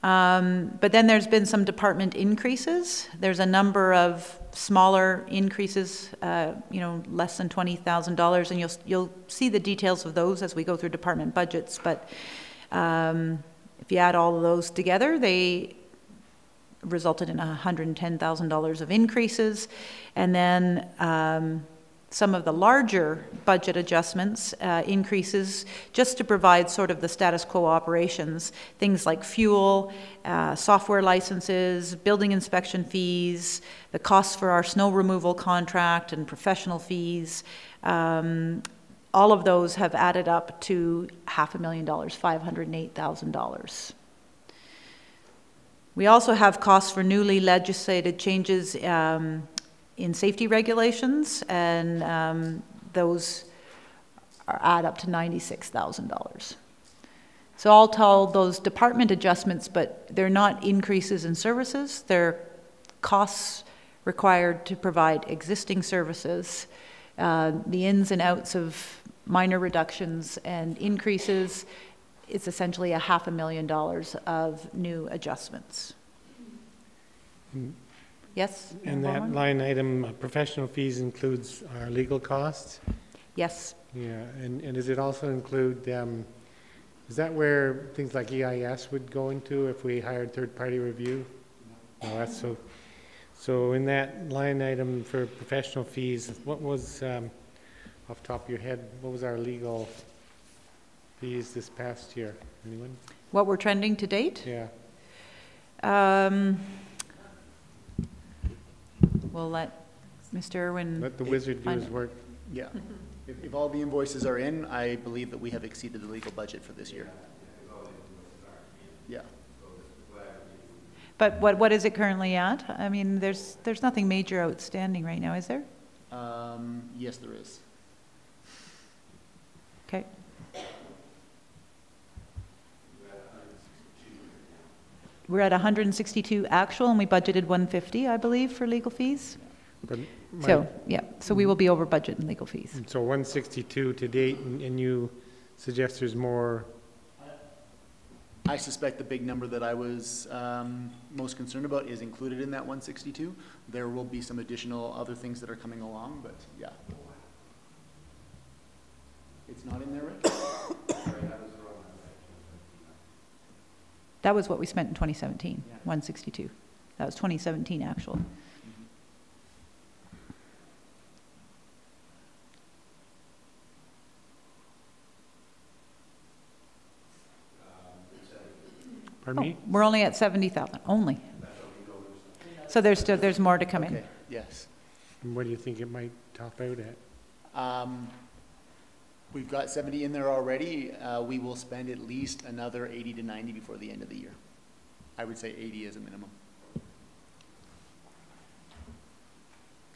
But then there's been some department increases. There's a number of smaller increases, less than $20,000, and you'll see the details of those as we go through department budgets. But if you add all of those together, they resulted in $110,000 of increases, and then some of the larger budget adjustments, increases, just to provide sort of the status quo operations, things like fuel, software licenses, building inspection fees, the costs for our snow removal contract and professional fees. All of those have added up to $500,000, $508,000. We also have costs for newly legislated changes in safety regulations, and those add up to $96,000. So all told, those department adjustments, but they're not increases in services, they're costs required to provide existing services. The ins and outs of minor reductions and increases, it's essentially $500,000 of new adjustments. Yes? And that line item, professional fees, includes our legal costs? Yes. Yeah, and does it also include, is that where things like EIS would go into if we hired third-party review? No, that's so in that line item for professional fees, what was, off the top of your head, what was our legal fees this past year? Anyone? What we're trending to date? Yeah. We'll let Mr. Irwin. Let the wizard do his work. Yeah. If all the invoices are in, I believe that we have exceeded the legal budget for this year. Yeah. But what is it currently at? I mean, there's nothing major outstanding right now, is there? Yes, there is. Okay. We're at 162 actual, and we budgeted 150, I believe, for legal fees. But So, yeah, so we will be over budget in legal fees. so 162 to date, and you suggest there's more? I suspect the big number that I was most concerned about is included in that 162. There will be some additional other things that are coming along, but yeah. It's not in there, Rick? That was what we spent in 2017, 162. That was 2017 actual. Pardon me? We're only at 70,000, only. So there's more to come in. Okay, yes. And what do you think it might top out at? We've got 70 in there already. We will spend at least another 80 to 90 before the end of the year. I would say 80 as a minimum.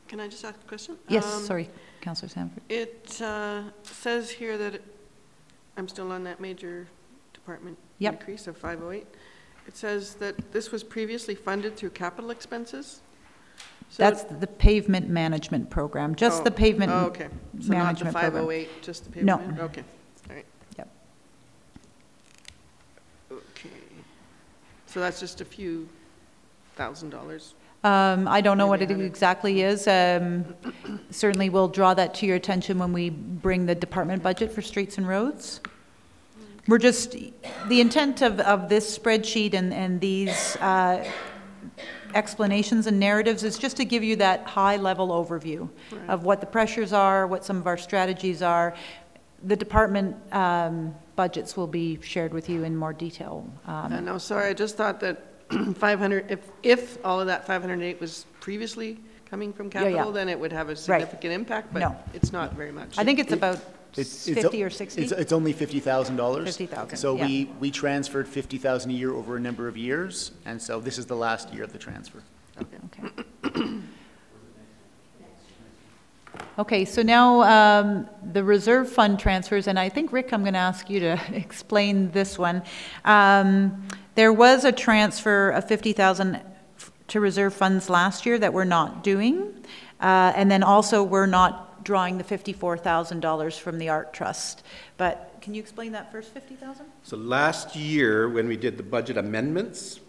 Can I just ask a question? Yes, sorry, Councillor Sanford. It says here that I'm still on that major department increase of 508. It says that this was previously funded through capital expenses. So That's the pavement management program, just the pavement okay. So management not the program. 508, just the pavement? No. Okay, all right. Yep. Okay. So that's just a few $1,000. I don't know what it Maybe exactly is. Certainly we'll draw that to your attention when we bring the department budget for streets and roads. We're just, the intent of this spreadsheet and these explanations and narratives is just to give you that high-level overview of what the pressures are, what some of our strategies are. The department budgets will be shared with you in more detail. No, sorry, I just thought that 500, if all of that 508 was previously coming from capital, then it would have a significant impact, but it's not very much. I think it's about 50 or 60. It's only $50,000. 50,000. So we transferred $50,000 a year over a number of years, and so this is the last year of the transfer. Okay. Okay. Okay, so now the reserve fund transfers, and I think, Rick, I'm going to ask you to explain this one. There was a transfer of $50,000 to reserve funds last year that we're not doing, and then also we're not drawing the $54,000 from the Art Trust. But can you explain that first $50,000? So last year, when we did the budget amendments,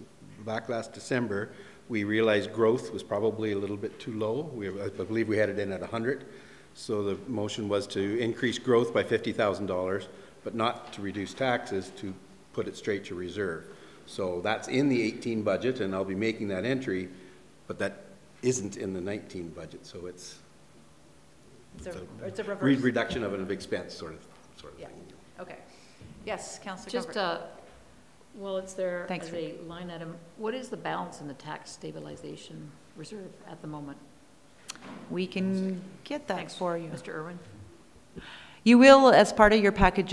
back last December, we realized growth was probably a little bit too low. I believe we had it in at 100. So the motion was to increase growth by $50,000, but not to reduce taxes, to put it straight to reserve. So that's in the 18 budget, and I'll be making that entry, but that isn't in the 19 budget. So it's a reverse reduction of an expense sort of Yeah. thing. Okay. Yes, Councillor Just, Comfort. well, it's there Thanks, as a line item. What is the balance in the tax stabilization reserve at the moment? We can get that Thanks, for you. Mr. Irwin. You will, as part of your package,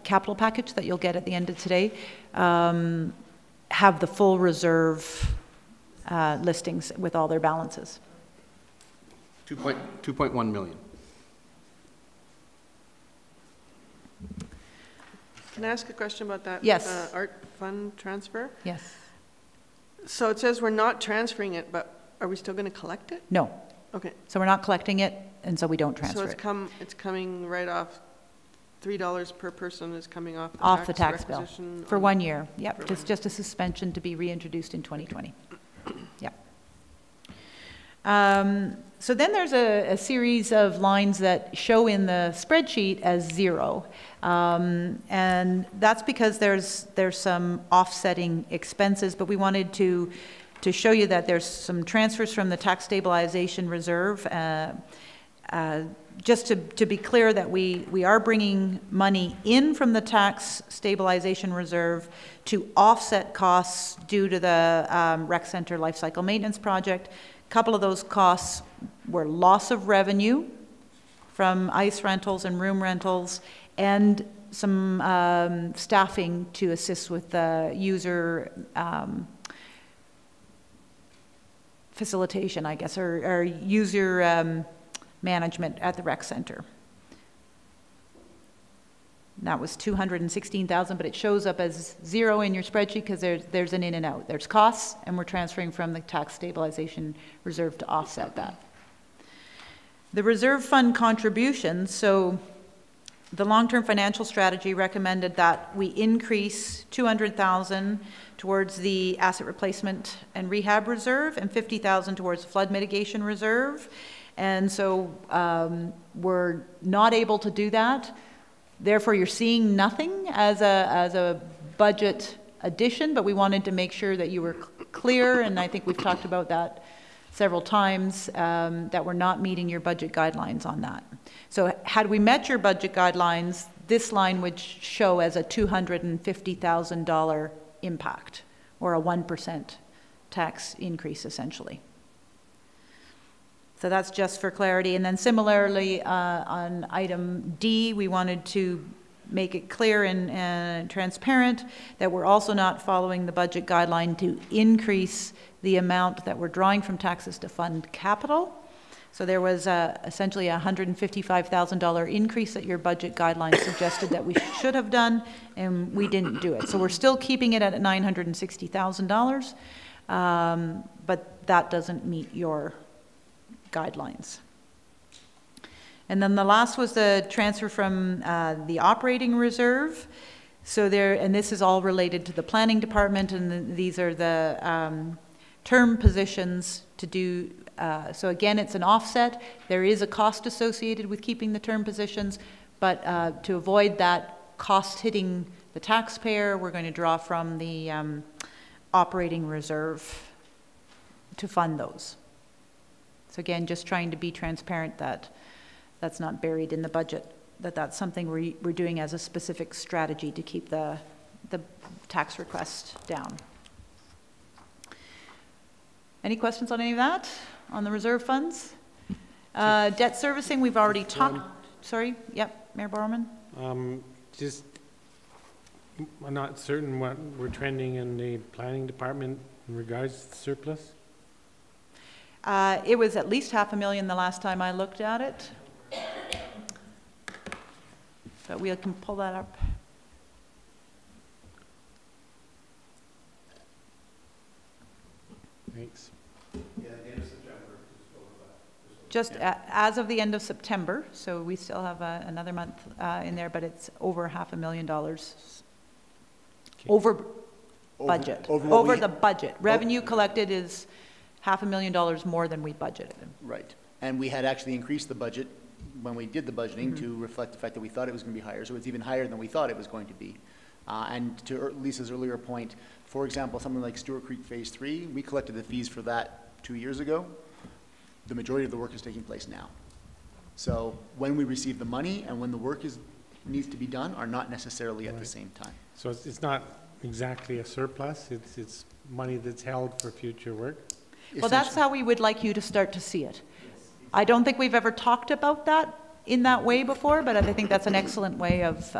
capital package that you'll get at the end of today, have the full reserve listings with all their balances. 2.1 million. Can I ask a question about that? Yes. Art fund transfer? Yes. So it says we're not transferring it, but are we still going to collect it? No. Okay. So we're not collecting it, and so we don't So transfer it's it. it's coming right off, $3 per person is coming off The tax bill requisition for on- 1 year. Yep, for just a suspension to be reintroduced in 2020. Yep. So then there's a series of lines that show in the spreadsheet as zero. And that's because there's some offsetting expenses, but we wanted to show you that there's some transfers from the tax stabilization reserve. Just to be clear that we are bringing money in from the tax stabilization reserve to offset costs due to the rec center life cycle maintenance project. A couple of those costs were loss of revenue from ice rentals and room rentals, and some staffing to assist with the user facilitation, I guess, or user management at the rec center. That was $216,000, but it shows up as zero in your spreadsheet because there's an in and out. There's costs, and we're transferring from the tax stabilization reserve to offset that. The reserve fund contributions, so the long-term financial strategy recommended that we increase $200,000 towards the asset replacement and rehab reserve and $50,000 towards the flood mitigation reserve. And so we're not able to do that. Therefore, you're seeing nothing as a budget addition, but we wanted to make sure that you were clear, and I think we've talked about that several times, that we're not meeting your budget guidelines on that. So had we met your budget guidelines, this line would show as a $250,000 impact, or a 1% tax increase, essentially. So that's just for clarity. And then similarly, on item D, we wanted to make it clear and transparent that we're also not following the budget guideline to increase the amount that we're drawing from taxes to fund capital. So there was essentially a $155,000 increase that your budget guideline suggested that we should have done, and we didn't do it. So we're still keeping it at $960,000, but that doesn't meet your guidelines. And then the last was the transfer from the operating reserve. So there, and this is all related to the planning department, and these are the term positions to do. So again, it's an offset. There is a cost associated with keeping the term positions, but to avoid that cost hitting the taxpayer, we're going to draw from the operating reserve to fund those. So again, just trying to be transparent that that's not buried in the budget, that's something we're doing as a specific strategy to keep the tax request down. Any questions on any of that? On the reserve funds? Debt servicing, we've already talked. Sorry, yep, Mayor Borman? Just, I'm not certain what we're trending in the planning department in regards to the surplus. It was at least $500,000 the last time I looked at it. But we can pull that up. Thanks. Just as of the end of September, so we still have another month in there, but it's over $500,000 over budget, over the budget. Revenue collected is $500,000 more than we budgeted. Right. And we had actually increased the budget when we did the budgeting to reflect the fact that we thought it was going to be higher. So it's even higher than we thought it was going to be. And to Lisa's earlier point, for example, something like Stewart Creek Phase 3, we collected the fees for that 2 years ago. The majority of the work is taking place now. So when we receive the money and when the work needs to be done are not necessarily at the same time. So it's not exactly a surplus, it's money that's held for future work? Well, that's how we would like you to start to see it. I don't think we've ever talked about that in that way before, but I think that's an excellent way of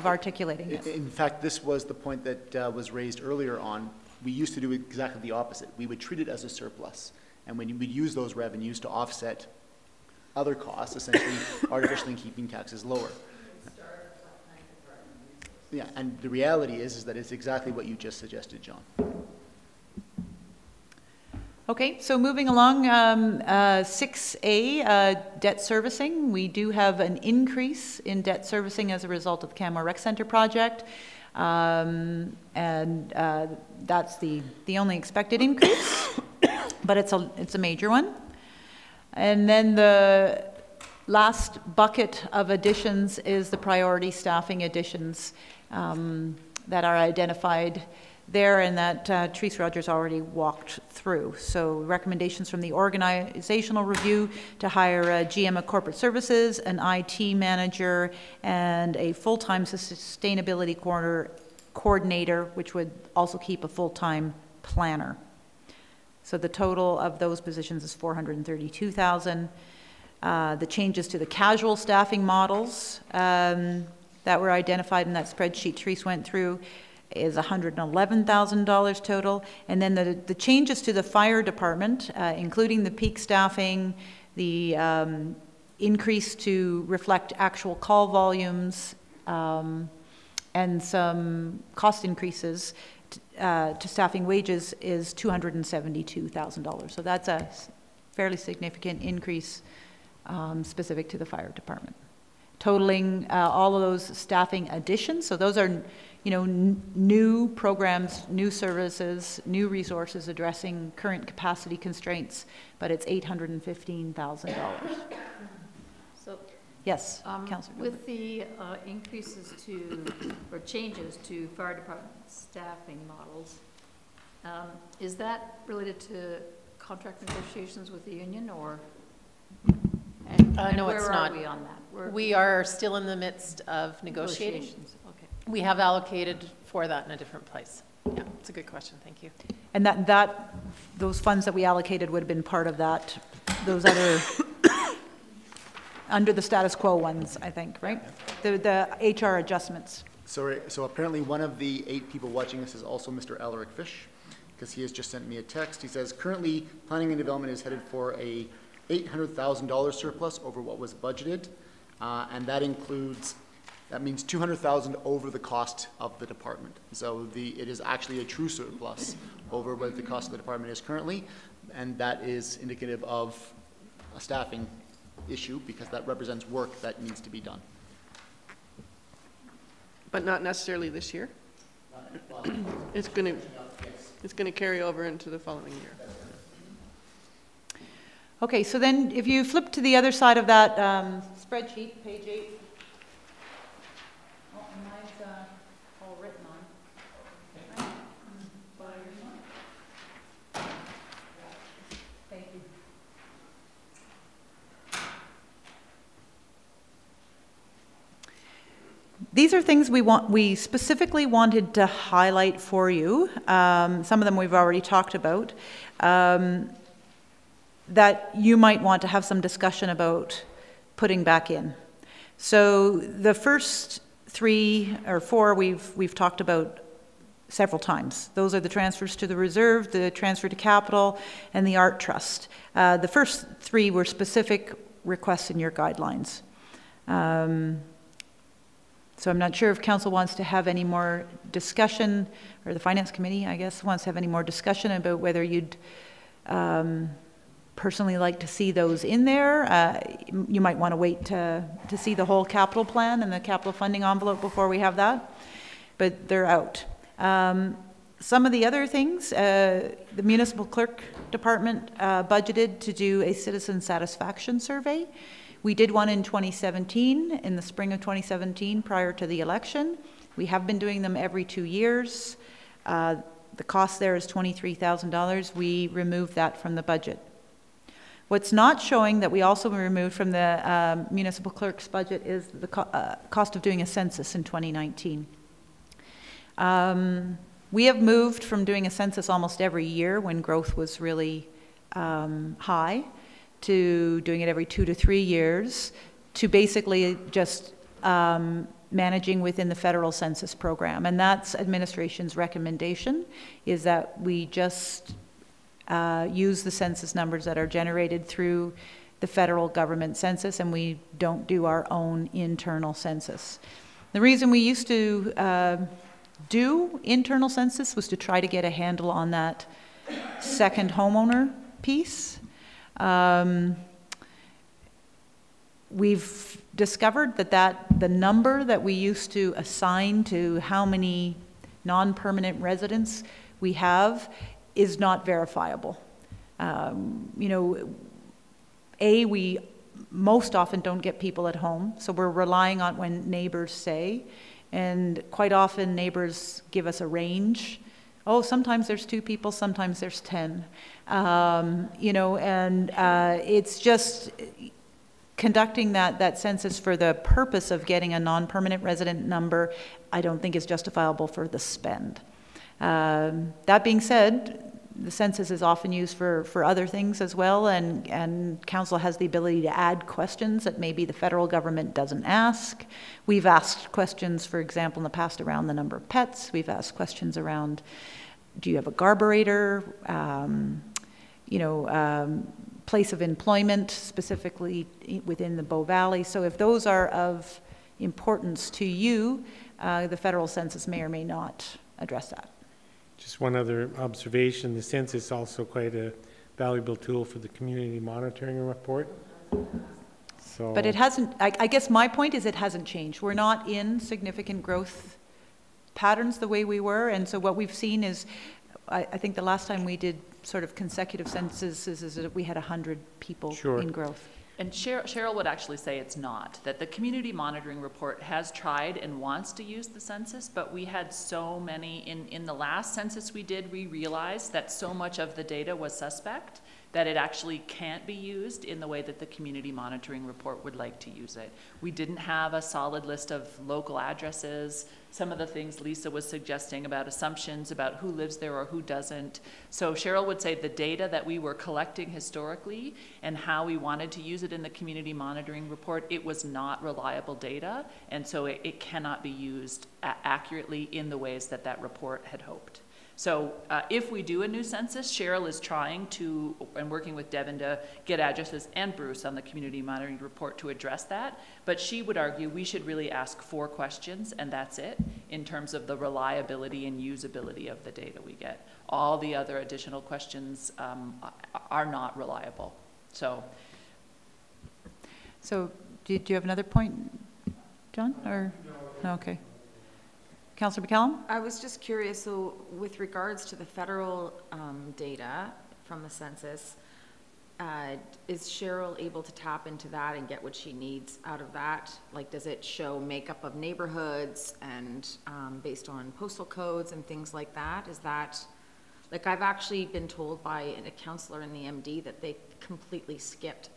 articulating it. In fact, this was the point that was raised earlier on. We used to do exactly the opposite. We would treat it as a surplus, and when we'd use those revenues to offset other costs, essentially artificially keeping taxes lower. Yeah, and the reality is that it's exactly what you just suggested, John. Okay, so moving along, 6A, debt servicing. We do have an increase in debt servicing as a result of the Canmore Rec Center project. And that's the only expected increase, but it's a major one. And then the last bucket of additions is the priority staffing additions that are identified there and that Therese Rogers already walked through. So recommendations from the organizational review to hire a GM of corporate services, an IT manager, and a full-time sustainability coordinator, which would also keep a full-time planner. So the total of those positions is $432,000. The changes to the casual staffing models that were identified in that spreadsheet Therese went through is $111,000 total. And then the changes to the fire department, including the peak staffing, the increase to reflect actual call volumes, and some cost increases to staffing wages is $272,000. So that's a fairly significant increase specific to the fire department. Totaling all of those staffing additions, so those are new programs, new services, new resources addressing current capacity constraints, but it's $815,000. So, yes, Councillor. With the increases to, or changes to fire department staffing models, is that related to contract negotiations with the union, or? No, it's not. Where are we on that? We are still in the midst of negotiating. Okay. We have allocated for that in a different place. Yeah, it's a good question. Thank you. And those funds that we allocated would have been part of that, those other, under the status quo ones, I think, right? The HR adjustments. So apparently one of the 8 people watching this is also Mr. Alaric Fish, because he has just sent me a text. He says, currently, planning and development is headed for a $800,000 surplus over what was budgeted, and that means $200,000 over the cost of the department. So it is actually a true surplus over what the cost of the department is currently, and that is indicative of a staffing issue because that represents work that needs to be done. But not necessarily this year? It's going to carry over into the following year. Okay, so then if you flip to the other side of that spreadsheet, page 8. Oh, mine's all written on. Thank you. These are things we specifically wanted to highlight for you. Some of them we've already talked about. That you might want to have some discussion about putting back in. So the first 3 or 4 we've talked about several times. Those are the transfers to the reserve, the transfer to capital, and the art trust. The first three were specific requests in your guidelines. So I'm not sure if council wants to have any more discussion, or the finance committee, I guess, wants to have any more discussion about whether you'd personally like to see those in there. You might want to wait to see the whole capital plan and the capital funding envelope before we have that, but they're out. Some of the other things, the municipal clerk department budgeted to do a citizen satisfaction survey. We did one in 2017, in the spring of 2017, prior to the election. We have been doing them every 2 years. The cost there is $23,000. We removed that from the budget. What's not showing that we also removed from the municipal clerk's budget is the cost of doing a census in 2019. We have moved from doing a census almost every year when growth was really high, to doing it every 2 to 3 years, to basically just managing within the federal census program. And that's administration's recommendation, is that we just use the census numbers that are generated through the federal government census, and we don't do our own internal census. The reason we used to do internal census was to try to get a handle on that second homeowner piece. We've discovered that the number that we used to assign to how many non-permanent residents we have is not verifiable. You know, we most often don't get people at home, so we're relying on when neighbors say, and quite often neighbors give us a range. Oh, sometimes there's 2 people, sometimes there's 10. You know, and it's just conducting that census for the purpose of getting a non-permanent resident number, I don't think is justifiable for the spend. That being said, the census is often used for other things as well, and council has the ability to add questions that maybe the federal government doesn't ask. We've asked questions, for example, in the past around the number of pets. We've asked questions around, do you have a garburator? You know, place of employment, specifically within the Bow Valley. So if those are of importance to you, the federal census may or may not address that. Just one other observation, the census is also quite a valuable tool for the community monitoring report. So, but it hasn't, I guess my point is it hasn't changed. We're not in significant growth patterns the way we were, and so what we've seen is, I think the last time we did sort of consecutive censuses is that we had 100 people in growth. And Cheryl would actually say it's not, that the community monitoring report has tried and wants to use the census, but we had so many, in the last census we did, we realized that so much of the data was suspect that it actually can't be used in the way that the community monitoring report would like to use it. We didn't have a solid list of local addresses, some of the things Lisa was suggesting about assumptions about who lives there or who doesn't. So Cheryl would say the data that we were collecting historically and how we wanted to use it in the community monitoring report, it was not reliable data, and so it cannot be used accurately in the ways that that report had hoped. So if we do a new census, Cheryl is trying to, and working with Devin to get addresses, and Bruce on the community monitoring report to address that, but she would argue we should really ask 4 questions and that's it in terms of the reliability and usability of the data we get. All the other additional questions are not reliable. So do you have another point, John, or no? Okay. Councillor McCallum? I was just curious, so with regards to the federal data from the census, is Cheryl able to tap into that and get what she needs out of that? Like, does it show makeup of neighborhoods and based on postal codes and things like that? Is that, like, I've actually been told by a counselor in the MD that they completely skipped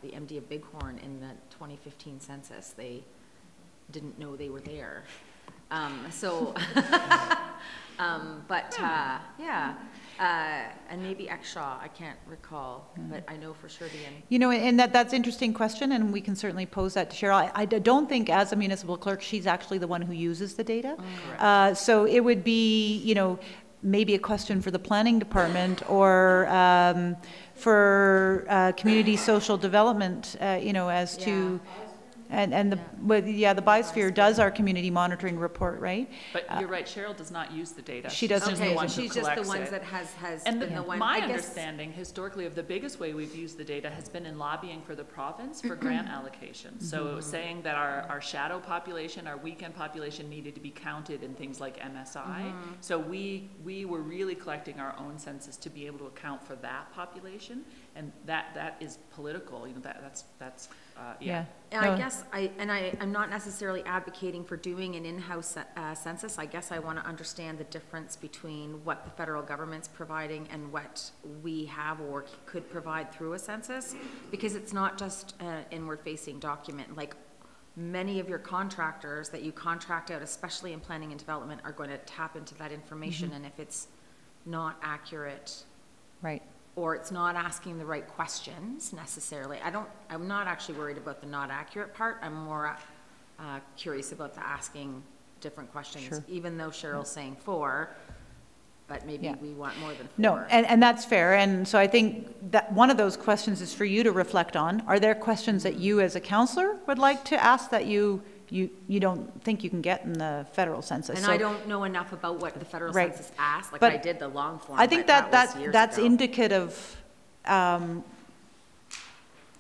the MD of Bighorn in the 2015 census. They didn't know they were there. Yeah. And maybe Exshaw, I can't recall, but I know for sure You know, and that's an interesting question, and we can certainly pose that to Cheryl. I don't think as a municipal clerk, she's actually the one who uses the data. So it would be, you know, maybe a question for the planning department or for community social development, you know, as to, and the, the Biosphere does our community monitoring report, right? But you're right, Cheryl does not use the data. She doesn't. She's the one who she's just the collects ones it. that has And been the one. my understanding historically of the biggest way we've used the data has been in lobbying for the province for grant allocation. So it was saying that our shadow population, our weekend population needed to be counted in things like MSI. So we were really collecting our own census to be able to account for that population. And that is political, you know, that's yeah. And I guess I'm not necessarily advocating for doing an in-house census. I guess I want to understand the difference between what the federal government's providing and what we have or could provide through a census, because it's not just an inward-facing document. Like, many of your contractors that you contract out, especially in planning and development, are going to tap into that information, and if it's not accurate, right, or it's not asking the right questions necessarily. I'm not actually worried about the not accurate part. I'm more curious about the asking different questions, even though Cheryl's saying 4, but maybe we want more than 4. No, and that's fair. And so I think that one of those questions is for you to reflect on. Are there questions that you as a councillor would like to ask that you don't think you can get in the federal census? And I don't know enough about what the federal Right. census asks. Like, But I did the long form. I think but that was years that's ago. indicative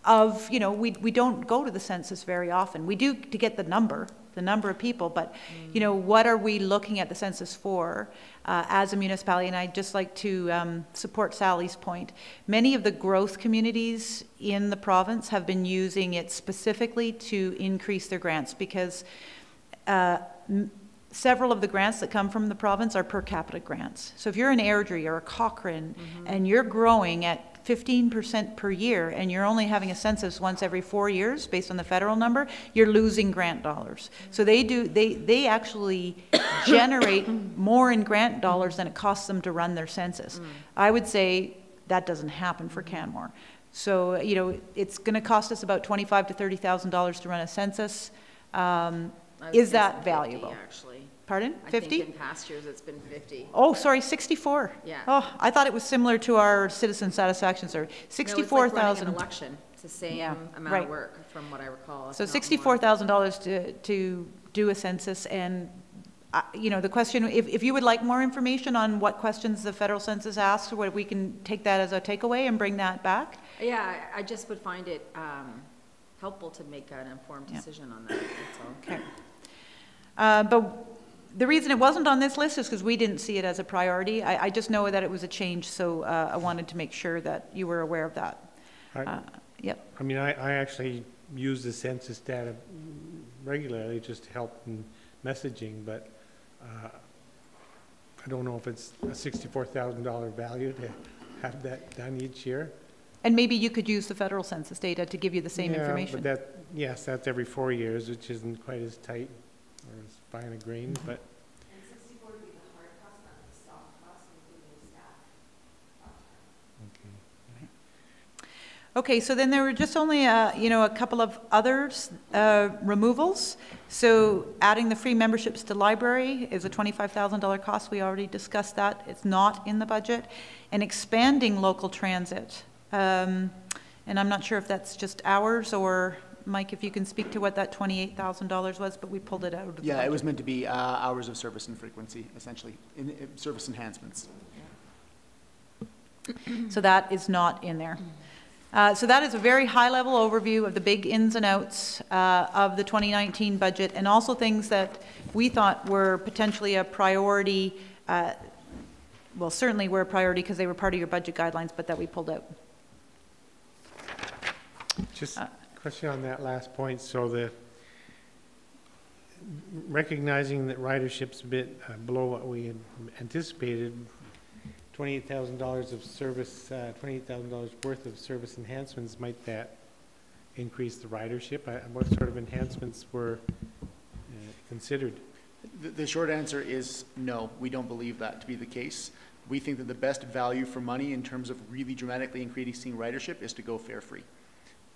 of, you know, we don't go to the census very often. We do to get the number of people, but, you know, what are we looking at the census for as a municipality? And I'd just like to support Sally's point. Many of the growth communities in the province have been using it specifically to increase their grants, because several of the grants that come from the province are per capita grants. So if you're an Airdrie or a Cochrane and you're growing at 15% per year, and you're only having a census once every 4 years based on the federal number, you're losing grant dollars. So they actually generate more in grant dollars than it costs them to run their census. I would say that doesn't happen for Canmore. So, you know, it's going to cost us about $25,000 to $30,000 to run a census. Is that valuable? 50, actually. Pardon? I 50? think in past years it's been 50. Oh, sorry, 64. Yeah. Oh, I thought it was similar to our citizen satisfaction survey. 64,000. No, it's like running an election. It's the same amount right. of work, from what I recall. So $64,000 to do a census. And, you know, the question, if you would like more information on what questions the federal census asks, or what, we can take that as a takeaway and bring that back. Yeah, I just would find it helpful to make an informed decision on that, that's all. Okay. But the reason it wasn't on this list is because we didn't see it as a priority. I just know that it was a change, so I wanted to make sure that you were aware of that. Yep. I mean, I actually use the census data regularly just to help in messaging, but I don't know if it's a $64,000 value to have that done each year. And maybe you could use the federal census data to give you the same information. But yes, that's every 4 years, which isn't quite as tight or as fine a grain, but. And 64 would be the hard cost, not the soft cost, including staff. Okay, so then there were just only, you know, a couple of others removals. So adding the free memberships to library is a $25,000 cost. We already discussed that. It's not in the budget. And expanding local transit. And I'm not sure if that's just hours, or Mike, if you can speak to what that $28,000 was, but we pulled it out of the budget. It was meant to be hours of service and frequency, essentially, service enhancements. So that is not in there. So that is a very high-level overview of the big ins and outs of the 2019 budget, and also things that we thought were potentially a priority, well, certainly were a priority because they were part of your budget guidelines, but that we pulled out. Just a question on that last point. So the recognizing that ridership's a bit below what we had anticipated, $28,000 of service, $28,000 worth of service enhancements, might that increase the ridership? What sort of enhancements were considered? The short answer is no. We don't believe that to be the case. We think that the best value for money in terms of really dramatically increasing ridership is to go fare free.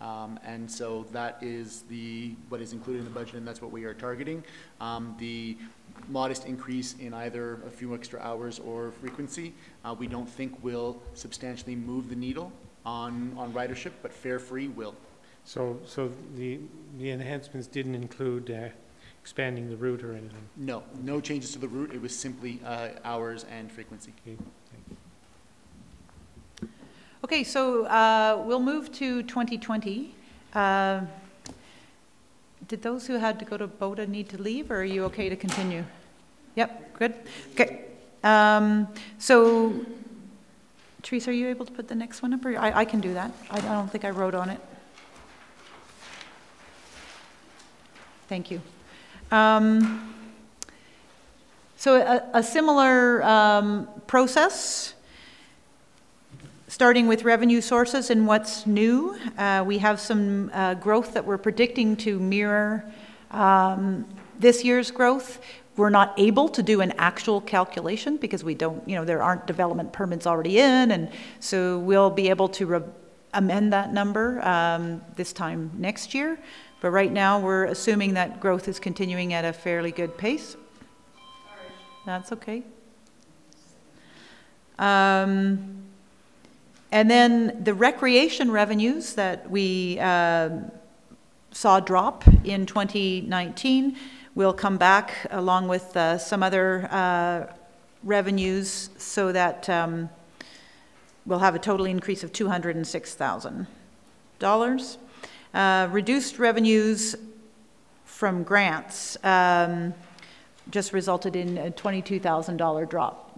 And so that is what is included in the budget, and that's what we are targeting. The modest increase in either a few extra hours or frequency, we don't think will substantially move the needle on ridership, but fare free will. So the enhancements didn't include expanding the route or anything? No, no changes to the route. It was simply hours and frequency. Okay, thank you. Okay, so we'll move to 2020. Did those who had to go to BOTA need to leave, or are you okay to continue? Yep, good. Okay. So, Teresa, are you able to put the next one up? Or I can do that. I don't think I wrote on it. Thank you. So a similar process, starting with revenue sources and what's new. We have some growth that we're predicting to mirror this year's growth. We're not able to do an actual calculation because we don't, there aren't development permits already in, and so we'll be able to amend that number this time next year. But right now, we're assuming that growth is continuing at a fairly good pace. That's okay. And then the recreation revenues that we saw drop in 2019 will come back along with some other revenues, so that we'll have a total increase of $206,000. Reduced revenues from grants just resulted in a $22,000 drop.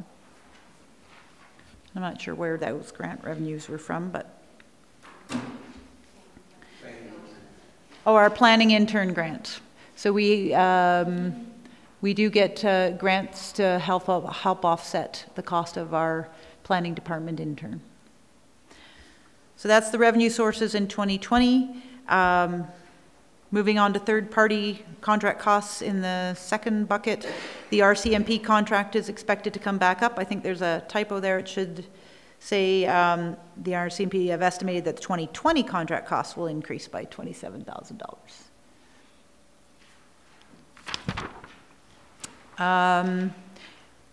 I'm not sure where those grant revenues were from, but... Oh, our planning intern grant. So we do get grants to help offset the cost of our planning department intern. So that's the revenue sources in 2020. Moving on to third-party contract costs in the second bucket. The RCMP contract is expected to come back up. I think there's a typo there. It should say the RCMP have estimated that the 2020 contract costs will increase by $27,000.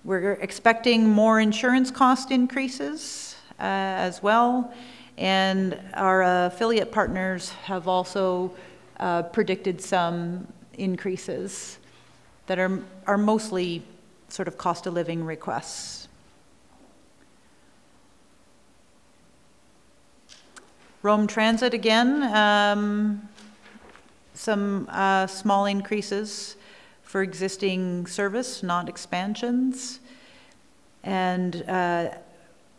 We're expecting more insurance cost increases as well. And our affiliate partners have also predicted some increases that are mostly sort of cost of living requests. Rome Transit again, some small increases for existing service, not expansions. And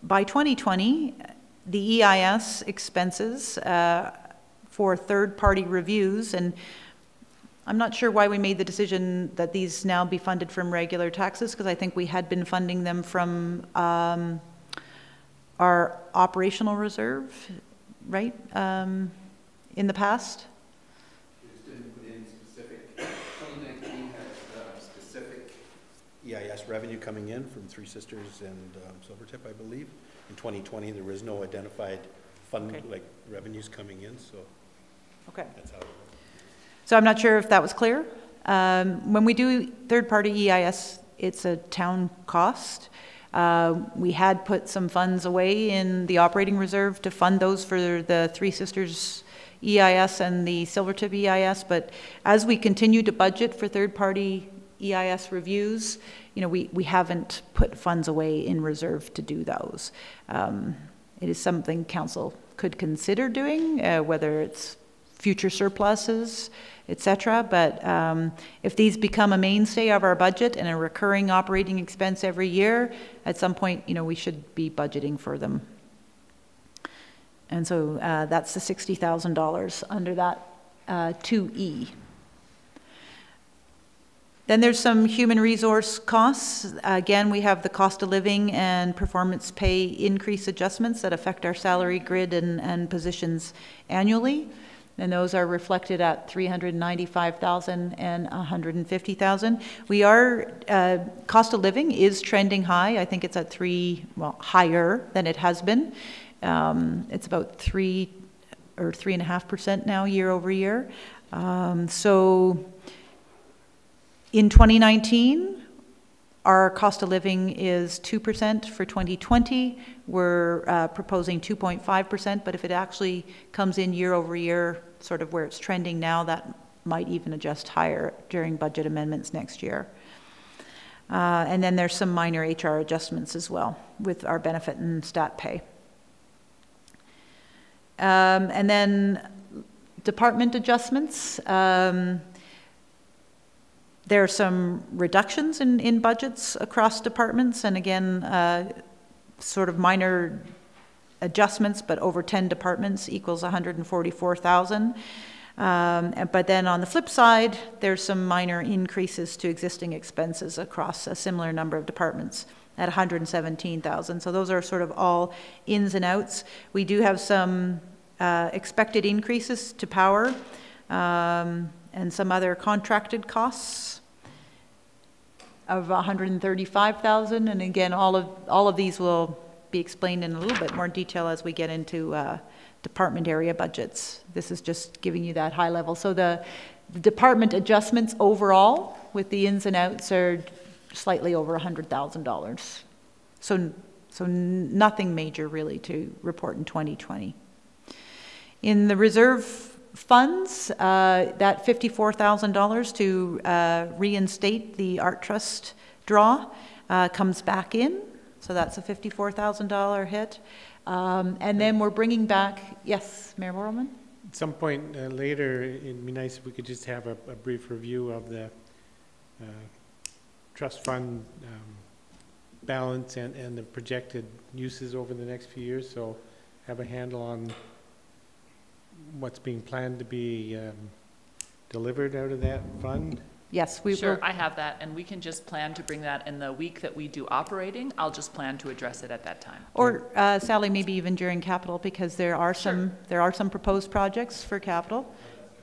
by 2020, the EIS expenses for third-party reviews, and I'm not sure why we made the decision that these now be funded from regular taxes, because I think we had been funding them from our operational reserve, right, in the past. We just didn't put in specific. 2019 has specific EIS revenue coming in from Three Sisters and Silvertip, I believe. In 2020, there was no identified fund, like revenues coming in, so that's how it works. So I'm not sure if that was clear. When we do third-party EIS, it's a town cost. We had put some funds away in the operating reserve to fund those for the Three Sisters EIS and the Silvertip EIS, but as we continue to budget for third-party EIS reviews, we haven't put funds away in reserve to do those. It is something council could consider doing, whether it's future surpluses, etc. But if these become a mainstay of our budget and a recurring operating expense every year, at some point, we should be budgeting for them. And so that's the $60,000 under that 2E. Then there's some human resource costs. Again, we have the cost of living and performance pay increase adjustments that affect our salary grid and positions annually. and those are reflected at 395,000 and 150,000. We are, cost of living is trending high. I think it's at higher than it has been. It's about 3 or 3.5% now year over year. So in 2019, our cost of living is 2% for 2020. We're proposing 2.5%, but if it actually comes in year over year, sort of where it's trending now, that might even adjust higher during budget amendments next year. And then there's some minor HR adjustments as well with our benefit and stat pay. And then department adjustments. There are some reductions in budgets across departments, and again, sort of minor adjustments, but over 10 departments equals 144,000. But then on the flip side, there's some minor increases to existing expenses across a similar number of departments at 117,000. So those are sort of all ins and outs. We do have some expected increases to power and some other contracted costs of 135,000, and again, all of these will be explained in a little bit more detail as we get into department area budgets. This is just giving you that high level. So the department adjustments overall, with the ins and outs, are slightly over $100,000. So nothing major really to report in 2020. In the reserve funds, that $54,000 to reinstate the Art Trust draw comes back in, so that's a $54,000 hit. And then we're bringing back, yes, Mayor Borelman? At some point later, it'd be nice if we could just have a brief review of the trust fund balance and the projected uses over the next few years, so have a handle on what's being planned to be delivered out of that fund? Yes, we Sure, will. I have that, and we can just plan to bring that in the week that we do operating. I'll just plan to address it at that time. Or Sally, maybe even during capital, because there are some proposed projects for capital,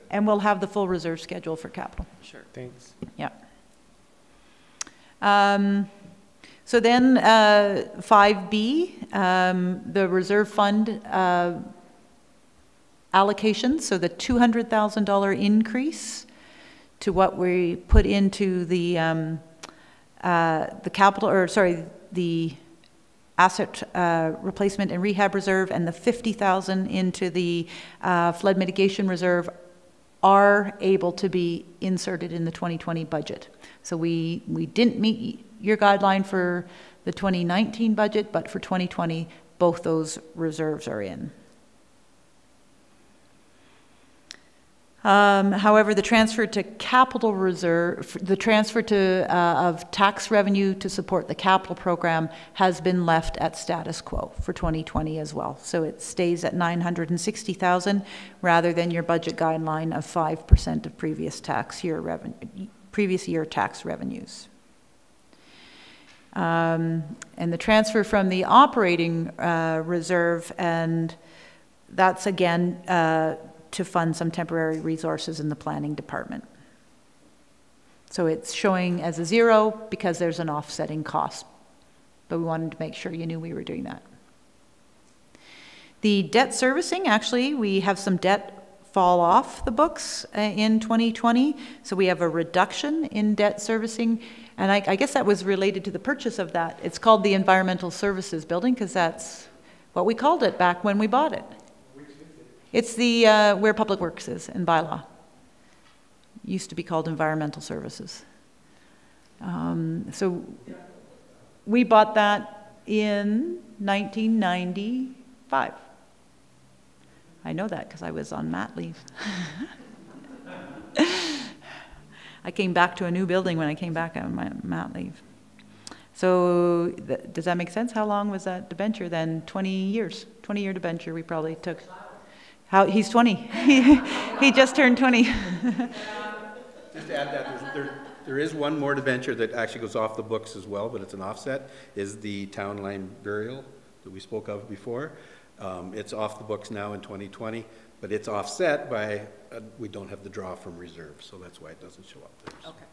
and we'll have the full reserve schedule for capital. Sure. Thanks. Yeah. So then 5B, the reserve fund allocation, so the $200,000 increase to what we put into the capital, or sorry, the asset replacement and rehab reserve, and the $50,000 into the flood mitigation reserve are able to be inserted in the 2020 budget. So we didn't meet your guideline for the 2019 budget, but for 2020, both those reserves are in. However, the transfer to capital reserve, the transfer to of tax revenue to support the capital program has been left at status quo for 2020 as well. So it stays at $960,000 rather than your budget guideline of 5% of previous year tax revenues. And the transfer from the operating reserve, and that's again to fund some temporary resources in the planning department. So it's showing as a zero because there's an offsetting cost, but we wanted to make sure you knew we were doing that. The debt servicing, actually, we have some debt fall off the books in 2020, so we have a reduction in debt servicing, and I guess that was related to the purchase of that. It's called the Environmental Services Building because that's what we called it back when we bought it. It's the where Public Works is in Bylaw. Used to be called Environmental Services. So we bought that in 1995. I know that because I was on mat leave. I came back to a new building when I came back on my mat leave. So does that make sense? How long was that debenture then? 20 years. 20-year debenture we probably took. He's 20. He just turned 20. Just to add that, there is one more debenture that actually goes off the books as well, but it's an offset, is the town line burial that we spoke of before. It's off the books now in 2020. But it's offset by, we don't have the draw from reserve, so that's why it doesn't show up there. So. Okay.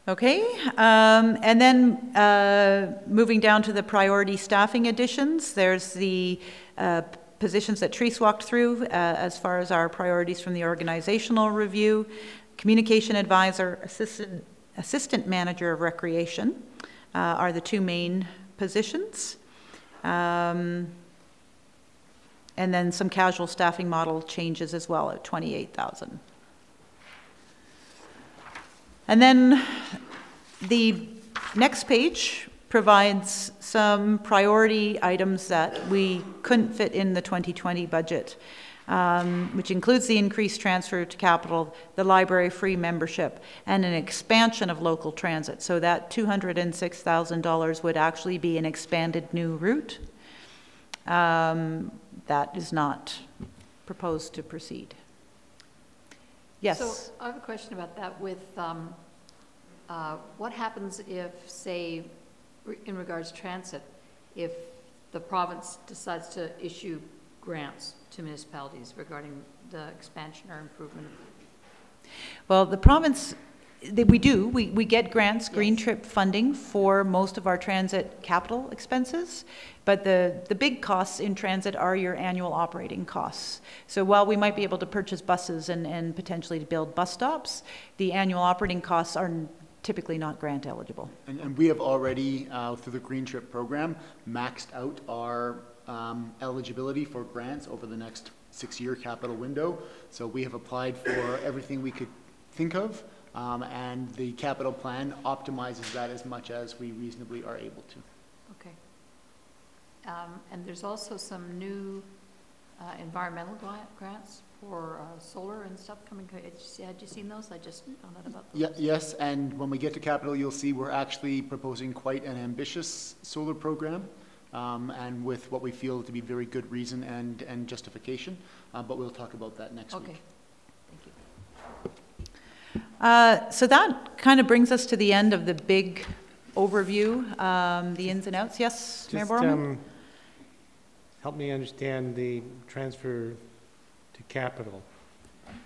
Okay, and then moving down to the priority staffing additions, there's the positions that Therese walked through as far as our priorities from the organizational review. Communication advisor, assistant manager of recreation are the two main positions. And then some casual staffing model changes as well at 28,000. And then the next page provides some priority items that we couldn't fit in the 2020 budget, which includes the increased transfer to capital, the library free membership, and an expansion of local transit. So that $206,000 would actually be an expanded new route. That is not proposed to proceed. Yes? So I have a question about that with what happens if, say, in regards to transit, if the province decides to issue grants to municipalities regarding the expansion or improvement? Well, the province, we get grants, green trip funding for most of our transit capital expenses, but the big costs in transit are your annual operating costs. So while we might be able to purchase buses and potentially to build bus stops, the annual operating costs are typically not grant eligible. And we have already, through the Green Trip program, maxed out our eligibility for grants over the next 6-year capital window. So we have applied for everything we could think of, and the capital plan optimizes that as much as we reasonably are able to. Okay. And there's also some new environmental grants for solar and stuff coming. Had you seen those? I just found out about those. Yeah, yes, and when we get to capital, you'll see we're actually proposing quite an ambitious solar program, and with what we feel to be very good reason and justification, but we'll talk about that next week. Thank you. So that kind of brings us to the end of the big overview, the ins and outs. Yes, Mayor Borman? Help me understand the transfer to capital.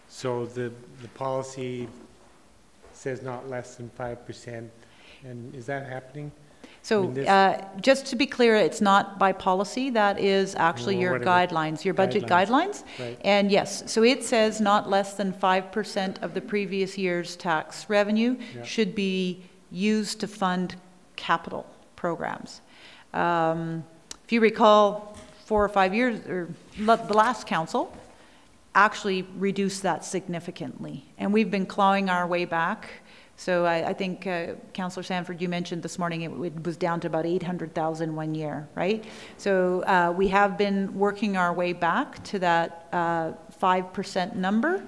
So the policy says not less than 5%, and is that happening? So just to be clear, it's not by policy, that is actually your guidelines, your budget guidelines. Right. And yes, so it says not less than 5% of the previous year's tax revenue should be used to fund capital programs. If you recall, 4 or 5 years, or the last council actually reduced that significantly. And we've been clawing our way back. So I think, Councillor Sanford, you mentioned this morning it was down to about 800,000 one year, right? So we have been working our way back to that 5% number.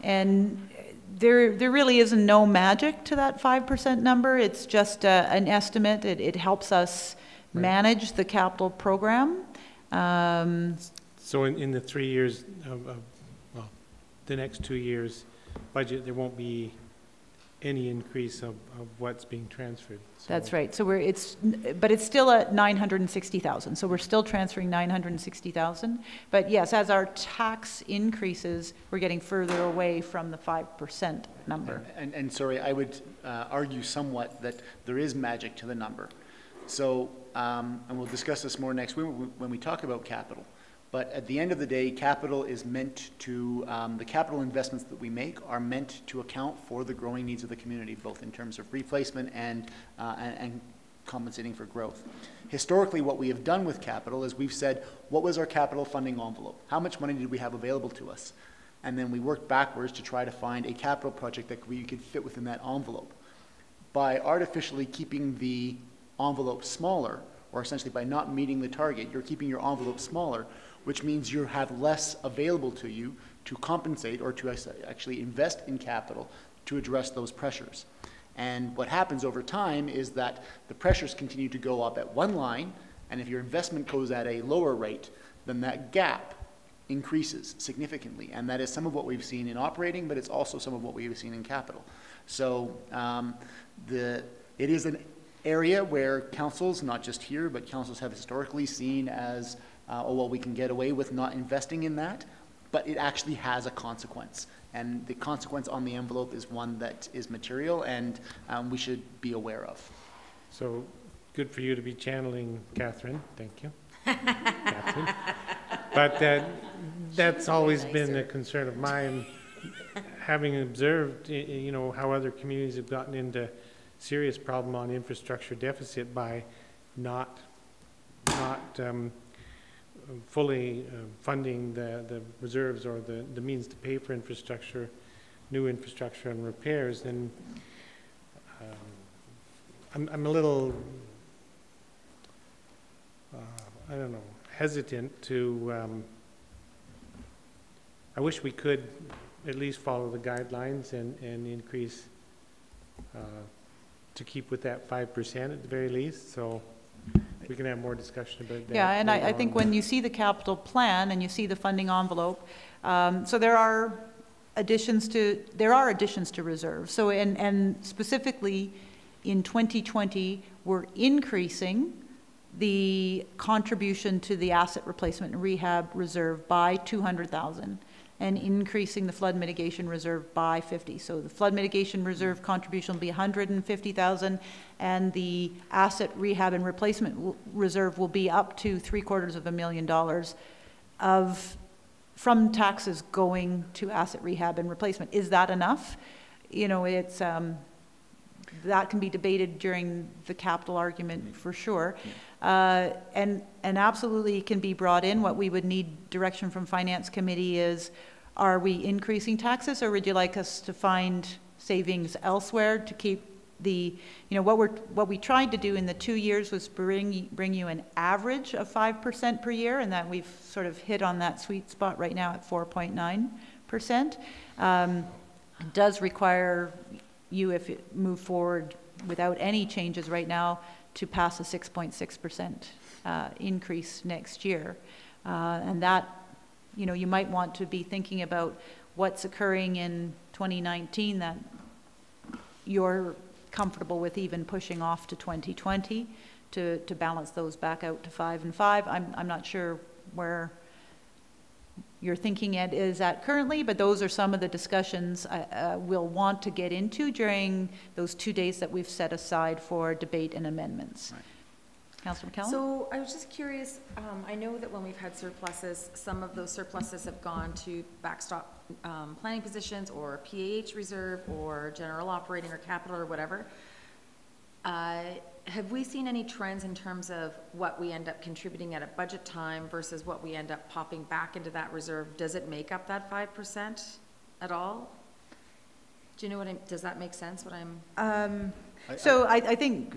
And there really is no magic to that 5% number. It's just an estimate. It helps us manage the capital program. So in the 3 years well, the next 2 years budget, there won't be any increase of what's being transferred. So that's right. So but it's still at 960,000. So we're still transferring 960,000. But yes, as our tax increases, we're getting further away from the 5% number. And sorry, I would argue somewhat that there is magic to the number. So, and we'll discuss this more next week when we talk about capital. But at the end of the day, capital is meant to, the capital investments that we make are meant to account for the growing needs of the community, both in terms of replacement and compensating for growth. Historically, what we have done with capital is we've said, what was our capital funding envelope? How much money did we have available to us? And then we worked backwards to try to find a capital project that we could fit within that envelope. By artificially keeping the envelope smaller, or essentially by not meeting the target, you're keeping your envelope smaller, which means you have less available to you to compensate or to actually invest in capital to address those pressures. And what happens over time is that the pressures continue to go up at one line, and if your investment goes at a lower rate, then that gap increases significantly. And that is some of what we've seen in operating, but it's also some of what we've seen in capital. So it is an area where councils, not just here, but councils have historically seen as, oh, well, we can get away with not investing in that, but it actually has a consequence. And the consequence on the envelope is one that is material and we should be aware of. So good for you to be channeling Catherine. Thank you. Catherine. But that's always been a concern of mine, having observed, you know, how other communities have gotten into serious problem on infrastructure deficit by not fully funding the reserves or the means to pay for infrastructure, new infrastructure and repairs. And I'm a little, I don't know, hesitant to, I wish we could at least follow the guidelines and increase to keep with that 5% at the very least. So we can have more discussion about that. Yeah, and I think when you see the capital plan and you see the funding envelope, so there are additions to reserve. So and specifically in 2020, we're increasing the contribution to the asset replacement and rehab reserve by 200,000 and increasing the flood mitigation reserve by 50. So the flood mitigation reserve contribution will be 150,000 and the asset rehab and replacement reserve will be up to $750,000 from taxes going to asset rehab and replacement. Is that enough? You know, it's that can be debated during the capital argument for sure. And absolutely can be brought in. What we would need direction from Finance Committee is, are we increasing taxes, or would you like us to find savings elsewhere to keep the, you know, what we tried to do in the 2 years was bring you an average of 5% per year, and that we've sort of hit on that sweet spot right now at 4.9%. It does require you, if it move forward without any changes right now, to pass a 6.6% increase next year. And that, you know, you might want to be thinking about what's occurring in 2019 that you're comfortable with even pushing off to 2020 to balance those back out to 5 and 5. I'm not sure where your thinking is at currently, but those are some of the discussions we'll want to get into during those 2 days that we've set aside for debate and amendments. Right. Councillor McCallum? So I was just curious, I know that when we've had surpluses, some of those surpluses have gone to backstop planning positions or PAH reserve or general operating or capital or whatever. Have we seen any trends in terms of what we end up contributing at a budget time versus what we end up popping back into that reserve? Does it make up that 5% at all? Do you know what does that make sense, what I'm? I think,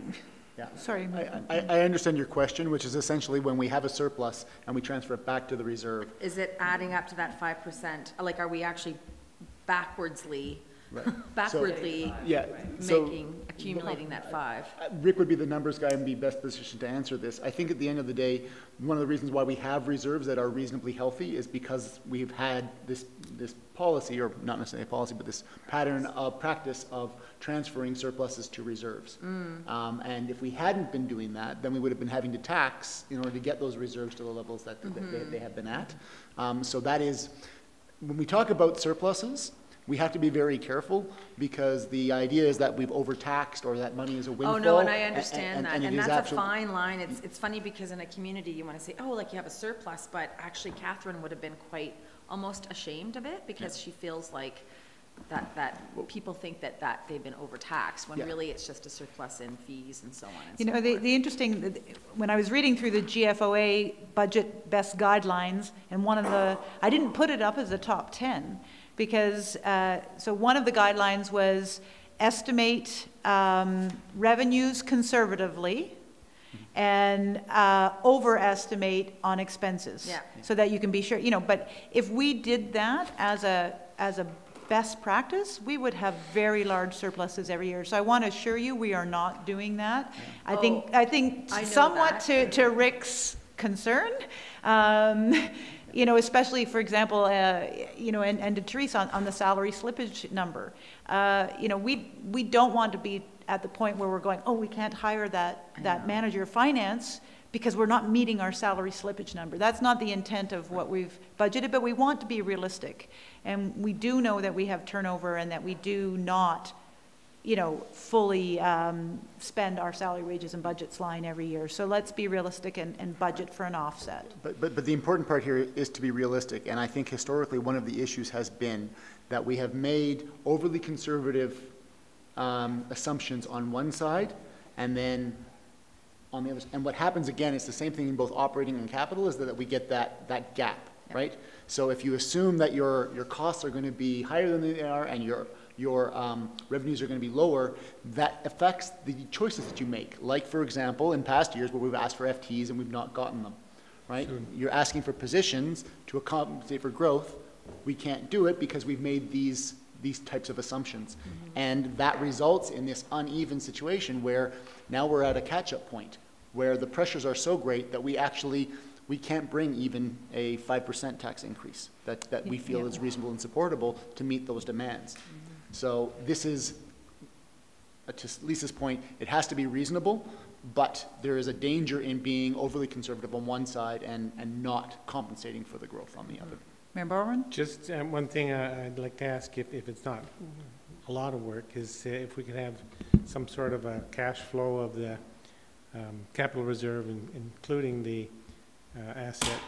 yeah. Sorry. I understand your question, which is essentially when we have a surplus and we transfer it back to the reserve. Is it adding up to that 5%? Like, are we actually backwardly accumulating that 5? Rick would be the numbers guy and be best positioned to answer this. I think at the end of the day, one of the reasons why we have reserves that are reasonably healthy is because we've had this policy, or not necessarily a policy, but this pattern of practice of transferring surpluses to reserves. And if we hadn't been doing that, then we would have been having to tax in order to get those reserves to the levels that they have been at. So that is, when we talk about surpluses, we have to be very careful, because the idea is that we've overtaxed or that money is a windfall. Oh, no, and I understand that. And that's a fine line. Mm. It's funny because in a community you want to say, oh, like you have a surplus, but actually Catherine would have been quite almost ashamed of it, because she feels like that people think that they've been overtaxed, when really it's just a surplus in fees and so on and so forth. You know, the interesting, when I was reading through the GFOA budget best guidelines, and one of the, I didn't put it up as a top 10, because, so one of the guidelines was estimate revenues conservatively and overestimate on expenses, so that you can be sure, you know. But if we did that as a best practice, we would have very large surpluses every year. So I want to assure you, we are not doing that. I think somewhat to Rick's concern. You know, especially, for example, you know, and to Teresa on the salary slippage number. You know, we don't want to be at the point where we're going, oh, we can't hire that manager of finance because we're not meeting our salary slippage number. That's not the intent of what we've budgeted, but we want to be realistic. And we do know that we have turnover and that we do not, you know, fully spend our salary, wages, and budgets line every year. So let's be realistic and budget for an offset. But the important part here is to be realistic, and I think historically one of the issues has been that we have made overly conservative assumptions on one side, and then on the other. And what happens again is the same thing in both operating and capital, is that we get that gap, right? So if you assume that your costs are going to be higher than they are, and your revenues are going to be lower, that affects the choices that you make. Like, for example, in past years where we've asked for FTEs and we've not gotten them, right? Sure. You're asking for positions to compensate for growth. We can't do it because we've made these types of assumptions. Mm-hmm. And that results in this uneven situation where now we're at a catch-up point where the pressures are so great that we can't bring even a 5% tax increase that we feel is reasonable and supportable to meet those demands. Mm-hmm. So this is, to Lisa's point, it has to be reasonable, but there is a danger in being overly conservative on one side and not compensating for the growth on the other. Mayor Barwin? Just one thing I'd like to ask, if it's not a lot of work, is if we could have some sort of a cash flow of the capital reserve, including the asset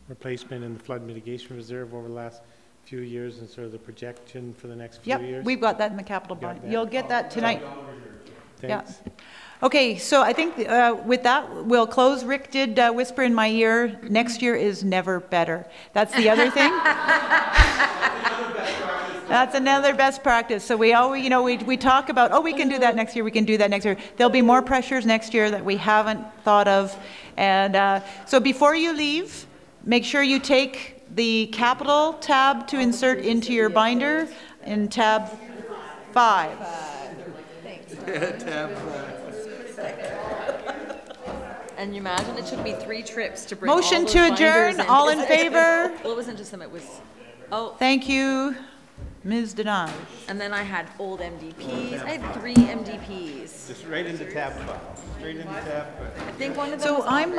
replacement and the flood mitigation reserve over the last few years, and sort of the projection for the next few years. Yep, we've got that in the capital bond. You'll get that tonight. Thanks. Yeah. Okay, so I think with that, we'll close. Rick did whisper in my ear, next year is never better. That's the other thing. That's another best practice. So we always, you know, we talk about, oh, we can do that next year, we can do that next year. There'll be more pressures next year that we haven't thought of. And so before you leave, make sure you take the capital tab to insert into your binder in tab 5. Thanks. Tab 5. And you imagine it took me 3 trips to bring Motion all those to adjourn, binders in. all in favor? Well, it wasn't just them, it was, oh. Thank you, Ms. Denage. And then I had old MDPs. I had 3 MDPs. Just right into tab 5. Straight into tab 5. I think one of them So was I'm